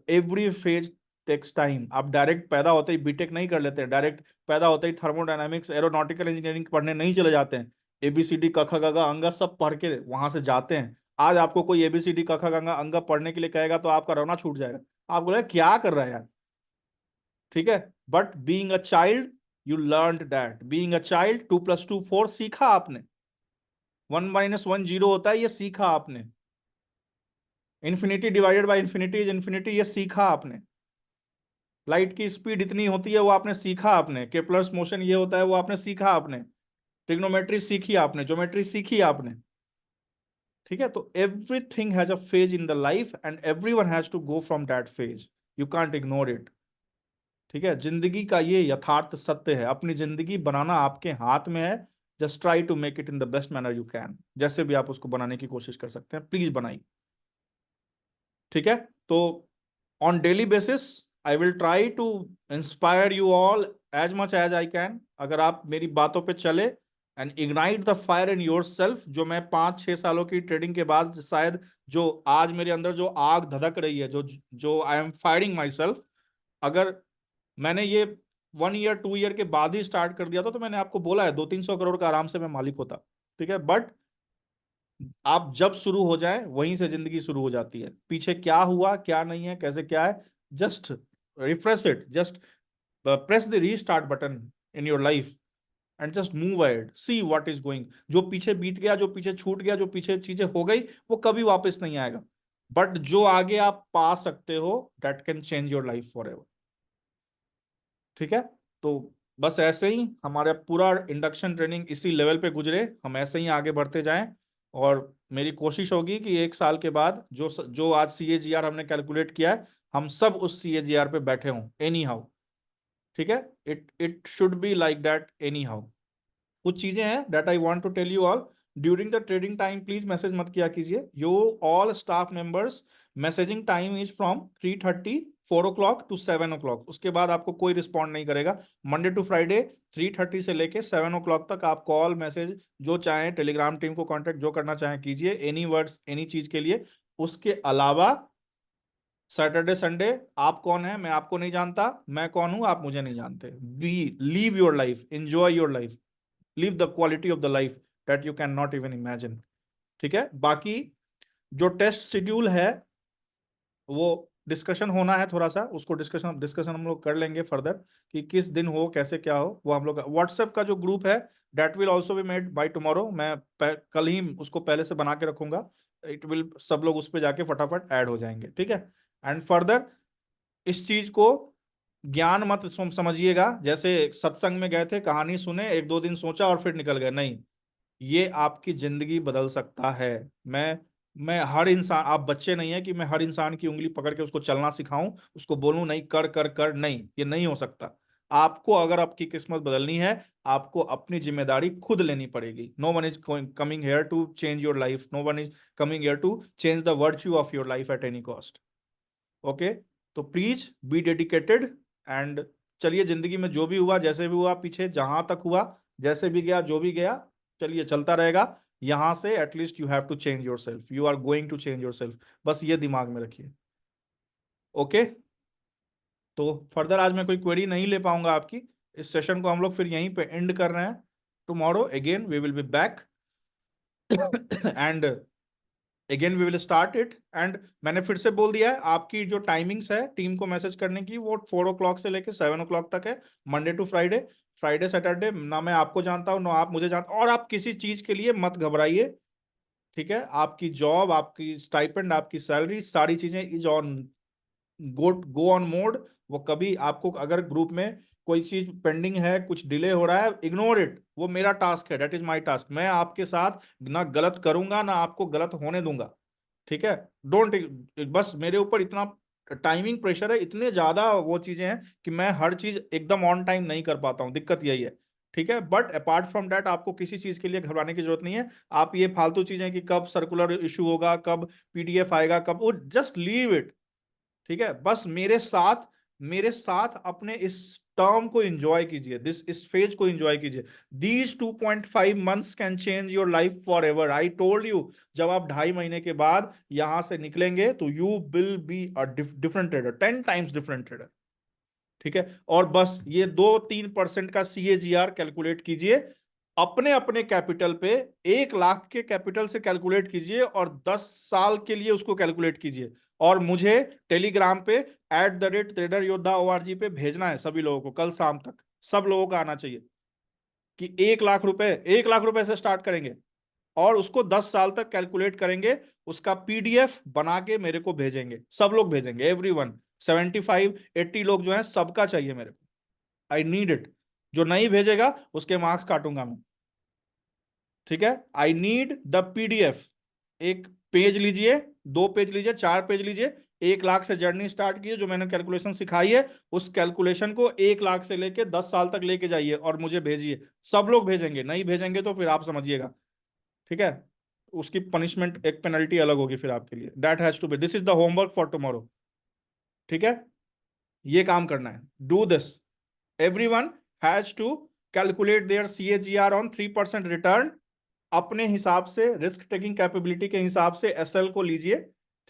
A: Every phase takes time. आप डायरेक्ट पैदा होते ही बीटेक नहीं कर लेते, डायरेक्ट पैदा होते ही थर्मोडायनामिक्स, एरोनॉटिकल इंजीनियरिंग पढ़ने नहीं चले जाते हैं। एबीसीडी क ख ग घ अंगा सब पढ़ के वहां से जाते हैं। आज आपको कोई एबीसीडी क ख ग घ अंगा पढ़ने के लिए कहेगा तो आपका रोना छूट जाएगा, आप बोलेगा क्या कर रहा है यार। ठीक है, but being a child you learn that, being a child 2 + 2 4 सीखा आपने। 1 - 1 0 होता है, ये सीखा आपने। Infinity divided by infinity is infinity, ये सीखा आपने। लाइट की स्पीड इतनी होती है, वो आपने सीखा आपने। केपलर्स मोशन ये होता है, वो आपने सीखा आपने। ट्रिग्नोमेट्री सीखी आपने, ज्योमेट्री सीखी आपने। ठीक है, तो everything has a phase in the life and everyone has to go from that phase, you can't ignore it. ठीक है, जिंदगी का ये यथार्थ सत्य है, अपनी जिंदगी बनाना आपके हाथ में है। Just try to make it in the best manner you can, जैसे भी आप उसको बनाने की कोशिश कर सकते हैं, प्लीज बनाइए। ठीक है, तो on daily basis I will try to inspire you all as much as I can। अगर आप मेरी बातों पे चले and ignite the fire in your self, जो मैं 5-6 सालों की ट्रेडिंग के बाद शायद, जो आज मेरे अंदर जो आग धधक रही है, जो जो I am firing my self, अगर मैंने ये 1 ईयर 2 ईयर के बाद ही स्टार्ट कर दिया था तो मैंने आपको बोला है 200-300 करोड़ का आराम से मैं मालिक होता। ठीक है, बट आप जब शुरू हो जाए वहीं से जिंदगी शुरू हो जाती है। पीछे क्या हुआ, क्या नहीं है, कैसे क्या है, just refresh it, just press the restart button in your life and just move ahead, see what is going. जो पीछे बीत गया, जो पीछे छूट गया, जो पीछे चीजें हो गई, वो कभी वापस नहीं आएगा। बट जो आगे आप पा सकते हो, that can change your life forever. ठीक है, तो बस ऐसे ही हमारा पूरा इंडक्शन ट्रेनिंग इसी लेवल पे गुजरे, हम ऐसे ही आगे बढ़ते जाएं। और मेरी कोशिश होगी कि 1 साल के बाद जो जो आज CAGR हमने कैलकुलेट किया है, हम सब उस CAGR पे बैठे हों एनी हाउ। ठीक है, it it should be like that anyhow. कुछ चीजें हैं that I want to tell you all. During the trading time please message मत किया कीजिए। You all staff members, messaging time is from 3:30 4 o'clock to 7 o'clock। उसके बाद आपको कोई रिस्पॉन्ड नहीं करेगा। मंडे टू फ्राइडे 3:30 से लेके 7 o'clock तक आप कॉल मैसेज जो चाहें, टेलीग्राम टीम को कांटेक्ट जो करना चाहें कीजिए, एनी वर्ड्स एनी चीज के लिए। उसके अलावा सैटरडे संडे, आप कौन है मैं आपको नहीं जानता, मैं कौन हूं आप मुझे नहीं जानते। B leave your life, enjoy your life, live the quality of the life that you can not even imagine. ठीक है, बाकी जो टेस्ट शेड्यूल है वो डिस्कशन होना है थोड़ा सा, उसको डिस्कशन डिस्कशन हम लोग कर लेंगे फर्दर, कि किस दिन हो, कैसे क्या हो, वो हम लोग व्हाट्सएप का जो ग्रुप है that will also be made by tomorrow. मैं कल ही उसको पहले से बना के रखूंगा। इट विल, सब लोग उस पर जाके फटाफट ऐड हो जाएंगे। ठीक है, एंड फर्दर इस चीज को ज्ञान मत समझिएगा, जैसे सत्संग में गए थे, कहानी सुने, 1-2 दिन सोचा और फिर निकल गए, नहीं। ये आपकी जिंदगी बदल सकता है। मैं हर इंसान, आप बच्चे नहीं है कि मैं हर इंसान की उंगली पकड़ के उसको चलना सिखाऊं, उसको बोलूं नहीं कर कर कर, नहीं, ये नहीं हो सकता। आपको अगर आपकी किस्मत बदलनी है, आपको अपनी जिम्मेदारी खुद लेनी पड़ेगी। No one is coming here to change your life, no one is coming here to change the virtue of your life at any cost. Okay, तो प्लीज बी डेडिकेटेड एंड चलिए, जिंदगी में जो भी हुआ, जैसे भी हुआ, पीछे जहां तक हुआ, जैसे भी गया, जो भी गया, चलिए चलता रहेगा। यहां से at least you have to change yourself, you are going to change yourself, बस ये दिमाग में रखिए। ओके, तो फर्दर आज मैं कोई क्वेरी नहीं ले पाऊंगा आपकी। इस सेशन को हम लोग फिर यहीं पे एंड कर रहे हैं। Tomorrow again we will be back and again we will start it. And मैंने फिर से बोल दिया है, आपकी जो टाइमिंग्स है टीम को मैसेज करने की, वो 4 o'clock से लेकर 7 o'clock तक है, Monday to Friday. Friday Saturday ना मैं आपको जानता हूँ ना आप मुझे जानते, और आप किसी चीज के लिए मत घबराइए। ठीक है, आपकी जॉब, आपकी स्टाइपेंड, आपकी सैलरी, सारी चीजें is on go on mode. वो कभी आपको अगर ग्रुप में कोई चीज पेंडिंग है, कुछ डिले हो रहा है, इग्नोर इट, वो मेरा टास्क है, दैट इज माय टास्क। मैं आपके साथ ना गलत करूंगा ना आपको गलत होने दूंगा। ठीक है, डोंट, बस मेरे ऊपर इतना टाइमिंग प्रेशर है, इतने ज्यादा वो चीजें हैं कि मैं हर चीज एकदम ऑन टाइम नहीं कर पाता हूँ, दिक्कत यही है। ठीक है, बट अपार्ट फ्रॉम दैट आपको किसी चीज के लिए घबराने की जरूरत नहीं है। आप ये फालतू चीजें कि कब सर्कुलर इशू होगा, कब पीडीएफ आएगा, कब, वो जस्ट लीव इट। ठीक है, बस मेरे साथ अपने इस टर्म को एंजॉय कीजिए, इस फेज को एंजॉय कीजिए। These 2.5 months can change your life for ever, I told you. जब आप 2.5 महीने के बाद यहां से निकलेंगे तो you will be a different trader, 10 times different trader. ठीक है, और बस ये 2-3% का CAGR कैलकुलेट कीजिए अपने अपने कैपिटल पे। 1 लाख के कैपिटल से कैलकुलेट कीजिए और 10 साल के लिए उसको कैलकुलेट कीजिए। और मुझे टेलीग्राम पे @traderyoddha.org पे भेजना है सभी लोगों को, कल शाम तक सब लोगों का आना चाहिए कि 1 लाख रुपए, 1 लाख रुपए से स्टार्ट करेंगे और उसको 10 साल तक कैलकुलेट करेंगे। उसका PDF बना के मेरे को भेजेंगे, सब लोग भेजेंगे, एवरीवन। 75-80 लोग जो है, सबका चाहिए मेरे को, आई नीड इट। जो नहीं भेजेगा उसके मार्क्स काटूंगा मैं। ठीक है, आई नीड द PDF। एक पेज लीजिए, 2 पेज लीजिए, 4 पेज लीजिए, 1 लाख से जर्नी स्टार्ट कीजिए, जो मैंने कैलकुलेशन सिखाई है उस कैलकुलेशन को 1 लाख से लेके 10 साल तक लेके जाइए और मुझे भेजिए। सब लोग भेजेंगे, नहीं भेजेंगे तो फिर आप समझिएगा। ठीक है, उसकी पनिशमेंट, एक पेनल्टी अलग होगी फिर आपके लिए, that has to be, this is the homework for tomorrow. ठीक है, ये काम करना है, do this. Everyone has to calculate their CAGR on 3% return. अपने हिसाब से, रिस्क टेकिंग कैपेबिलिटी के हिसाब से SL को लीजिए।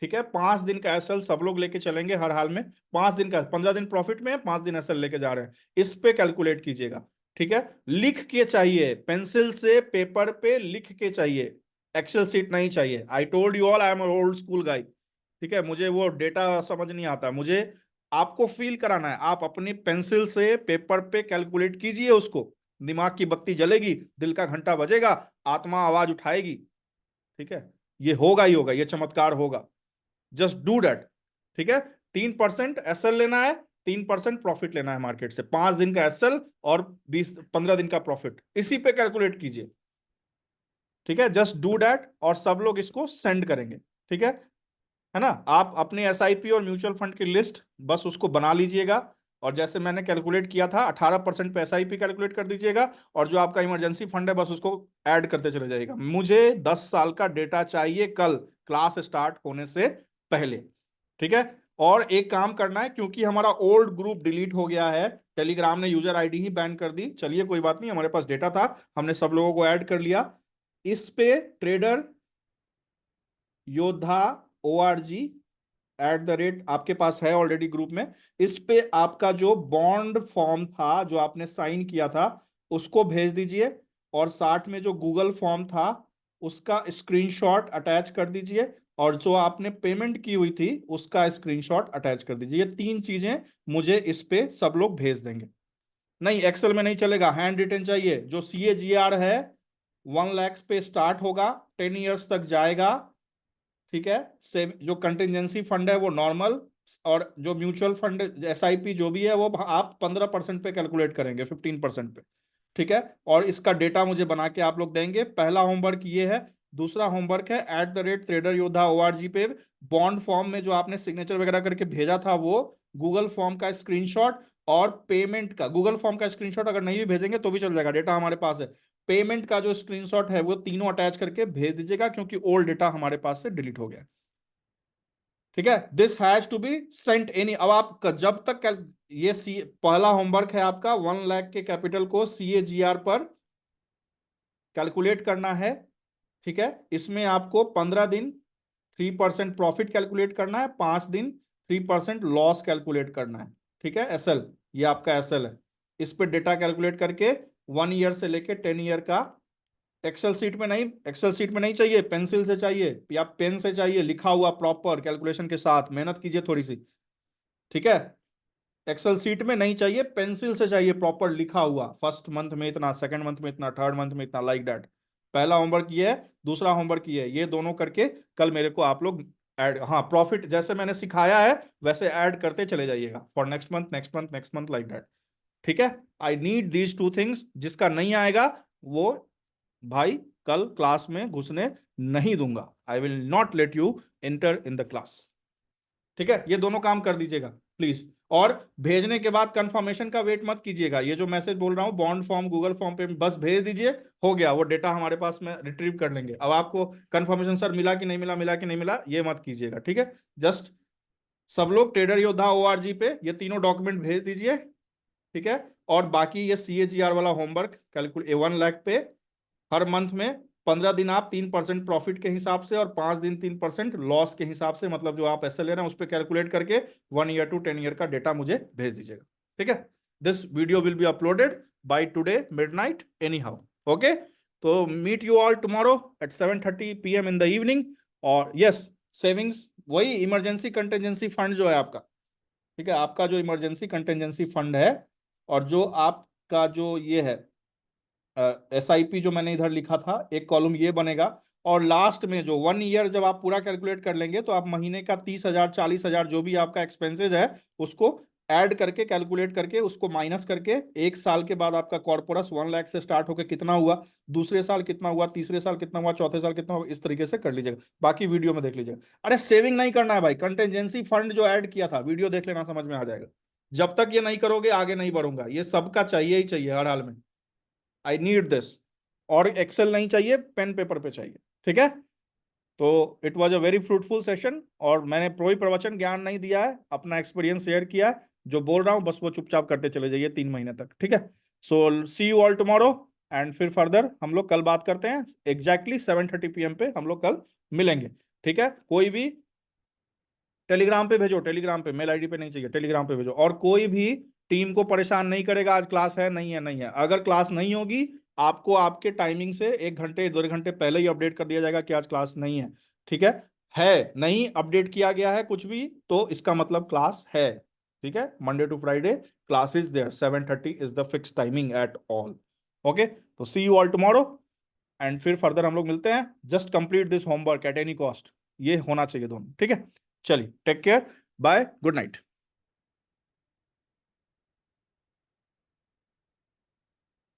A: ठीक है, 5 दिन का SL सब लोग लेके चलेंगे हर हाल में। 5 दिन का, 15 दिन प्रॉफिट में, 5 दिन SL लेके जा रहे हैं, इस पे कैलकुलेट कीजिएगा। ठीक है, लिख के चाहिए, पेंसिल से पेपर पे लिख के चाहिए, एक्सेल सीट नहीं चाहिए। आई told you all, I am old school गाई। ठीक है, मुझे वो डेटा समझ नहीं आता, मुझे आपको फील कराना है। आप अपनी पेंसिल से पेपर पे कैलकुलेट कीजिए उसको, दिमाग की बत्ती जलेगी, दिल का घंटा बजेगा, आत्मा आवाज उठाएगी। ठीक है, ये होगा ही होगा, ये चमत्कार होगा, जस्ट डू दैट। ठीक है, 3% SL लेना है, 3% प्रॉफिट लेना है मार्केट से, 5 दिन का SL और 20-15 दिन का प्रॉफिट, इसी पे कैलकुलेट कीजिए। ठीक है, जस्ट डू दैट और सब लोग इसको सेंड करेंगे। ठीक है ना, आप अपने SIP और म्यूचुअल फंड की लिस्ट बस उसको बना लीजिएगा। और जैसे मैंने कैलकुलेट किया था, 18% पे SIP कैलकुलेट कर दीजिएगा, और जो आपका इमरजेंसी फंड है बस उसको ऐड करते चले जाइएगा। मुझे 10 साल का डेटा चाहिए कल क्लास स्टार्ट होने से पहले। ठीक है, और एक काम करना है, क्योंकि हमारा ओल्ड ग्रुप डिलीट हो गया है, टेलीग्राम ने यूजर ID ही बैन कर दी। चलिए कोई बात नहीं, हमारे पास डेटा था, हमने सब लोगों को ऐड कर लिया। इस पे ट्रेडर योद्धा ORG आपके पास है ऑलरेडी ग्रुप में। इस पे आपका जो बॉन्ड फॉर्म था, जो आपने साइन किया था, उसको भेज दीजिए। और साथ में जो गूगल फॉर्म था उसका स्क्रीनशॉट अटैच कर दीजिए, और जो आपने पेमेंट की हुई थी उसका स्क्रीनशॉट अटैच कर दीजिए। ये 3 चीजें मुझे इस पे सब लोग भेज देंगे। नहीं, एक्सेल में नहीं चलेगा, हैंड रिटन चाहिए। जो CAGR है 1 लाख पे स्टार्ट होगा, 10 years तक जाएगा। ठीक है, सेम जो कंटिजेंसी फंड है वो नॉर्मल, और जो म्यूचुअल फंड SIP जो भी है वो आप 15% पे कैलकुलेट करेंगे, 15% पे। ठीक है, और इसका डेटा मुझे बना के आप लोग देंगे। पहला होमवर्क ये है। दूसरा होमवर्क है @traderyoddha.org पे बॉन्ड फॉर्म में जो आपने सिग्नेचर वगैरह करके भेजा था, वो गूगल फॉर्म का स्क्रीनशॉट और पेमेंट का गूगल फॉर्म का स्क्रीनशॉट, अगर नहीं भी भेजेंगे तो भी चल जाएगा, डेटा हमारे पास है। पेमेंट का जो स्क्रीनशॉट है वो तीनों अटैच करके भेज दीजिएगा, क्योंकि ओल्ड डेटा हमारे पास से डिलीट हो गया। ठीक है, this has to be sent any. अब आप जब तक ये पहला होमवर्क है आपका 1 लाख के कैपिटल को CAGR पर कैलकुलेट करना है। ठीक है, इसमें आपको 15 दिन 3% प्रॉफिट कैलकुलेट करना है, 5 दिन 3% लॉस कैलकुलेट करना है। ठीक है, SL, ये आपका SL है। इस पे डेटा कैलकुलेट करके 1 ईयर से लेके 10 ईयर का एक्सेल सीट में नहीं चाहिए, पेंसिल से चाहिए या पेन से चाहिए, लिखा हुआ प्रॉपर कैलकुलेशन के साथ। मेहनत कीजिए थोड़ी सी। ठीक है, एक्सेल सीट में नहीं चाहिए, पेंसिल से चाहिए प्रॉपर लिखा हुआ, फर्स्ट मंथ में इतना, सेकंड मंथ में इतना, थर्ड मंथ में इतना, लाइक दैट। पहला होमवर्क ये है, दूसरा होमवर्क ये है, ये दोनों करके कल मेरे को आप लोग ऐड, हाँ प्रॉफिट जैसे मैंने सिखाया है वैसे ऐड करते चले जाइएगा for next month, next month, next month, like that. ठीक है, आई नीड दीज 2 थिंग्स। जिसका नहीं आएगा वो भाई कल क्लास में घुसने नहीं दूंगा। I will not let you enter in the class. ठीक है, ये दोनों काम कर दीजिएगा प्लीज। और भेजने के बाद कंफर्मेशन का वेट मत कीजिएगा। ये जो मैसेज बोल रहा हूं बॉन्ड फॉर्म गूगल फॉर्म पे बस भेज दीजिए, हो गया, वो डेटा हमारे पास में रिट्रीव कर लेंगे। अब आपको कंफर्मेशन सर मिला कि नहीं मिला, मिला कि नहीं मिला, ये मत कीजिएगा। ठीक है, जस्ट सब लोग ट्रेडर योद्धा ORG पे ये तीनों डॉक्यूमेंट भेज दीजिए। ठीक है, और बाकी ये CAGR वाला होमवर्क कैलकुलेट 1 लाख पे हर मंथ में 15 दिन आप 3% प्रॉफिट के हिसाब से और 5 दिन 3% लॉस के हिसाब से, मतलब जो आप ऐसे ले रहे हैं उस पर कैलकुलेट करके 1 ईयर टू 10 ईयर का डेटा मुझे भेज दीजिएगा। ठीक है, this video will be uploaded by today midnight anyhow. Okay, तो meet you all tomorrow at 7:30 PM in the evening. और यस, सेविंग्स वही इमरजेंसी कंटेंजेंसी फंड जो है आपका। ठीक है, आपका जो इमरजेंसी कंटेंजेंसी फंड है और जो आपका जो ये है SIP जो मैंने इधर लिखा था, एक कॉलम ये बनेगा। और लास्ट में जो 1 ईयर जब आप पूरा कैलकुलेट कर लेंगे तो आप महीने का 30,000 40,000 जो भी आपका एक्सपेंसेस है उसको ऐड करके कैलकुलेट करके उसको माइनस करके 1 साल के बाद आपका कॉर्पोरस 1 लाख से स्टार्ट होकर कितना हुआ, दूसरे साल कितना हुआ, तीसरे साल कितना हुआ, चौथे साल कितना हुआ, इस तरीके से कर लीजिएगा। बाकी वीडियो में देख लीजिएगा। अरे सेविंग नहीं करना है भाई, कंटेंजेंसी फंड जो ऐड किया था वीडियो देख लेना, समझ में आ जाएगा। जब तक ये नहीं करोगे आगे नहीं बढ़ूंगा। ये सबका चाहिए ही चाहिए हर हाल में। I need this. और एक्सेल नहीं चाहिए, पेन पेपर पे चाहिए। ठीक है, तो it was a very fruitful session. और मैंने कोई प्रवचन ज्ञान नहीं दिया है, अपना एक्सपीरियंस शेयर किया है। जो बोल रहा हूं बस वो चुपचाप करते चले जाइए 3 महीने तक। ठीक है, सो सी यू ऑल टुमारो। एंड फिर फर्दर हम लोग कल बात करते हैं एग्जैक्टली 7:30 PM पे हम लोग कल मिलेंगे। ठीक है, कोई भी टेलीग्राम पे भेजो, टेलीग्राम पे, मेल ID पे नहीं चाहिए, टेलीग्राम पे भेजो। और कोई भी टीम को परेशान नहीं करेगा आज क्लास है नहीं है, नहीं है। अगर क्लास नहीं होगी आपको आपके टाइमिंग से 1 घंटे 2 घंटे पहले ही अपडेट कर दिया जाएगा कि आज क्लास नहीं है। ठीक है नहीं अपडेट किया गया है कुछ भी तो इसका मतलब क्लास है। ठीक है, Monday to Friday class is there, 7:30 is the fix timing at all. Okay, तो see you all tomorrow. And फिर फर्दर हम लोग मिलते हैं। Just complete this homework at any cost, ये होना चाहिए दोनों। ठीक है, चलिए, take care, bye, good night.